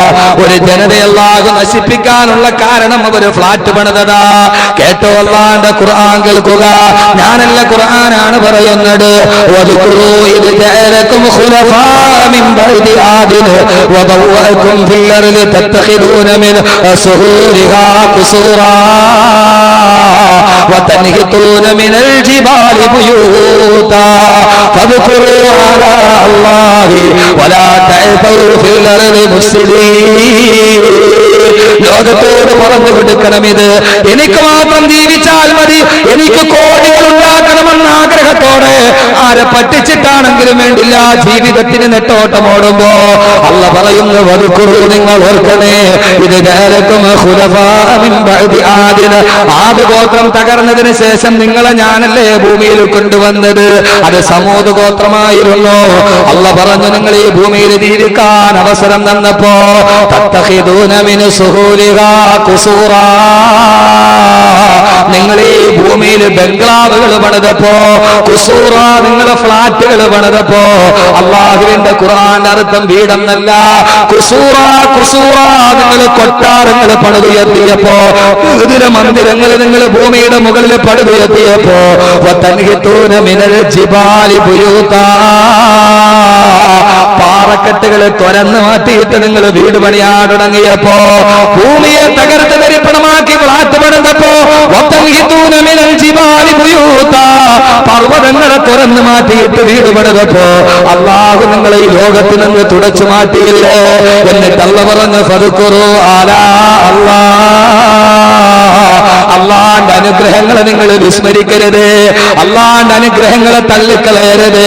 ഒരു ജനതയല്ലാഹു നശിപ്പിക്കാനുള്ള കാരണം അവർ ഫ്ലാറ്റ് പണിതതാ. കേട്ടോ, അല്ലാഹുവിന്റെ ഖുർആൻ കേൾക്കുക. ഞാനല്ല, ഖുർആനാണ് പറയുന്നത്. വദ്കുറൂ ഇദ് ജഅലകും ഖുലഫാ മിൻ ബഅദി ആദിൻ വബവഅകും ഫിൽ അർളി തത്തഖിദൂന മിൻ സുഹൂരിഹാ ഖുസൂറാ വതൻഹിതൂന മിനൽ ജിബാലി ബുയൂതാ ഫദ്കുറൂ അലാ അല്ലാഹി വലാ തഅതൂ ഫിൽ അർളി മുഫ്സിദീൻ. ലോകത്തോട് പറഞ്ഞു കൊടുക്കണം, ഇത് എനിക്ക് മാത്രം ജീവിച്ചാൽ മതി, എനിക്ക് കോടികൾ ഉണ്ടാക്കണമെന്ന ആഗ്രഹത്തോടെ ആരെ പറ്റിച്ചിട്ടാണെങ്കിലും വേണ്ടില്ല ജീവിതത്തിന് നെട്ടോട്ടമോടുമ്പോ അള്ള പറയുന്നു, വദ്കുറൂ, നിങ്ങൾ ഓർക്കണേ, ഇത് ജഅലകും ഖുലഫാ മിൻ ബഅദി ആദിൻ, ആദ് ഗോത്രം തകർന്നതിന് ശേഷം നിങ്ങളെ ഞാനല്ലേ ഭൂമിയിൽ കൊണ്ടുവന്നത്. അത് സമൂദ് ഗോത്രമായിരുന്നു. അള്ള പറഞ്ഞു, നിങ്ങൾ ഈ ഭൂമിയിൽ ജീവിക്കാൻ അവസരം തന്നപ്പോ തത്തഖിദൂന മിൻ സുഹൂരിഹാ ഖുസൂറാ, നിങ്ങൾ ഈ ഭൂമിയിൽ ബംഗ്ലാവുകൾ പണിതപ്പോ, ഖുസൂറ, നിങ്ങൾ ഫ്ലാറ്റുകൾ പണിതപ്പോ, അള്ളാഹുവിന്റെ ഖുർആന്റെ അർത്ഥം വീടെന്നല്ല, ഖുസൂറ ഖുസൂറ, നിങ്ങൾ കൊട്ടാരങ്ങൾ പണിതുയർത്തിയപ്പോ, ഇതിലെ മന്ദിരങ്ങൾ നിങ്ങൾ ഭൂമിയുടെ മുകളിൽ പണിതുയർത്തിയപ്പോ, വതൻഹിതൂന മിനൽ ജിബാലി ബുയൂതാ, പാറക്കെട്ടുകളെ തുരന്നു മാറ്റിയിട്ട് നിങ്ങൾ വീട് പണിയാൻ തുടങ്ങിയപ്പോ, ഭൂമിയെ തകർത്ത് തരിപ്പണമാക്കി ഫ്ലാറ്റ് പണിതപ്പോ, വതൻഹിതൂന മിനൽ ജിബാലി ബുയൂതാ, പർവ്വതങ്ങളെ തുറന്നു മാറ്റിയിട്ട് വീട് പണിതപ്പോ അല്ലാഹു നിങ്ങളെ ഈ ലോകത്തിൽ നിന്ന് തുടച്ചു മാറ്റിയില്ലേ? എന്നിട്ട് അല്ല പറഞ്ഞു, ഫദ്കുറൂ അലാ അല്ലാഹുവിന്റെ അനുഗ്രഹങ്ങളെ നിങ്ങൾ വിസ്മരിക്കരുത്, അല്ലാഹുവിന്റെ അനുഗ്രഹങ്ങളെ തള്ളിക്കളയരുത്.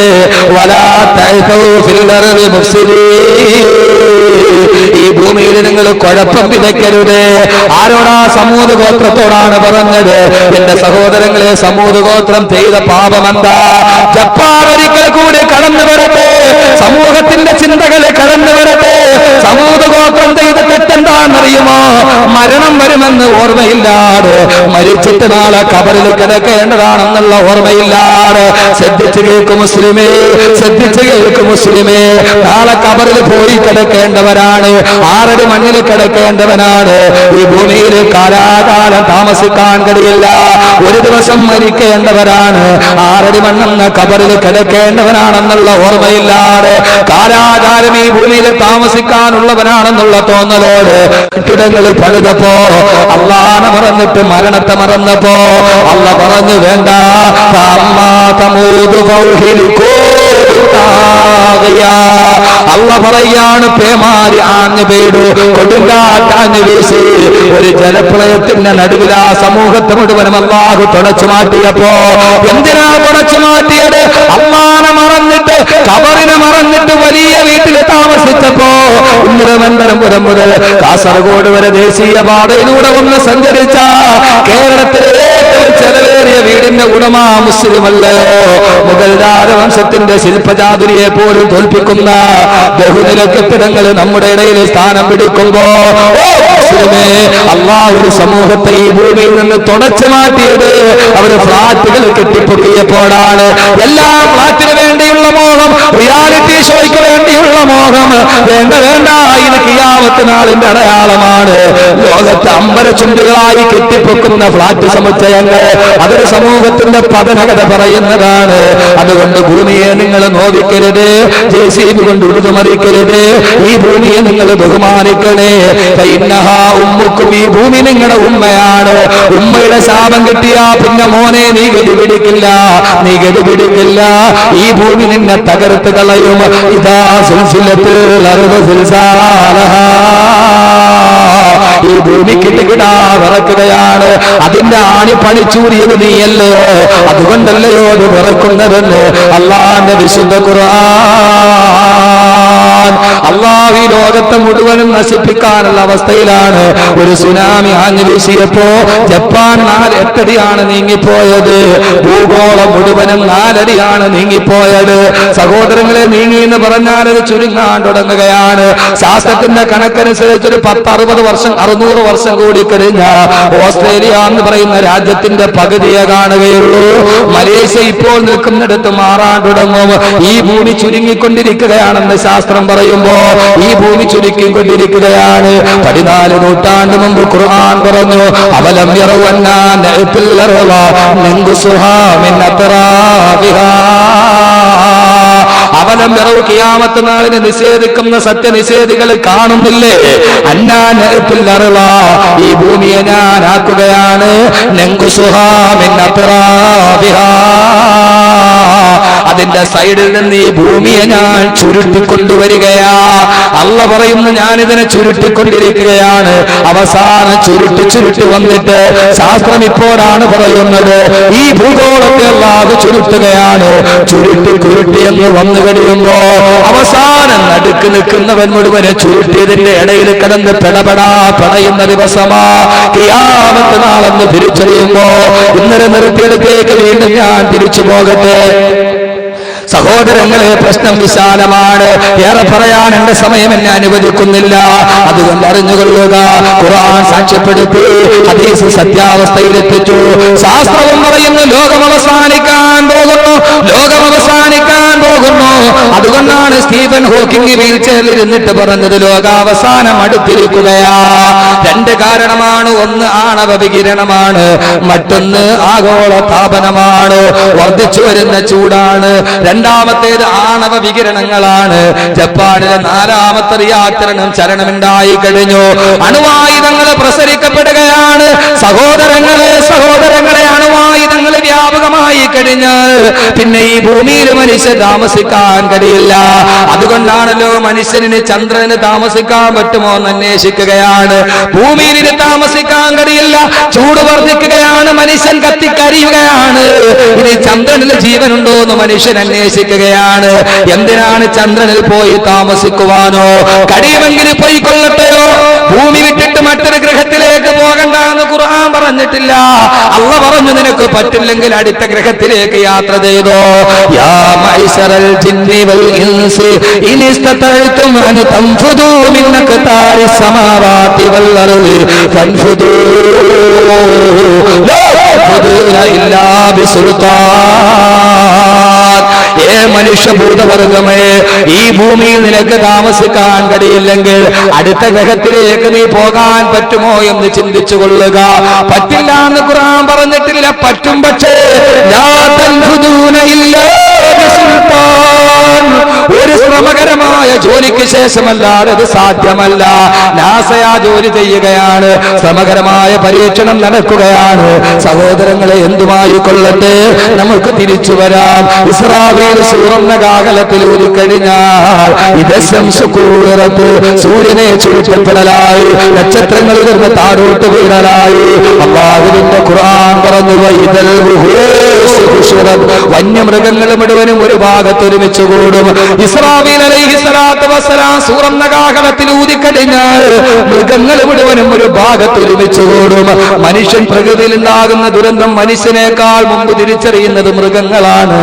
വലാ തഅതൂ ഫിൽ അർളി മുഫ്സിദീൻ, ഈ ഭൂമിയിൽ നിങ്ങൾ കുഴപ്പം വിതയ്ക്കരുത്. ആരോടാ? സമൂദ് ഗോത്രത്തോടാണ് പറഞ്ഞത്. എന്റെ സഹോദരങ്ങളെ, സമൂദ് ഗോത്രം ചെയ്ത പാപമെന്താ? ജപ്പാൻ ഒരിക്കൽ കൂടി കടന്നു വരട്ടെ, സമൂഹത്തിന്റെ ചിന്തകളെ കടന്നു വരട്ടെ. സമൂദ് ഗോത്രം ചെയ്ത തെറ്റെന്താണെന്നറിയുമോ? മരണം വരുമെന്ന് ഓർമ്മയില്ലാതെ, മരിച്ചിട്ട് നാളെ കബറിൽ കിടക്കേണ്ടതാണെന്നുള്ള ഓർമ്മയില്ലാതെ. ശ്രദ്ധിച്ചു കേൾക്കും മുസ്ലിമേ, ശ്രദ്ധിച്ചു കേൾക്കും മുസ്ലിമേ, നാളെ കബറിൽ പോയി കിടക്കേണ്ടവരാണ്, 6 അടി മണ്ണിൽ കിടക്കേണ്ടവനാണ്. ഈ ഭൂമിയിൽ കാലാകാലം താമസിക്കാൻ കഴിയില്ല, ഒരു ദിവസം മരിക്കേണ്ടവരാണ്, 6 അടി മണ്ണെന്ന കബറിൽ കിടക്കേണ്ടവനാണെന്നുള്ള ഓർമ്മയില്ലാതെ, കാലാകാലം ഈ ഭൂമിയിൽ താമസിക്കാനുള്ളവനാണെന്നുള്ള തോന്നലോട് കെട്ടിടങ്ങളിൽ പണിതപ്പോ, അള്ളാനെ മറന്നിട്ട് മരണത്തെ മറന്നപ്പോ അള്ള പറഞ്ഞു, വേണ്ട, അള്ള പറയാണ്, പേമാരി ആഞ്ഞു പെയ്തു, കൊടുങ്കാറ്റാഞ്ഞു വീശി, ഒരു ജലപ്രളയത്തിന്റെ നടുവിൽ ആ സമൂഹത്തെ മുഴുവനും അല്ലാഹു തുടച്ചു മാറ്റിയപ്പോ, എന്തിനാ തുടച്ചു മാറ്റിയത്? അള്ളാനെ മറന്നിട്ട്, കബറിനെ മറന്നിട്ട് വലിയ വീട്ടിൽ താമസിച്ചപ്പോ, തിരുവനന്തപുരം മുതൽ കാസർഗോഡ് വരെ ദേശീയ പാതയിലൂടെ ഒന്ന് സഞ്ചരിച്ച കേരളത്തിലെ ഏറ്റവും ചെലവേറിയ കയറിയ വീടിന്റെ ഉടമ മുസ്ലിമല്ലോ. മുഗൾ രാജവംശത്തിന്റെ ശില്പചാതുരിയെ പോലും തോൽപ്പിക്കുന്ന ബഹുനില കെട്ടിടങ്ങൾ നമ്മുടെ ഇടയിൽ സ്ഥാനം പിടിക്കുമ്പോ മുസ്ലിമേ, അല്ലാഹു ഒരു സമൂഹത്തെ ഈ ഭൂമിയിൽ നിന്ന് തുടച്ചു മാറ്റിയത് അവര് ഫ്ലാറ്റുകൾ കെട്ടിപ്പൊക്കിയപ്പോഴാണ്. എല്ലാ ഫ്ലാറ്റിന് വേണ്ടിയുള്ള മോഹം, റിയാലിറ്റി ഷോയ്ക്ക് വേണ്ടിയുള്ള മോഹം വേണ്ട വേണ്ട, ഇത് ഖിയാമത്ത് നാളിന്റെ അടയാളമാണ്. ലോകത്ത് അമ്പരചുണ്ടുകളായി കെട്ടിപ്പൊക്കുന്ന ഫ്ലാറ്റ് സമുച്ചയങ്ങൾ അതൊരു സമൂഹത്തിന്റെ പതനകഥ പറയുന്നതാണ്. അതുകൊണ്ട് ഭൂമിയെ നിങ്ങൾ നോവിക്കരുത്, JCB കൊണ്ട് ഉടുതുമറിക്കരുത്. ഈ ഭൂമിയെ നിങ്ങൾ ബഹുമാനിക്കണേ. ഉമ്മുക്കും, ഈ ഭൂമി നിങ്ങളുടെ ഉമ്മയാണ്. ഉമ്മയുടെ ശാപം കിട്ടിയാ പിന്നെ മോനെ നീ ഗതി പിടിക്കില്ല, നീ ഗതി പിടിക്കില്ല. ഈ ഭൂമി നിന്നെ തകർത്ത് കളയും. ഇതാ ഈ ഭൂമി കിട്ടുകിടാ വിറക്കുകയാണ്. അതിന്റെ ആണി പണിച്ചൂരിയത് നീയല്ലോ, അതുകൊണ്ടല്ലയോ അത് വിറക്കുന്നതെന്ന് അല്ലാഹുവിന്റെ വിശുദ്ധ ഖുർആൻ. അല്ലാഹു ഈ ലോകത്തെ മുഴുവനും നശിപ്പിക്കാനുള്ള അവസ്ഥയിലാണ്. ഒരു സുനാമി ആഞ്ഞു വീശിയപ്പോ ജപ്പാൻ 4 അടിയാണ് നീങ്ങിപ്പോയത്. ഭൂഗോളം മുഴുവനും 4 അടിയാണ് നീങ്ങിപ്പോയത്. സഹോദരങ്ങളെ, നീങ്ങി എന്ന് പറഞ്ഞാൽ അത് ചുരുങ്ങാൻ തുടങ്ങുകയാണ്. ശാസ്ത്രത്തിന്റെ കണക്കനുസരിച്ച് ഒരു 10-60 വർഷം 600 വർഷം കൂടി കഴിഞ്ഞ ഓസ്ട്രേലിയ എന്ന് പറയുന്ന രാജ്യത്തിന്റെ പകുതിയെ കാണുകയുള്ളൂ. മലേഷ്യ ഇപ്പോൾ നിൽക്കുന്നിടത്ത് മാറാൻ തുടങ്ങും. ഈ ഭൂമി ചുരുങ്ങിക്കൊണ്ടിരിക്കുകയാണെന്ന് ശാസ്ത്രം പറയുമ്പോ ഈ ഭൂമി ചുരുക്കിക്കൊണ്ടിരിക്കുകയാണ്. 14 നൂറ്റാണ്ട് മുമ്പ് ഖുർആൻ പറഞ്ഞു, അവലം യറവന്നാ നഅ്തിൽ അർള നൻഖുസുഹാ മിൻ അത്റാഫിഹാ. അവലം യറവ്, ഖിയാമത്ത് നാളിനെ നിഷേധിക്കുന്ന സത്യനിഷേധികൾ കാണുന്നില്ലേ? അന്നാ നഅ്തിൽ അർള, ഈ ഭൂമിയെ ഞാൻ ആക്കുകയാണ്. നൻഖുസുഹാ മിൻ അത്റാഫിഹാ, അതിന്റെ സൈഡിൽ നിന്ന് ഈ ഭൂമിയെ ഞാൻ ചുരുട്ടിക്കൊണ്ടുവരികയാ. അള്ള പറയുന്നു, ഞാനിതിനെ ചുരുട്ടിക്കൊണ്ടിരിക്കുകയാണ്. അവസാനം ചുരുട്ടി വന്നിട്ട് ശാസ്ത്രം ഇപ്പോഴാണ് പറയുന്നത്, ഈ ഭൂഗോളത്തെ അല്ലാഹു ചുരുട്ടുകയാണ്. ചുരുട്ടി എന്ന് വന്നു കഴിയുമ്പോ അവസാനം നടുക്ക് നിൽക്കുന്നവൻ മുഴുവനെ ചുരുട്ടിയതിന്റെ ഇടയിൽ കിടന്ന് പെടപെടാ പടയുന്ന ദിവസമാ ഖിയാമത്ത് നാളെന്ന് തിരിച്ചറിയുമ്പോ ഇന്നലെ നിർത്തിയെടുത്തേക്ക് വീണ്ടും ഞാൻ തിരിച്ചു പോകട്ടെ. സഹോദരങ്ങളെ, പ്രശ്നം വിശാലമാണ്. ഏറെ പറയാൻ എന്റെ സമയം എന്നെ അനുവദിക്കുന്നില്ല. അതുകൊണ്ട് അറിഞ്ഞുകൊള്ളുക, ഖുർആൻ സാക്ഷ്യപ്പെടുത്തി, ഹദീസ് സത്യാവസ്ഥയിലെത്തിച്ചു. ശാസ്ത്രവും പറയുന്നു ലോകം അവസാനിക്കാൻ പോകുന്നു, ലോകം അവസാനിക്കാൻ പോകുന്നു. അതുകൊണ്ടാണ് സ്റ്റീഫൻ ഹോക്കിംഗ് വീൽചെയറിൽ ഇരുന്നിട്ട് പറഞ്ഞത് ലോകാവസാനം അടുത്തിരിക്കുകയാ. 2 കാരണമാണ്. ഒന്ന് ആണവ വികിരണമാണ്, മറ്റൊന്ന് ആഗോള താപനമാണ്, വർദ്ധിച്ചു വരുന്ന ചൂടാണ്. രണ്ടാമത്തേത് ആണവ വികിരണങ്ങളാണ്. ജപ്പാനിലെ 4ാമത്തെ റിയാക്ടറിനും ചലനമുണ്ടായി കഴിഞ്ഞു. അണുവായുധങ്ങൾ പ്രസരിക്കപ്പെടുകയാണ്. സഹോദരങ്ങളെ, അണുവായുധങ്ങൾ വ്യാപകമായി കഴിഞ്ഞാൽ പിന്നെ ഈ ഭൂമിയിൽ മനുഷ്യൻ താമസിക്കാൻ കഴിയില്ല. അതുകൊണ്ടാണല്ലോ മനുഷ്യന് ചന്ദ്രന് താമസിക്കാൻ പറ്റുമോ എന്ന് അന്വേഷിക്കുകയാണ്. ഭൂമിയിൽ താമസിക്കാൻ കഴിയില്ല, ചൂട് വർദ്ധിക്കുകയാണ്, മനുഷ്യൻ കത്തിക്കരിയുകയാണ്. ഇനി ചന്ദ്രനിൽ ജീവനുണ്ടോ എന്ന് മനുഷ്യൻ അന്വേഷിക്കുകയാണ്. എന്തിനാണ് ചന്ദ്രനിൽ പോയി താമസിക്കുവാനോ? കഴിയുമെങ്കിൽ പോയി കൊള്ളട്ടെയോ? ഭൂമി വിട്ടിട്ട് മറ്റൊരു ഗ്രഹത്തിലേക്ക് പോകണ്ടെന്ന് ഖുർആൻ പറഞ്ഞിട്ടില്ല. അള്ള പറഞ്ഞു, നിനക്ക് പറ്റില്ലെങ്കിൽ അടുത്ത ഗ്രഹത്തിലേക്ക് യാത്ര ചെയ്തോ. യാ മൈശറൽ ജിന്നി വൽ ഇൻസി ഇൻ ഇസ്തതഅ്തും അൻ തൻഫുദൂ മിൻ അഖ്താരി സമാവാതി വൽ അർളി ഫൻഫുദൂ ലാ തൻഫുദൂന ഇല്ലാ ബിസുൽത്താൻ. ഏ മനുഷ്യഭൂതവർഗമേ, ഈ ഭൂമിയിൽ നിനക്ക് താമസിക്കാൻ കഴിയില്ലെങ്കിൽ അടുത്ത ഗ്രഹത്തിലേക്ക് നീ പോകാൻ പറ്റുമോ എന്ന് ചിന്തിച്ചു കൊള്ളുക. പറ്റില്ല എന്ന് ഖുർആൻ പറഞ്ഞിട്ടില്ല, പറ്റും. പക്ഷേ ലാ തൻഫുദൂന ഇല്ലാ ബിസുൽത്താൻ, ഒരു ശ്രമകരമായ ജോലിക്ക് ശേഷമല്ലാതെ അത് സാധ്യമല്ല. നാസയാ ജോലി ചെയ്യുകയാണ്, ശ്രമകരമായ പരീക്ഷണം നടക്കുകയാണ്. സഹോദരങ്ങളെ, എന്തുമായി കൊള്ളട്ടെ, നമുക്ക് തിരിച്ചു വരാം. ഇസ്രാഫീൽ സൂറന്ന കാകലത്തിൽ ഊരിക്കഴിഞ്ഞാൽ ഇതശംസുകൂറത്ത്, സൂര്യനെ ചുരുട്ടപ്പെടലായി, നക്ഷത്രങ്ങൾ ഉയർന്ന് താഴോട്ട് വീഴലായി. അല്ലാഹുവിന്റെ ഖുർആൻ പറഞ്ഞു, ഇദൽ വന്യമൃഗങ്ങൾ മുഴുവനും ഒരു ഭാഗത്ത് ഒരുമിച്ച് കൂടും. ഇസ്രാഫീൽ അലൈഹിസ്സലാത്തു വസ്സലാം സൂറന്ന കാഹളത്തിൽ ഊതിക്കഴിഞ്ഞാൽ മൃഗങ്ങൾ മുഴുവനും ഒരു ഭാഗത്ത് ഒരുമിച്ച് കൂടും. മനുഷ്യൻ പ്രകൃതിയിൽ ഉണ്ടാകുന്ന ദുരന്തം മനുഷ്യനേക്കാൾ മുമ്പ് തിരിച്ചറിയുന്നത് മൃഗങ്ങളാണ്.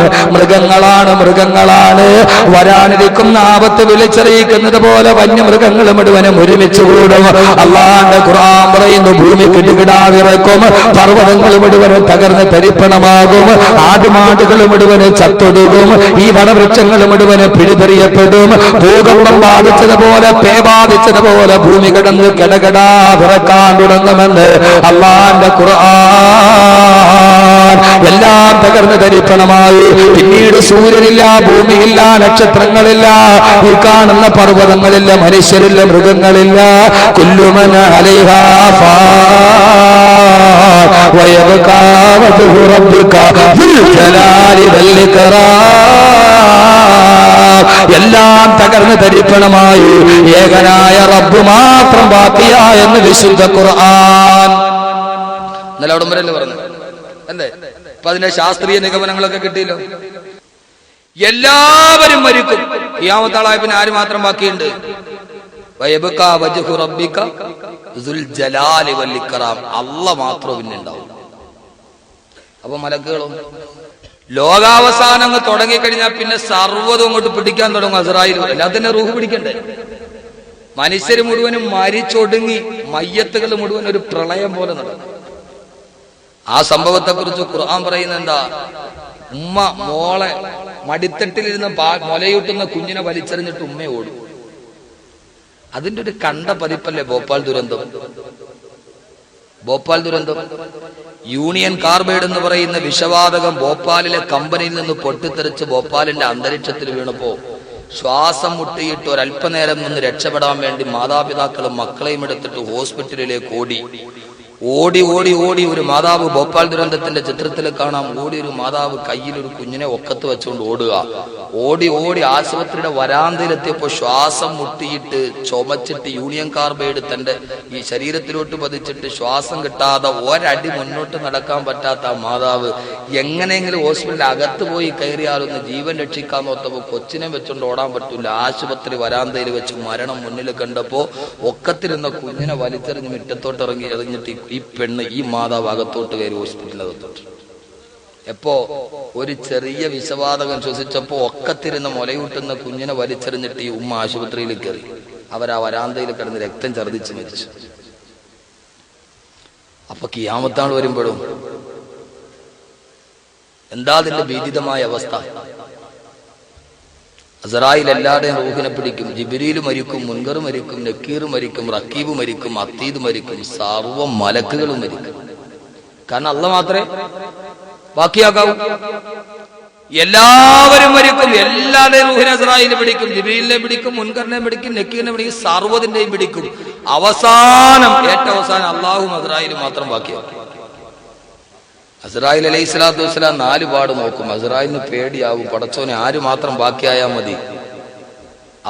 വരാനിരിക്കുന്ന ആപത്ത് വിളിച്ചറിയിക്കുന്നത് പോലെ വന്യമൃഗങ്ങൾ മുഴുവനും ഒരുമിച്ച് കൂടും. അള്ളാന്റെ ഖുർആൻ പറയുന്നു, ഭൂമി കിടുകിടാവിറക്കും, പർവ്വതങ്ങൾ മുഴുവനും തകർന്ന് തരിപ്പണമാകും, ആടുമാടുകൾ മുഴുവനും ചത്തൊടുകും, ഈ വനവൃക്ഷങ്ങൾ മുഴുവനും പിടിതെറിയപ്പെടും. ഭൂകമ്പം ബാധിച്ചതുപോലെ, പേ ബാധിച്ചതുപോലെ ഭൂമി കിടന്ന് കടകടാ വിറക്കാൻ തുടങ്ങുമെന്ന് അള്ളാന്റെ ഖുർആൻ. എല്ലാം തകർന്ന് തരിപ്പണമായി. പിന്നീട് സൂര്യനില്ല, ഭൂമിയില്ല, നക്ഷത്രങ്ങളില്ല, ഈ കാണുന്ന പർവ്വതങ്ങളില്ല, മനുഷ്യരില്ല, മൃഗങ്ങളില്ല. കുല്ലുമൻ അലൈഹാ ഫാൻ വയബ്കാ വജ്ഹു റബ്ബിക ദുൽ ജലാലി വൽ ഇക്റാം. എല്ലാം തകർന്ന് തരിപ്പണമായി. ഏകനായ റബ്ബ് മാത്രം ബാക്കിയായെന്ന് വിശുദ്ധ ഖുർആൻ. ഇന്നലെ അവിടെ വരെ പറഞ്ഞു അല്ലേ? അപ്പൊ അതിന്റെ ശാസ്ത്രീയ നിഗമനങ്ങളൊക്കെ കിട്ടിയല്ലോ. എല്ലാവരും മരിക്കും. ഖിയാമത്താളായ പിന്നെ ആര് മാത്രം ബാക്കിയുണ്ട്? വയബ്കാ വജ്ഹു റബ്ബിക ദുൽ ജലാലി വൽ ഇക്റാം. അല്ലാഹ് മാത്രം പിന്നെ ഉണ്ടാവും. അപ്പൊ മലക്കുകളും ലോകാവസാനം അങ്ങ് തുടങ്ങിക്കഴിഞ്ഞാൽ പിന്നെ സർവ്വതും അങ്ങോട്ട് പിടിക്കാൻ തുടങ്ങും. അസ്രായീലും എല്ലാത്തിനും റൂഹ് പിടിക്കണ്ടേ? മനുഷ്യര് മുഴുവനും മരിച്ചൊടുങ്ങി, മയ്യത്തുകൾ മുഴുവൻ ഒരു പ്രളയം പോലെ നടക്കും. ആ സംഭവത്തെ കുറിച്ച് ഖുർആൻ പറയുന്നത് എന്താ? ഉമ്മ മോളെ മടിത്തട്ടിലിരുന്ന് മുലയൂട്ടുന്ന കുഞ്ഞിനെ വലിച്ചെറിഞ്ഞിട്ട് ഉമ്മ ഓടും. അതിന്റെ ഒരു കണ്ട പതിപ്പല്ലേ ഭോപ്പാൽ ദുരന്തം. യൂണിയൻ കാർബൈഡ് എന്ന് പറയുന്ന വിഷവാതകം ഭോപ്പാലിലെ കമ്പനിയിൽ നിന്ന് പൊട്ടിത്തെറിച്ച് ഭോപ്പാലിന്റെ അന്തരീക്ഷത്തിൽ വീണപ്പോ ശ്വാസം മുട്ടിയിട്ട് ഒരല്പനേരം നിന്ന് രക്ഷപ്പെടാൻ വേണ്ടി മാതാപിതാക്കളും മക്കളെയും എടുത്തിട്ട് ഹോസ്പിറ്റലിലേക്ക് ഓടി ഒരു മാതാവ്, ഭോപ്പാൽ ദുരന്തത്തിന്റെ ചിത്രത്തിൽ കാണാം, ഒരു മാതാവ് കയ്യിൽ ഒരു കുഞ്ഞിനെ ഒക്കത്ത് വെച്ചുകൊണ്ട് ഓടി ആശുപത്രിയുടെ വരാന്തയിലെത്തിയപ്പോ ശ്വാസം മുട്ടിയിട്ട് ചുമച്ചിട്ട് യൂണിയൻ കാർബൈഡ് തന്റെ ഈ ശരീരത്തിലോട്ട് പതിച്ചിട്ട് ശ്വാസം കിട്ടാതെ ഒരടി മുന്നോട്ട് നടക്കാൻ പറ്റാത്ത ആ മാതാവ് എങ്ങനെയെങ്കിലും ഹോസ്പിറ്റലിൽ അകത്ത് പോയി കയറിയാലൊന്ന് ജീവൻ രക്ഷിക്കാൻ നോത്തപ്പോ കൊച്ചിനെ വെച്ചുകൊണ്ട് ഓടാൻ പറ്റൂല. ആശുപത്രി വരാന്തയിൽ വെച്ച് മരണം മുന്നിൽ കണ്ടപ്പോ ഒക്കത്തിരുന്ന കുഞ്ഞിനെ വലിച്ചെറിഞ്ഞ് മുറ്റത്തോട്ട് എറിഞ്ഞിട്ട് ഈ പെണ്ണ്, ഈ മാതാവ് അകത്തോട്ട് കയറി ഹോസ്പിറ്റലിനകത്തോട്ട്. എപ്പോ ഒരു ചെറിയ വിഷവാതകം ശ്വസിച്ചപ്പോ ഒക്കത്തിരുന്ന് മുലയൂട്ടുന്ന കുഞ്ഞിനെ വലിച്ചെറിഞ്ഞിട്ട് ഈ ഉമ്മ ആശുപത്രിയിൽ കയറി. അവരാ വരാന്തയിൽ കിടന്ന് രക്തം ഛർദ്ദിച്ച് മരിച്ചു. അപ്പൊ ഖിയാമത്താൾ വരുമ്പോഴും എന്താ അതിന്റെ ഭീതിതമായ അവസ്ഥ? അസ്രായീൽ എല്ലാവരുടെയും റൂഹിനെ പിടിക്കും. ജിബ്രീൽ മരിക്കും, മുൻകർ മരിക്കും, നക്കീർ മരിക്കും, റക്കീബ് മരിക്കും, അത്തീദ് മരിക്കും, സർവ്വ മലക്കുകളും മരിക്കും. കാരണം അല്ലാഹ് മാത്രമേ ബാക്കിയാകാവൂ. എല്ലാവരും മരിക്കും. എല്ലാവരുടെയും റൂഹിനെ അസ്രായീൽ പിടിക്കും, ജിബ്രീലിനെ പിടിക്കും, മുൻകറിനെ പിടിക്കും, നക്കീറിനെ പിടിക്കും, സർവ്വതിന്റെയും പിടിക്കും. ഏറ്റവും അവസാനം അള്ളാഹും അസ്രായീലും മാത്രം ബാക്കിയാക്കും. അസ്രായീൽ അലൈഹി സ്വലാത്തു വസ്സലാം 4 പാട് നോക്കും. അസ്രായീലിന് പേടിയാവും. പടച്ചോനെ ആര് മാത്രം ബാക്കിയായാൽ മതി?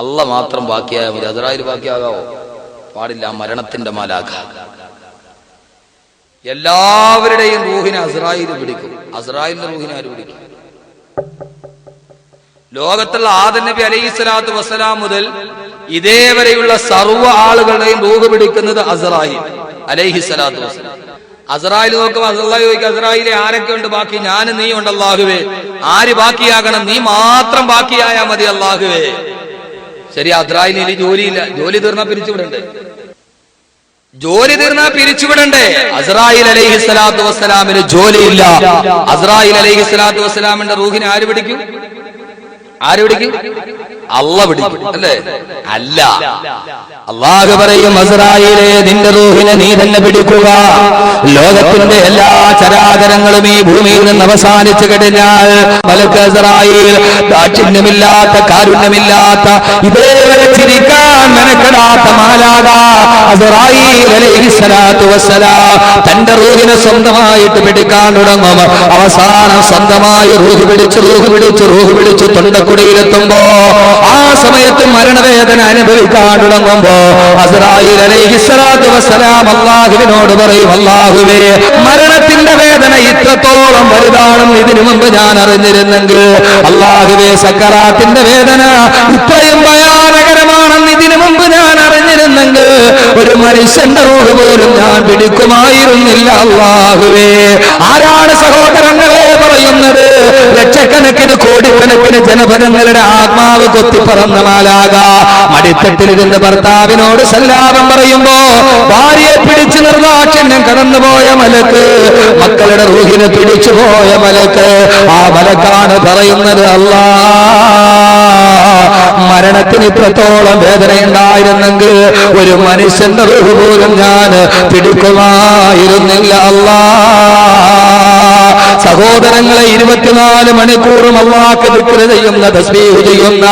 അല്ലാഹ് മാത്രം ബാക്കിയായാൽ മതി. അസ്രായീൽ ബാക്കിയാകാവോ? പാടില്ല. മരണത്തിന്റെ മാലാഖ. എല്ലാവരുടെയും റൂഹിനെ അസ്രായീൽ പിടിക്കും. അസ്രായീലിന്റെ റൂഹിനെ ആര് പിടിക്കും? ലോകത്തുള്ള ആദം നബി അലൈഹി സ്വലാത്തു വസ്സലാം മുതൽ ഇതേവരെയുള്ള സർവ്വ ആളുകളുടെയും റൂഹ് പിടിക്കുന്നത് അസ്രായീൽ അലൈഹി സ്വലാത്തു വസ്സലാം. അസ്രായീൽ നോക്കുമ്പോ അല്ലാഹ് ചോദിക്കും, അസ്രായീലെ ആരൊക്കെ ഉണ്ട് ബാക്കി? ഞാനും നീ ഉണ്ട് അല്ലാഹുവേ. ആര് ബാക്കിയാകണം? നീ മാത്രം ബാക്കിയായാ മതി അല്ലാഹുവേ. ശരി, അസ്രായീലിന് ജോലിയില്ല. ജോലി തീർന്നാ പിരിച്ചുവിടണ്ടേ? അസ്രായീൽ അലൈഹി സ്വലാത്തു വസ്സലാമിന് ജോലിയില്ല. അസ്രായീൽ അലൈഹി സ്വലാത്തു വസ്സലാമിന്റെ റൂഹിനെ ആര് പിടിക്കും? അല്ലാഹ് പിടിക്കും അല്ലേ? അല്ല, അല്ലാഹു പറയും, അസ്രായീലേ, നിന്റെ റൂഹിനെ നീ തന്നെ പിടിക്കുക. ലോകത്തിന്റെ എല്ലാ ചരാചരങ്ങളും ഈ ഭൂമിയിൽ നിന്ന് അവസാനിച്ചു കഴിഞ്ഞാൽ മലക്ക് അസ്രായീൽ ദാക്ഷിണ്യമില്ലാത്ത, കാരുണ്യമില്ലാത്ത, ഇതേവരെ ചിരിക്കാൻ മെനക്കെടാത്ത മാലാഖ അസ്രായീൽ അലൈഹി സ്വലാത്തു വസ്സലാം തന്റെ റൂഹിനെ സ്വന്തമായിട്ട് പിടിക്കാൻ തുടങ്ങും. അവസാനം സ്വന്തമായി റൂഹ് പിടിച്ച് തൊണ്ടക്കുടിയിലെത്തുമ്പോ ആ സമയത്ത് മരണവേദന അനുഭവിക്കാൻ തുടങ്ങുമ്പോ അസ്രായീൽ അലൈഹി സ്വലാത്തു വസ്സലാം അല്ലാഹുവിനോട് പറയും, അല്ലാഹുവേ, മരണത്തിന്റെ വേദന ഇത്രത്തോളം വലുതാണെന്ന് ഇതിനു മുമ്പ് ഞാൻ അറിഞ്ഞിരുന്നെങ്കിൽ, അല്ലാഹുവേ സക്കറാത്തിന്റെ വേദന ഇത്രയും ഭയാനകരമാണെന്ന് ഇതിനു മുമ്പ് ഞാൻ അറിഞ്ഞിരുന്നെങ്കിൽ ഒരു മനുഷ്യന്റെ റൂഹ് പോലും ഞാൻ പിടിക്കുമായിരുന്നില്ല. അല്ലാഹുവേ, ആരാണ് സഹോദരങ്ങളെ പറയുന്നത്? ലക്ഷക്കണക്കിന് കോടിക്കണക്കിന് ജനപദങ്ങളുടെ ആത്മാവ് കൊത്തിപ്പറന്ന മാലാക മടിത്തട്ടിലിരുന്ന് ഭർത്താവിനോട് സല്ലാപം പറയുമ്പോ ഭാര്യയെ പിടിച്ചു നിർദാക്ഷിണ്യം കടന്നുപോയ മലക്ക്, മക്കളുടെ റൂഹിനെ പിടിച്ചുപോയ മലക്ക്, ആ മലക്കാണ് പറയുന്നത്, അല്ലാ, മരണത്തിന് ഇത്രത്തോളം വേദനയുണ്ടായിരുന്നെങ്കിൽ ഒരു മനുഷ്യന്റെ റൂഹ് പോലും ഞാൻ പിടിക്കുമായിരുന്നില്ല. അല്ലാ, സഹോദരങ്ങളെ 24 മണിക്കൂറും അല്ലാഹുവിനെ ദിക്ർ ചെയ്യുന്ന, തസ്ബീഹ് ചെയ്യുന്ന,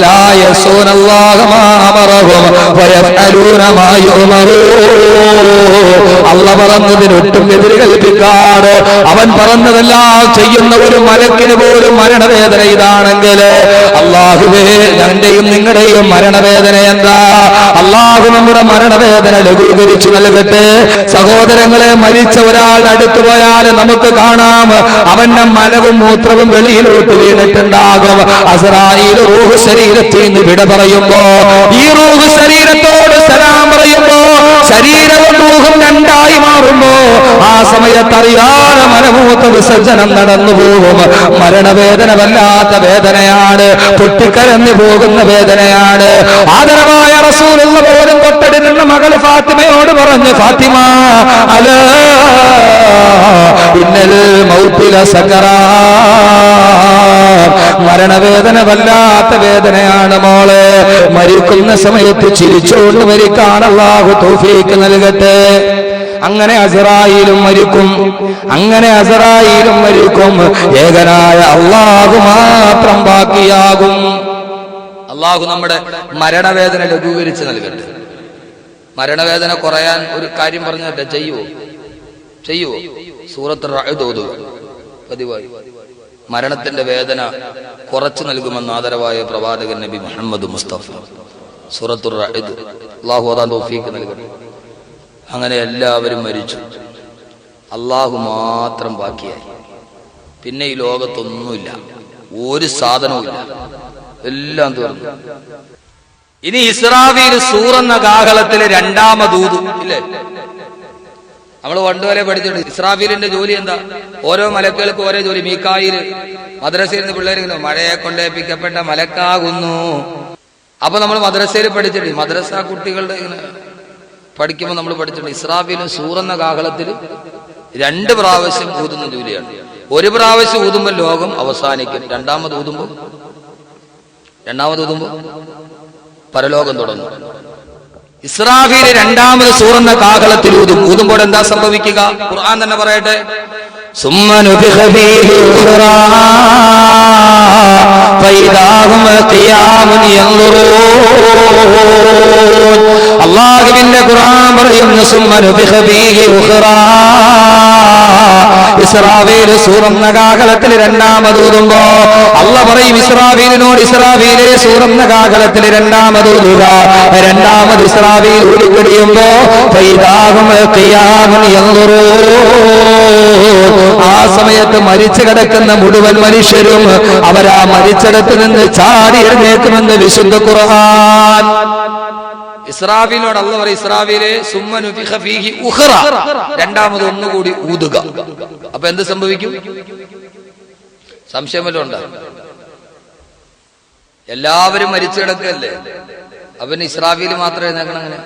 ലാ യസൂനല്ലാഹ മാ അമറഹും വയഫഅലൂന മാ യുമറൂൻ. അല്ലാഹ് പറഞ്ഞതിന് ഒട്ടും എതിര് കൽപ്പിക്കാതെ അവൻ പറഞ്ഞതെല്ലാം ചെയ്യുന്ന ഒരു മലക്കിന് പോലും മരണവേദന ഇതാണെങ്കിൽ, അല്ലാഹുവേ, എന്റെയും നിങ്ങളുടെയും മരണവേദന എന്താ? അല്ലാഹു നമ്മുടെ മരണവേദന ലഘൂകരിച്ചു നൽകട്ടെ. സഹോദരങ്ങളെ, മരിച്ച ഒരാളുടെ അടുത്ത് പോയാൽ നമുക്ക് കാണാം അവന്റെ മലവും മൂത്രവും വെളിയിലോട്ട് വീണിട്ടുണ്ടാകും. അസ്രായീൽ റൂഹ് ശരീരത്തിൽ നിന്ന് വിട പറയുമ്പോ, ഈ റൂഹ് ശരീരത്തോട് സലാം പറയുമ്പോ, ശരീരവും റൂഹും രണ്ടായി മാറുമ്പോ ആ സമയത്ത് അറിയാതെ മലമൂത്ര വിസർജനം നടന്നു പോകും. മരണവേദന വല്ലാത്ത വേദനയാണ്, പൊട്ടിക്കരഞ്ഞു പോകുന്ന വേദനയാണ്. ആദരവായ റസൂലുള്ള പോലും തൊട്ടടുത്തുള്ള മകൾ ഫാത്തിമയോട് പറഞ്ഞു, ഫാത്തിമ, അലാ ഇന്നൽ മൗതില സകറാത്ത്, മരണവേദന വല്ലാത്ത വേദനയാണ് മോളെ. മരിക്കുന്ന സമയത്ത് ചിരിച്ചുകൊണ്ട് മരിക്കാൻ അല്ലാഹു തൗഫീഖ് നൽകട്ടെ. അങ്ങനെ അസ്രായീലും മരിക്കും, അങ്ങനെ അസ്രായീലും മരിക്കും. ഏകനായ അല്ലാഹു മാത്രം ബാക്കിയാകും. അല്ലാഹു നമ്മുടെ മരണവേദന ലഘൂകരിച്ച് നൽകട്ടെ. മരണവേദന കുറയാൻ ഒരു കാര്യം പറഞ്ഞിട്ട് ചെയ്യുവോ? സൂറത്തുർ റഅദ് ഓതുക പതിവായി. മരണത്തിന്റെ വേദന കുറച്ചു നൽകുമെന്ന് ആദരവായ പ്രവാചകൻ നബി മുഹമ്മദ് മുസ്തഫ. സൂറത്തുർ റഅദ് അല്ലാഹു അതാ തൗഫീഖ് നൽകട്ടെ. അങ്ങനെ എല്ലാവരും മരിച്ചു, അല്ലാഹു മാത്രം ബാക്കിയായി. പിന്നെ ഈ ലോകത്തൊന്നുമില്ല, ഒരു സാധനവുമില്ല, എല്ലാം തീർന്നു. ഇനി ഇസ്രാഫീൽ സൂറെന്ന കാഹളത്തിലെ രണ്ടാമദൂത് ഇല്ലേ? നമ്മൾ പണ്ടുവരെ പഠിച്ചിട്ടുണ്ട്. ഇസ്രാഫീലിന്റെ ജോലി എന്താ? ഓരോ മലക്കുകൾക്ക് ഓരോ ജോലി. മീകായിൽ മദ്രസയിൽ നിന്ന് പിള്ളേരിങ്ങനെ മഴയെ കൊണ്ടേപ്പിക്കപ്പെട്ട മലക്കാകുന്നു. അപ്പൊ നമ്മൾ മദ്രസയിൽ പഠിച്ചിട്ടുണ്ട്. മദ്രസ കുട്ടികളുടെ ഇങ്ങനെ പഠിക്കുമ്പോൾ നമ്മൾ പഠിച്ചിട്ടുണ്ട്, ഇസ്രാഫീലും സൂറെന്ന കാഹളത്തിൽ 2 പ്രാവശ്യം ഊതുന്ന ജോലിയാണ്. ഒരു പ്രാവശ്യം ഊതുമ്പോൾ ലോകം അവസാനിക്കും, രണ്ടാമത് ഊതുമ്പോൾ പരലോകം തുടങ്ങും. ഇസ്രാഫീൽ രണ്ടാമത് സൂറെന്ന കാഹളത്തിൽ ഊതുമ്പോൾ എന്താ സംഭവിക്കുക? ഖുർആൻ തന്നെ പറയട്ടെ, അല്ലാഹുവിന്റെ ഖുർആൻ പറയുന്നു, ഇസ്രാഫീൽ സൂറെന്ന കാഹളത്തിൽ രണ്ടാമത് ഊതുമ്പോ അല്ലാഹ് പറയും ഇസ്രാഫീലിനോട്, ഇസ്രാഫീലെ സൂറെന്ന കാഹളത്തിൽ രണ്ടാമത് ഊതുക. രണ്ടാമത് ഇസ്രാഫീൽ ഊതിക്കഴിയുമ്പോ ആ സമയത്ത് മരിച്ചു കിടക്കുന്ന മുഴുവൻ മനുഷ്യരും അവരാ മരിച്ചിടത്ത് നിന്ന് ചാടി എഴുന്നേക്കുമെന്ന് വിശുദ്ധ ഖുർആൻ. ഇസ്രാഫീലിനോട് അല്ലാഹ് പറയും, ഇസ്രാഫീലെ സുമ്മ നുഫിഖ ഫീഹി ഉഖറ, രണ്ടാമത് ഒന്നുകൂടി ഊതുക. അപ്പൊ എന്ത് സംഭവിക്കും? സംശയം വല്ലതും ഉണ്ടോ? എല്ലാവരും മരിച്ചു കിടക്കുകയല്ലേ, അവന് ഇസ്രാഫീൽ മാത്രമേ എഴുന്നേക്കണം. അങ്ങനെ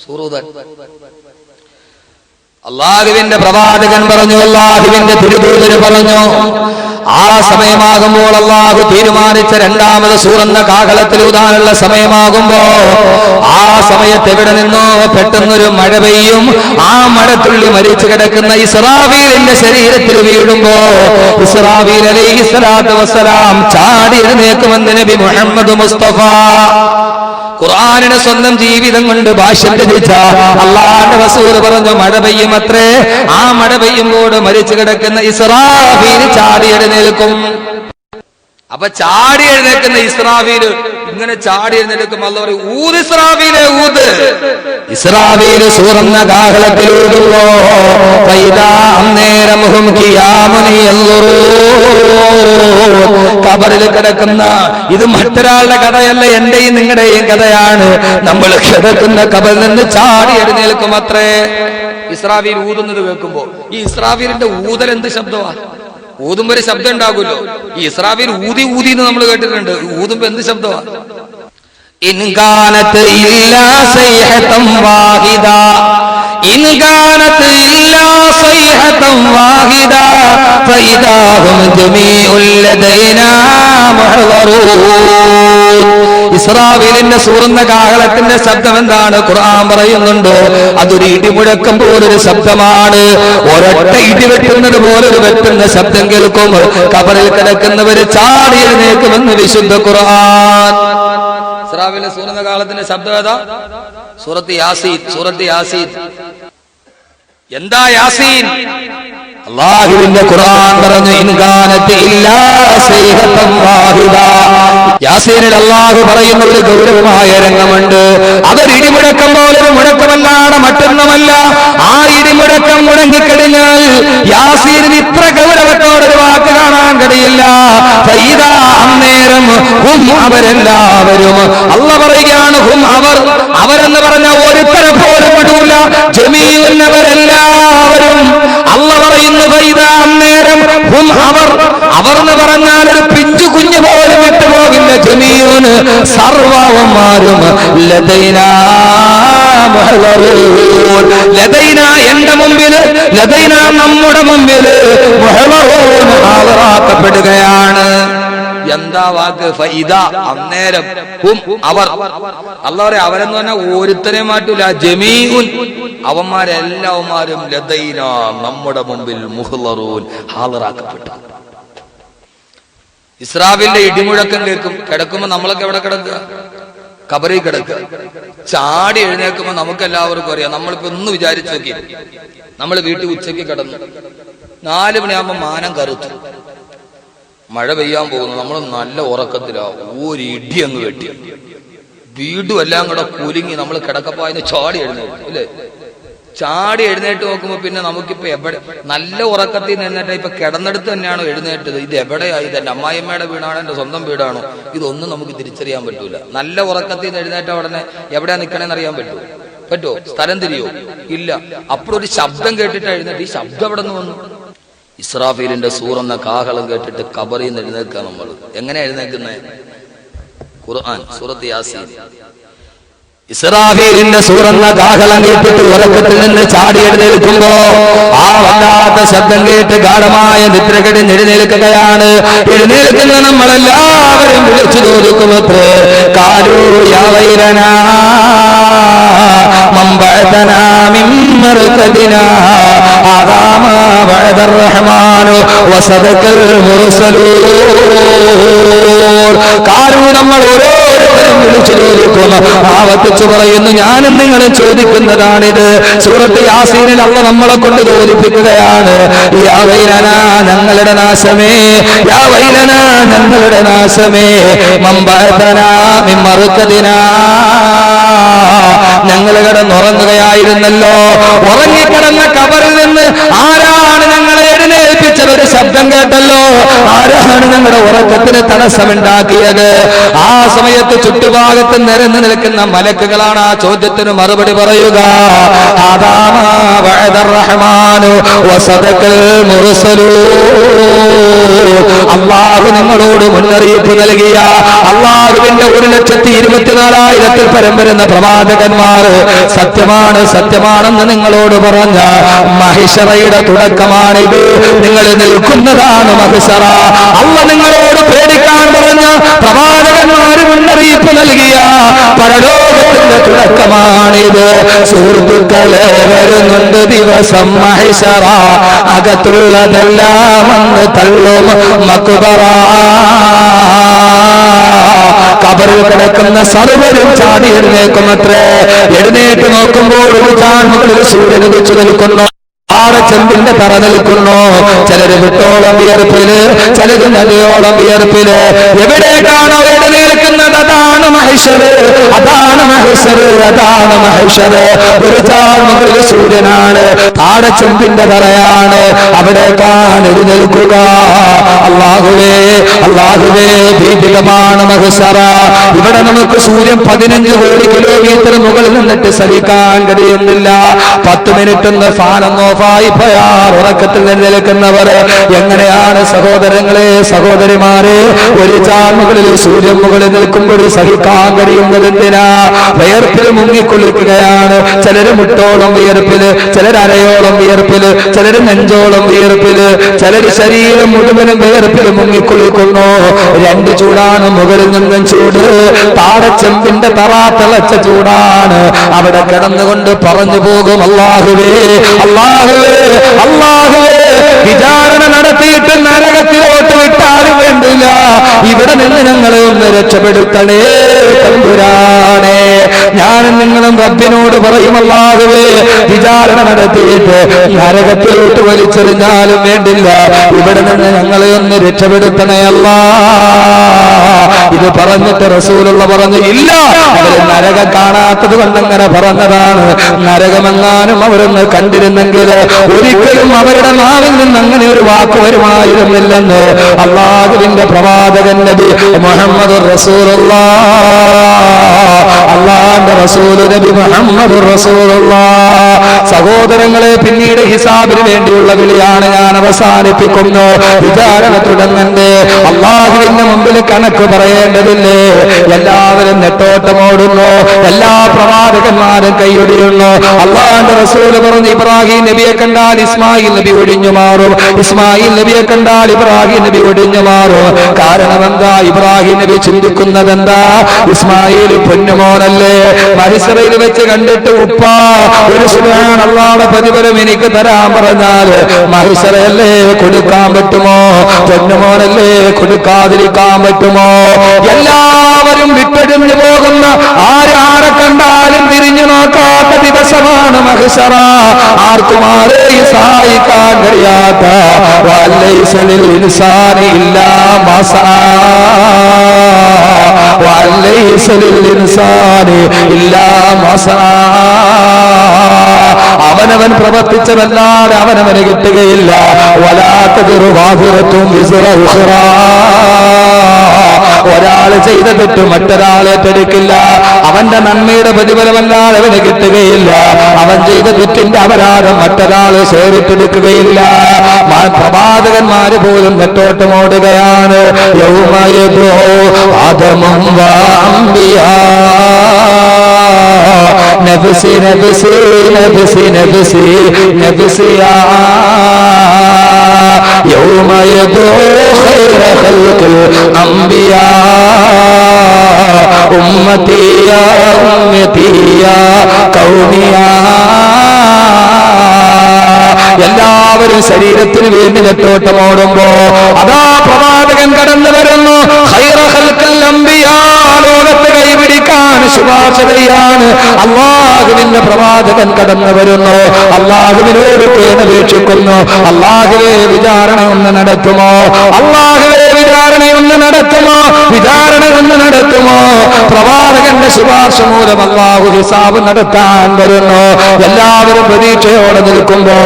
സൂറൂദൻ അല്ലാഹുവിന്റെ പ്രവാചകൻ പറഞ്ഞു, അല്ലാഹുവിന്റെ തിരുദൂതൻ പറഞ്ഞു, ആ സമയമാകുമ്പോൾ അല്ലാഹു തീരുമാനിച്ച രണ്ടാമത് സൂറെന്ന കാഹളത്തിൽ ഊതാനുള്ള സമയമാകുമ്പോ ആ സമയത്ത് എവിടെ നിന്നോ പെട്ടെന്നൊരു മഴ പെയ്യും. ആ മഴത്തുള്ളി മരിച്ചു കിടക്കുന്ന ഇസ്രാഫീലിന്റെ ശരീരത്തിൽ വീഴുമ്പോ ഇസ്രാഫീൽ അലൈഹിസ്സലാത്തു വസ്സലാം ചാടി എഴുന്നേക്കുമെന്ന് നബി മുഹമ്മദ് മുസ്തഫ. ഖുർആനിനെ സ്വന്തം ജീവിതം കൊണ്ട് ഭാഷ്യം രചിച്ച അല്ലാഹുവിന്റെ റസൂൽ പറഞ്ഞു, മഴ പെയ്യുമത്രേ. ആ മഴ പെയ്യുമ്പോൾ മരിച്ചു കിടക്കുന്ന ഇസ്രാഫീൽ ചാടി എഴുന്നേൽക്കും. അപ്പൊ ചാടി എഴുന്നേൽക്കുന്ന ഇസ്രാഫീൽ ഇങ്ങനെ ചാടി എഴുന്നേൽക്കും. അല്ലാഹു പറയും, ഊത് ഇസ്രാഫീലെ ഊത്. ഇസ്രാഫീൽ സൂറെന്ന കാഹളത്തിൽ ഊതുമ്പോ അന്നേരം ഹും ഖിയാമുൻ യൻളുറൂൻ. ഖബറിൽ കിടക്കുന്ന ഇത് മറ്റൊരാളുടെ കഥയല്ല, എന്റെയും നിങ്ങളുടെയും കഥയാണ്. നമ്മൾ കിടക്കുന്ന ഖബറിൽ നിന്ന് ചാടി എഴുന്നേൽക്കും അത്രേ. ഇസ്രാഫീൽ ഊതുന്നത് കേൾക്കുമ്പോ ഈ ഇസ്രാഫീലിന്റെ ഊതൽ എന്ത് ശബ്ദമാണ്? ഊതുമ്പോ ഒരു ശബ്ദം ഉണ്ടാകുമല്ലോ. ഈ ഇസ്രാഫീൽ ഊതി ഊതി എന്ന് നമ്മൾ കേട്ടിട്ടുണ്ട്. ഊതുമ്പോ എന്ത് ശബ്ദമാണ്? ഇൻ കാനത് ഇല്ലാ സൈഹതൻ വാഹിദ, ഇൻ കാനത് ഇല്ലാ സൈഹതൻ വാഹിദ ഫഇദാ ഹും ജമീഉൽ ലദൈനാ മുഹ്ളറൂൻ. ഇസ്രാഫീലിന്റെ സൂറുന്ന കാഹളത്തിന്റെ ശബ്ദം എന്താണ്? ഖുർആൻ പറയുന്നുണ്ട്, അതൊരു ഇടിമുഴക്കം പോലൊരു ശബ്ദമാണ്. ഒരൊറ്റ ഇടിവെട്ടുന്നത് പോലൊരു വെട്ടുന്ന ശബ്ദം കേൾക്കും. ഖബറിൽ കിടക്കുന്നവര് ചാടി എഴുന്നേൽക്കുമെന്ന് വിശുദ്ധ ഖുർആൻ. ഇസ്രാഫീലിന്റെ സൂറുന്ന കാഹളത്തിന്റെ ശബ്ദം ഏതാ? സൂറത്ത് യാസീൻ. സൂറത്ത് യാസീൻ. എന്താ യാസീൻ? അല്ലാഹുവിന്റെ ഖുർആൻ പറഞ്ഞു, ഇൻ കാനത് ഇല്ലാ സൈഹതൻ വാഹിദ. യാസീനിൽ അല്ലാഹു പറയുന്ന ഒരു ഗൗരവമായ രംഗമുണ്ട്. അതൊരു ഇടിമുഴക്കം പോലൊരു മുഴക്കമല്ലാതെ മറ്റൊന്നുമല്ല. ആ ഇടിമുഴക്കം മുഴങ്ങിക്കഴിഞ്ഞാൽ യാസീനിന് ഇത്ര ഗൗരവത്തോടൊരു വാക്ക് കാണാൻ കഴിയില്ല. ഫൈദാ, അന്നേരം ഹും അവരെല്ലാവരും, അല്ല പറയുകയാണ് ഹും അവർ, അവരെന്ന് പറഞ്ഞ ഒരുത്തരെ പോലും വിടൂല, ജമീഉൻ അവരെല്ലാവരും. അല്ല പറയുന്നു ഫൈദാ, അന്നേരം ഹും അവർ, അവർ എന്ന് പറഞ്ഞാൽ ഒരു പിഞ്ചു കുഞ്ഞു പോലും വിട്ടുപോകില്ല. ജമീഉൻ സർവ്വമാരും ലദൈനാ മുഹ്ളറൂൻ. ലദൈനാ എന്റെ മുമ്പിൽ, ലദൈനാ നമ്മുടെ മുമ്പിൽ, മുഹ്ളറൂൻ ഹാജരാക്കപ്പെടുകയാണ്. എന്താ വാക്ക്? ഫൈദ, അന്നേരം ഹും അവർ. അല്ലാഹു പറയാ അവരെന്ന് പറഞ്ഞാൽ ഒരുത്തനെ മാറ്റൂല, ജമീഉൻ അവന്മാരെല്ലാവന്മാരും ലദൈന നമ്മുടെ മുമ്പിൽ മുഹ്ളറൂൻ ഹാജരാക്കപ്പെട്ടു. ഇസ്രാഫീലിന്റെ ഇടിമുഴക്കം കേൾക്കും. കിടക്കുമ്പോ നമ്മളൊക്കെ എവിടെ കിടക്കുക? ഖബറിൽ കിടക്കുക. ചാടി എഴുന്നേൽക്കുമ്പോ നമുക്ക് എല്ലാവർക്കും അറിയാം. നമ്മളിപ്പോ ഒന്ന് വിചാരിച്ചു നോക്കി, നമ്മൾ വീട്ടിൽ ഉച്ചയ്ക്ക് കിടന്നു, 4 മണിയാകുമ്പോ മാനം കറുത്തു, മഴ പെയ്യാൻ പോകുന്നു, നമ്മൾ നല്ല ഉറക്കത്തിലാവും. ഒരു ഇടി അങ്ങ് വെട്ടി, വീടും എല്ലാം കൂടെ കുലുങ്ങി നമ്മൾ കിടക്കപ്പായിന്ന് ചാടി എഴുന്നേൽക്കും അല്ലേ? ചാടി എഴുന്നേറ്റ് നോക്കുമ്പോ പിന്നെ നമുക്കിപ്പോ എവിടെ, നല്ല ഉറക്കത്തിൽ നിന്ന് എഴുന്നേറ്റ ഇപ്പൊ കിടന്നെടുത്ത് തന്നെയാണോ എഴുന്നേറ്റത്? ഇത് എവിടെയായി? ഇതെന്റെ അമ്മായിയമ്മയുടെ വീടാണോ എന്റെ സ്വന്തം വീടാണോ? ഇതൊന്നും നമുക്ക് തിരിച്ചറിയാൻ പറ്റൂല. നല്ല ഉറക്കത്തിൽ നിന്ന് എഴുന്നേറ്റ ഉടനെ എവിടെയാ നിക്കണേന്ന് അറിയാൻ പറ്റുമോ? സ്ഥലം തിരിയോ? ഇല്ല. അപ്പോഴൊരു ശബ്ദം കേട്ടിട്ട് എഴുന്നേറ്റ്. ഈ ശബ്ദം എവിടെ നിന്ന് വന്നു? ഇസ്രാഫീലിന്റെ സൂറെന്ന കാഹളം കേട്ടിട്ട് ഖബറിൽ നിന്ന് എഴുന്നേൽക്കുക. നമ്മൾ എങ്ങനെ എഴുന്നേൽക്കുന്നത്? ഖുർആൻ സൂറത്ത് യാസീൻ. ഇസ്രാഫീലിന്റെ സൂറെന്ന കാഹളം കേട്ടിട്ട് ഉറക്കത്തിൽ നിന്ന് ചാടി എഴുന്നേൽക്കുമ്പോ ആ വല്ലാത്ത ശബ്ദം കേട്ട് ഗാഢമായ നിദ്ര കിടന്ന് എഴുന്നേൽക്കുകയാണ്. എഴുന്നേൽക്കുന്ന നമ്മളെല്ലാവരും വിളിച്ചു ചോദിക്കുമത്രേ, കാലൂ യാ വൈലനാ മൻ ബഅതനാ മിൻ മർകദിനാ ഹാദാ മാ ബഅദർ റഹ്മാനു വസദഖൽ മുർസലൂൻ. കാലൂ, നമ്മൾ ഓരോരുത്തരും വിളിച്ചു ചോദിക്കുന്നു, ആവർത്തിച്ചു പറയുന്നു, ഞാനും നിങ്ങളും ചോദിക്കുന്നതാണിത്. സൂറത്ത് യാസീനിൽ അല്ലാഹു നമ്മളെ കൊണ്ട് ചോദിപ്പിക്കുകയാണ്, യാ വൈലനാ, ഞങ്ങളുടെ നാശമേ, യാ വൈലനാ, ഞങ്ങളുടെ നാശമേ, മൻ ബഅതനാ മിൻ മർകദിനാ, ഞങ്ങൾ കിടന്നുറങ്ങുകയായിരുന്നല്ലോ, ഉറങ്ങിക്കിടന്ന ഖബറിൽ നിന്ന് ആരാണ് ഞങ്ങളെ എഴുന്നേൽപ്പിച്ചത്? ഒരു ശബ്ദം കേട്ടല്ലോ, ആരാണ് ഞങ്ങളുടെ ഉറക്കത്തിന് തടസ്സമുണ്ടാക്കിയത്? ആ സമയത്ത് ചുറ്റുഭാഗത്ത് നിരന്നു നിൽക്കുന്ന മലക്കുകളാണ് ആ ചോദ്യത്തിന് മറുപടി പറയുക. അല്ലാഹു നിങ്ങളോട് മുന്നറിയിപ്പ് നൽകിയ, അല്ലാഹുവിന്റെ 1,24,000 പരം വരുന്ന പ്രവാചകന്മാർ സത്യമാണ് സത്യമാണെന്ന് നിങ്ങളോട് പറഞ്ഞ മഹിശറയുടെ തുടക്കമാണിത്. നിങ്ങൾ നിൽക്കുന്നതാണ് മഹിശറ. അല്ലാഹു നിങ്ങളോട് പേടിക്കാൻ പറഞ്ഞ പ്രവാചകന്മാർ മുന്നറിയിപ്പ് നൽകിയ പരലോകത്തിന്റെ തുടക്കമാണിത്. സുഹൃത്തുക്കളെ, വരുന്നുണ്ട് ദിവസം മഹിശറ, അകത്തുള്ളതെല്ലാം വന്ന് തള്ളും മക്ബറ. ഖബറിൽ കിടക്കുന്ന സർവരും ചാടി എഴുന്നേക്കുമത്രേ. എഴുന്നേറ്റ് നോക്കുമ്പോൾ ഒരു ചാൺമുകളിൽ സൂര്യൻ ഉദിച്ചു നിൽക്കുന്നു, ചെമ്പിന്റെ തറ നിൽക്കുന്നു. ചിലര് വിട്ടോളം വിയർപ്പില്, ചിലര് നദിയോളം വിയർപ്പില്. എവിടേക്കാണോ എഴുന്നേൽക്കുന്നത് അതാണ് മഹ്ശർ, അതാണ് മഹ്ശർ, അതാണ് മഹ്ശർ. ഒരു ചാർമുകളിൽ സൂര്യനാണ്, താഴെ ചെമ്പിന്റെ തറയാണ്, അവിടേക്കാണ് എഴുന്നേൽക്കുക. അല്ലാഹുവേ അല്ലാഹുവേ, ഭീതികമാണ് മഹ്ശറ. ഇവിടെ നമുക്ക് സൂര്യൻ 15 കോടി കിലോമീറ്റർ മുകളിൽ നിന്നിട്ട് സഹിക്കാൻ കഴിയുന്നില്ല. 10 മിനിറ്റ് ഒന്ന് ഫാനൊന്ന് ഓഫായി പോയാൽ ഉറക്കത്തിൽ നിലനിൽക്കുന്നവർ എങ്ങനെയാണ് സഹോദരങ്ങളെ സഹോദരിമാരെ ഒരു ചാർമുകളിൽ സൂര്യൻ മുകളിൽ നിൽക്കുമ്പോൾ സഹിക്കാൻ കഴിയുന്നത്? എന്തിനാ? വിയർപ്പിൽ മുങ്ങിക്കൊള്ളിക്കുകയാണ്. ചിലര് മുട്ടോളം വിയർപ്പില്, ചിലർ അരയോളം വിയർപ്പില്, ചിലര് നെഞ്ചോളം വിയർപ്പില്, ചിലര് ശരീരം മുഴുവനും വിയർപ്പിൽ മുങ്ങിക്കൊള്ളിക്കുന്നു. 2 ചൂടാണ്, മുകളിൽ നിന്നും ചൂട്, താഴെ ചെമ്പിന്റെ തറ തിളച്ച ചൂടാണ്. അവിടെ കിടന്നുകൊണ്ട് പറഞ്ഞു പോകും, അല്ലാഹുവേ അല്ലാഹുവേ അല്ലാഹുവേ, വിചാരണ നടത്തിയിട്ട് നരകത്തിലോട്ട് വിട്ടാലും വേണ്ടില്ല, ഇവിടെ നിന്ന് ഞങ്ങളെ ഒന്ന് രക്ഷപ്പെടുത്തണേ തമ്പുരാനെ. ഞാനും നിങ്ങളും റബ്ബിനോട് പറയും, അല്ലാഹുവേ വിചാരണ നടത്തിയിട്ട് നരകത്തിലോട്ട് വലിച്ചെറിഞ്ഞാലും വേണ്ടില്ല, ഇവിടെ നിന്ന് ഞങ്ങളെ ഒന്ന് രക്ഷപ്പെടുത്തണേ അല്ലാ. ഇത് പറഞ്ഞിട്ട് റസൂലുള്ള പറഞ്ഞു, ഇല്ല, അവര് നരകം കാണാത്തത് കൊണ്ടങ്ങനെ പറഞ്ഞതാണ്. നരകമെങ്ങാനും അവരൊന്ന് കണ്ടിരുന്നെങ്കിൽ ഒരിക്കലും അവരുടെ നാവിൽ നിന്ന് അങ്ങനെ ഒരു വാക്ക് വരുമായിരുന്നില്ലെന്ന് അല്ലാഹുവിന്റെ പ്രവാചകൻ നബി മുഹമ്മദുർ റസൂലുള്ളാഹ്, അല്ലാഹുവിന്റെ റസൂൽ നബി മുഹമ്മദുർ റസൂലുള്ളാഹ്. സഹോദരങ്ങളെ, പിന്നീട് ഹിസാബിന് വേണ്ടിയുള്ള വിളിയാണ് ഞാൻ അവസാനിപ്പിക്കുന്നു. വിചാരണ തുടങ്ങണ്ടേ, അല്ലാഹുവിന്റെ മുമ്പിൽ കണക്ക് പറയേണ്ടതില്ലേ? എല്ലാവരും നെട്ടോട്ടമോടുന്നു, എല്ലാ പ്രവാചകന്മാരും കൈയൊടിയുന്നു. അല്ലാഹുവിന്റെ റസൂൽ പറഞ്ഞു, ഇബ്രാഹിം നബിയെ കണ്ടാൽ ഇസ്മായിൽ നബി ഒഴിഞ്ഞു മാറും, ഇസ്മായിൽ നബിയെ കണ്ടാൽ ഇബ്രാഹിം നബി ഒഴിഞ്ഞു മാറും. കാരണം എന്താ? ഇബ്രാഹിം നബി ചിന്തിക്കുന്നത് എന്താ? ഇസ്മായിൽ പൊന്നുമോനല്ലേ, മഹ്ശറിൽ വെച്ച് കണ്ടിട്ട് ഉപ്പ ഒരു സുബ്ഹാനല്ലാഹുടെ പ്രതിഫലം എനിക്ക് തരാൻ പറഞ്ഞാൽ മഹ്ശറല്ലേ കൊടുക്കാൻ പറ്റുമോ? പൊന്നുമോനല്ലേ കൊടുക്കാതിരിക്കാൻ പറ്റുമോ? എല്ലാവരും വിട്ടൊഴിഞ്ഞു പോകുന്ന, ആരെ കണ്ടാലും തിരിഞ്ഞു നോക്കാത്ത ദിവസമാണ് മഹ്ശറ. ആർക്കും ആരെയും സഹായിക്കാൻ കഴിയാത്ത, വലൈസലിൽ ഇൻസാനി ഇല്ലാ മാ സആ, വലൈസലിൽ ഇൻസാനി ഇല്ലാ മാ സആ. അവനവൻ പ്രവർത്തിച്ചതല്ലാതെ അവനവന് കിട്ടുകയില്ല. വലാ തദിറു വാസിറത്തുൻ വിസ്റ ഉഖ്റാ, ഒരാൾ ചെയ്ത തെറ്റ് മറ്റൊരാളെ ഏറ്റെടുക്കില്ല. അവന്റെ നന്മയുടെ പ്രതിഫലമല്ലാതെ അവന് കിട്ടുകയില്ല. അവൻ ചെയ്ത തെറ്റിന്റെ അപരാധം മറ്റൊരാൾ സേവിട്ടെടുക്കുകയില്ല. പ്രവാചകന്മാര് പോലും നെട്ടോട്ടമോടുകയാണ്. യൗമയദു ആദമും വഅംബിയാ, നഫ്സി നഫ്സി നഫ്സി നഫ്സി നഫ്സിയാ, യൗമയദു ഖൈറ ഖൽഖിൽ അംബിയാ, ഉമ്മത്തിയാ ഉമ്മത്തിയാ കൗമിയാ. എല്ലാവരും ശരീരത്തിന് വേണ്ടി നെട്ടോട്ടമോടുമ്പോ അതാ പ്രവാചകൻ കടന്നു വരുന്നു. ഖൈറ ഖൽഖിൽ അംബിയാ, ലോകത്തെ കൈപിടിക്കാൻ ശുപാർശ ചെയ്യാണ് അല്ലാഹുവിന്റെ പ്രവാചകൻ കടന്നു വരുന്നു. അല്ലാഹുവിനോട് കേണപേക്ഷിക്കുന്നു, അല്ലാഹുവേ വിചാരണ ഒന്ന് നടത്തുമോ? അല്ലാഹുവേ വിചാരണ ഒന്ന് നടത്തുമോ? വിചാരണ ഒന്ന് നടത്തുമോ? പ്രവാചകന്റെ ശുപാർശ മൂലം അല്ലാഹു ഹിസാബ് നടത്താൻ വരുന്നു. എല്ലാവരും പ്രതീക്ഷയോടെ നിൽക്കുമ്പോ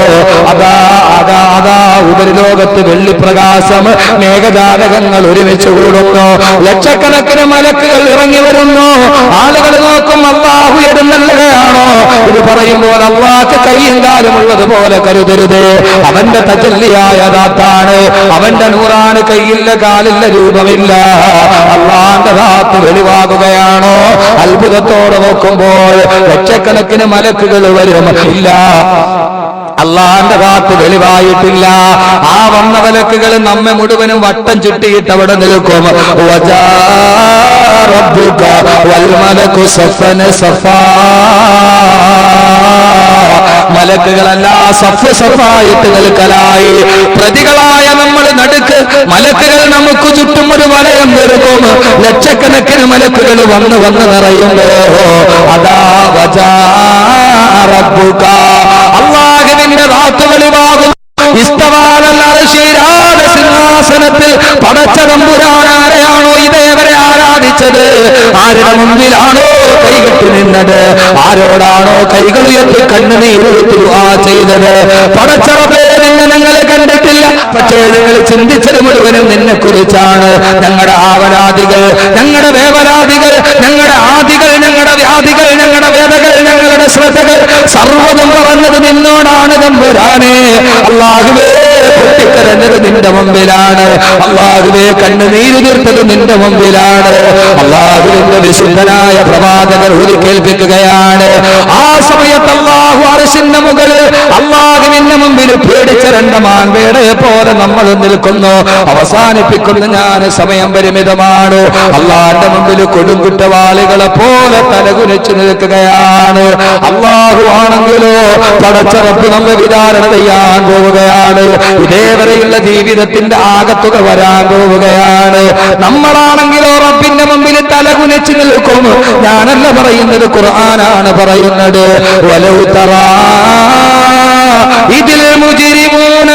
അതാ അതാ അതാ ഉപരിലോകത്ത് വെള്ളിപ്രകാശം, മേഘജാലകങ്ങൾ ഒരുമിച്ച് കൂടുന്നു. ലക്ഷക്കണക്കിന് മലക്കുകൾ ഇറങ്ങി വരുന്നു. ആളുകൾ നോക്കും, അല്ലാഹു എഴുന്നള്ളുകയാണോ? ഇത് പറയുമ്പോൾ അല്ലാഹുക്ക് കൈയും കാലും ഉള്ളതുപോലെ കരുതരുത്. അവന്റെ തജല്ലിയായ ദാത്താണ്, അവന്റെ നൂറാണ്. കൈയില്ല, കാലില്ല, രൂപമില്ല. അല്ലാഹുവിന്റെ ദാത്ത് വെളിവാകുകയാണോ? അത്ഭുതത്തോടെ നോക്കുമ്പോൾ ലക്ഷക്കണക്കിന് മലക്കുകൾ വരും. ഇല്ല, അല്ലാഹുവിന്റെ ദാത്ത് വെളിവായിട്ടില്ല. ആ വന്ന മലക്കുകൾ നമ്മെ മുഴുവനും വട്ടം ചുറ്റിയിട്ട് അവിടെ നിൽക്കും. വജാ റബ്ബുക വൽ മലക്കു സഫൻ സഫാ, മലക്കുകളെല്ലാം സഫ് സഫായിട്ട് നിൽക്കലായി. പ്രതികളായ നമ്മൾ നടുക്ക്, മലക്കുകൾ നമുക്ക് ചുറ്റും ഒരു വലയം തീർക്കും. ലക്ഷക്കണക്കിന് മലക്കുകൾ വന്ന് വന്ന് നിറയുമ്പോ അതാ വജാ റബ്ബുക, അല്ലാഹുവിന്റെ ദാത്ത് വെളിവാകും. സിംഹാസനത്തിൽ പടച്ച തമ്പുരാൻ ആരെയാണോ ഇതേവരെ ആരാധിച്ചത് കാണിച്ചത്? ആരുടെ മുമ്പിലാണോ കൈകെട്ടി നിന്നത്? ആരോടാണോ കൈകൾ ഉയർത്തി കണ്ണുനീരൊഴുത്തി ദുആ ചെയ്തത്? പടച്ചറബേ, നിന്നെ ഞങ്ങളെ കണ്ടിട്ടില്ല, പക്ഷേ ഞങ്ങൾ ചിന്തിച്ചത് മുഴുവനും നിന്നെ കുറിച്ചാണ്. ഞങ്ങളുടെ ആവലാദികൾ, ഞങ്ങളുടെ വേവലാദികൾ, ഞങ്ങളുടെ ആദികൾ, ഞങ്ങളുടെ വ്യാധികൾ, ഞങ്ങളുടെ വേദകൾ, ഞങ്ങളുടെ ശ്രദ്ധകൾ സർവ്വതും പറഞ്ഞത് നിന്നോടാണ് തമ്പുരാനെ. അല്ലാഹുവേ, പൊട്ടിക്കരഞ്ഞത് നിന്റെ മുമ്പിലാണ്. അല്ലാഹുവേ, കണ്ണുനീര് തീർത്തത് നിന്റെ മുമ്പിലാണ്. അല്ലാഹുവിന്റെ വിശുദ്ധനായ പ്രവാചകർ ഊതി കേൾപ്പിക്കുകയാണ്. ആ സമയത്ത് അല്ലാഹു അർശിന്റെ മുകളിൽ അല്ലാഹുവിന്റെ മുമ്പിൽ പേടിച്ച രണ്ട് മാൻപേടയെ പോലെ നമ്മൾ നിൽക്കുന്നു. അവസാനിപ്പിക്കുന്ന ഞാൻ സമയം പരിമിതമാണ്. അല്ലാഹുവിന്റെ മുമ്പിൽ കൊടുങ്കുറ്റവാളികളെ പോലെ തലകുനിച്ചു നിൽക്കുകയാണ്. അല്ലാഹു ആണെങ്കിലോ പടച്ചറപ്പ് നമ്മെ വിചാരണ ചെയ്യാൻ പോവുകയാണ്. ഇതേവരെയുള്ള ജീവിതത്തിന്റെ ആകത്തുക വരാൻ പോവുകയാണ്. നമ്മളാണെങ്കിലോ റബ്ബിന്റെ മുമ്പിൽ തലകുനിച്ചു നിൽക്കും. ഞാനല്ല പറയുന്നത്, ഖുർആനാണ് പറയുന്നത്. വലൗ തറാ ഇതിൽ മുജ്രിമൂന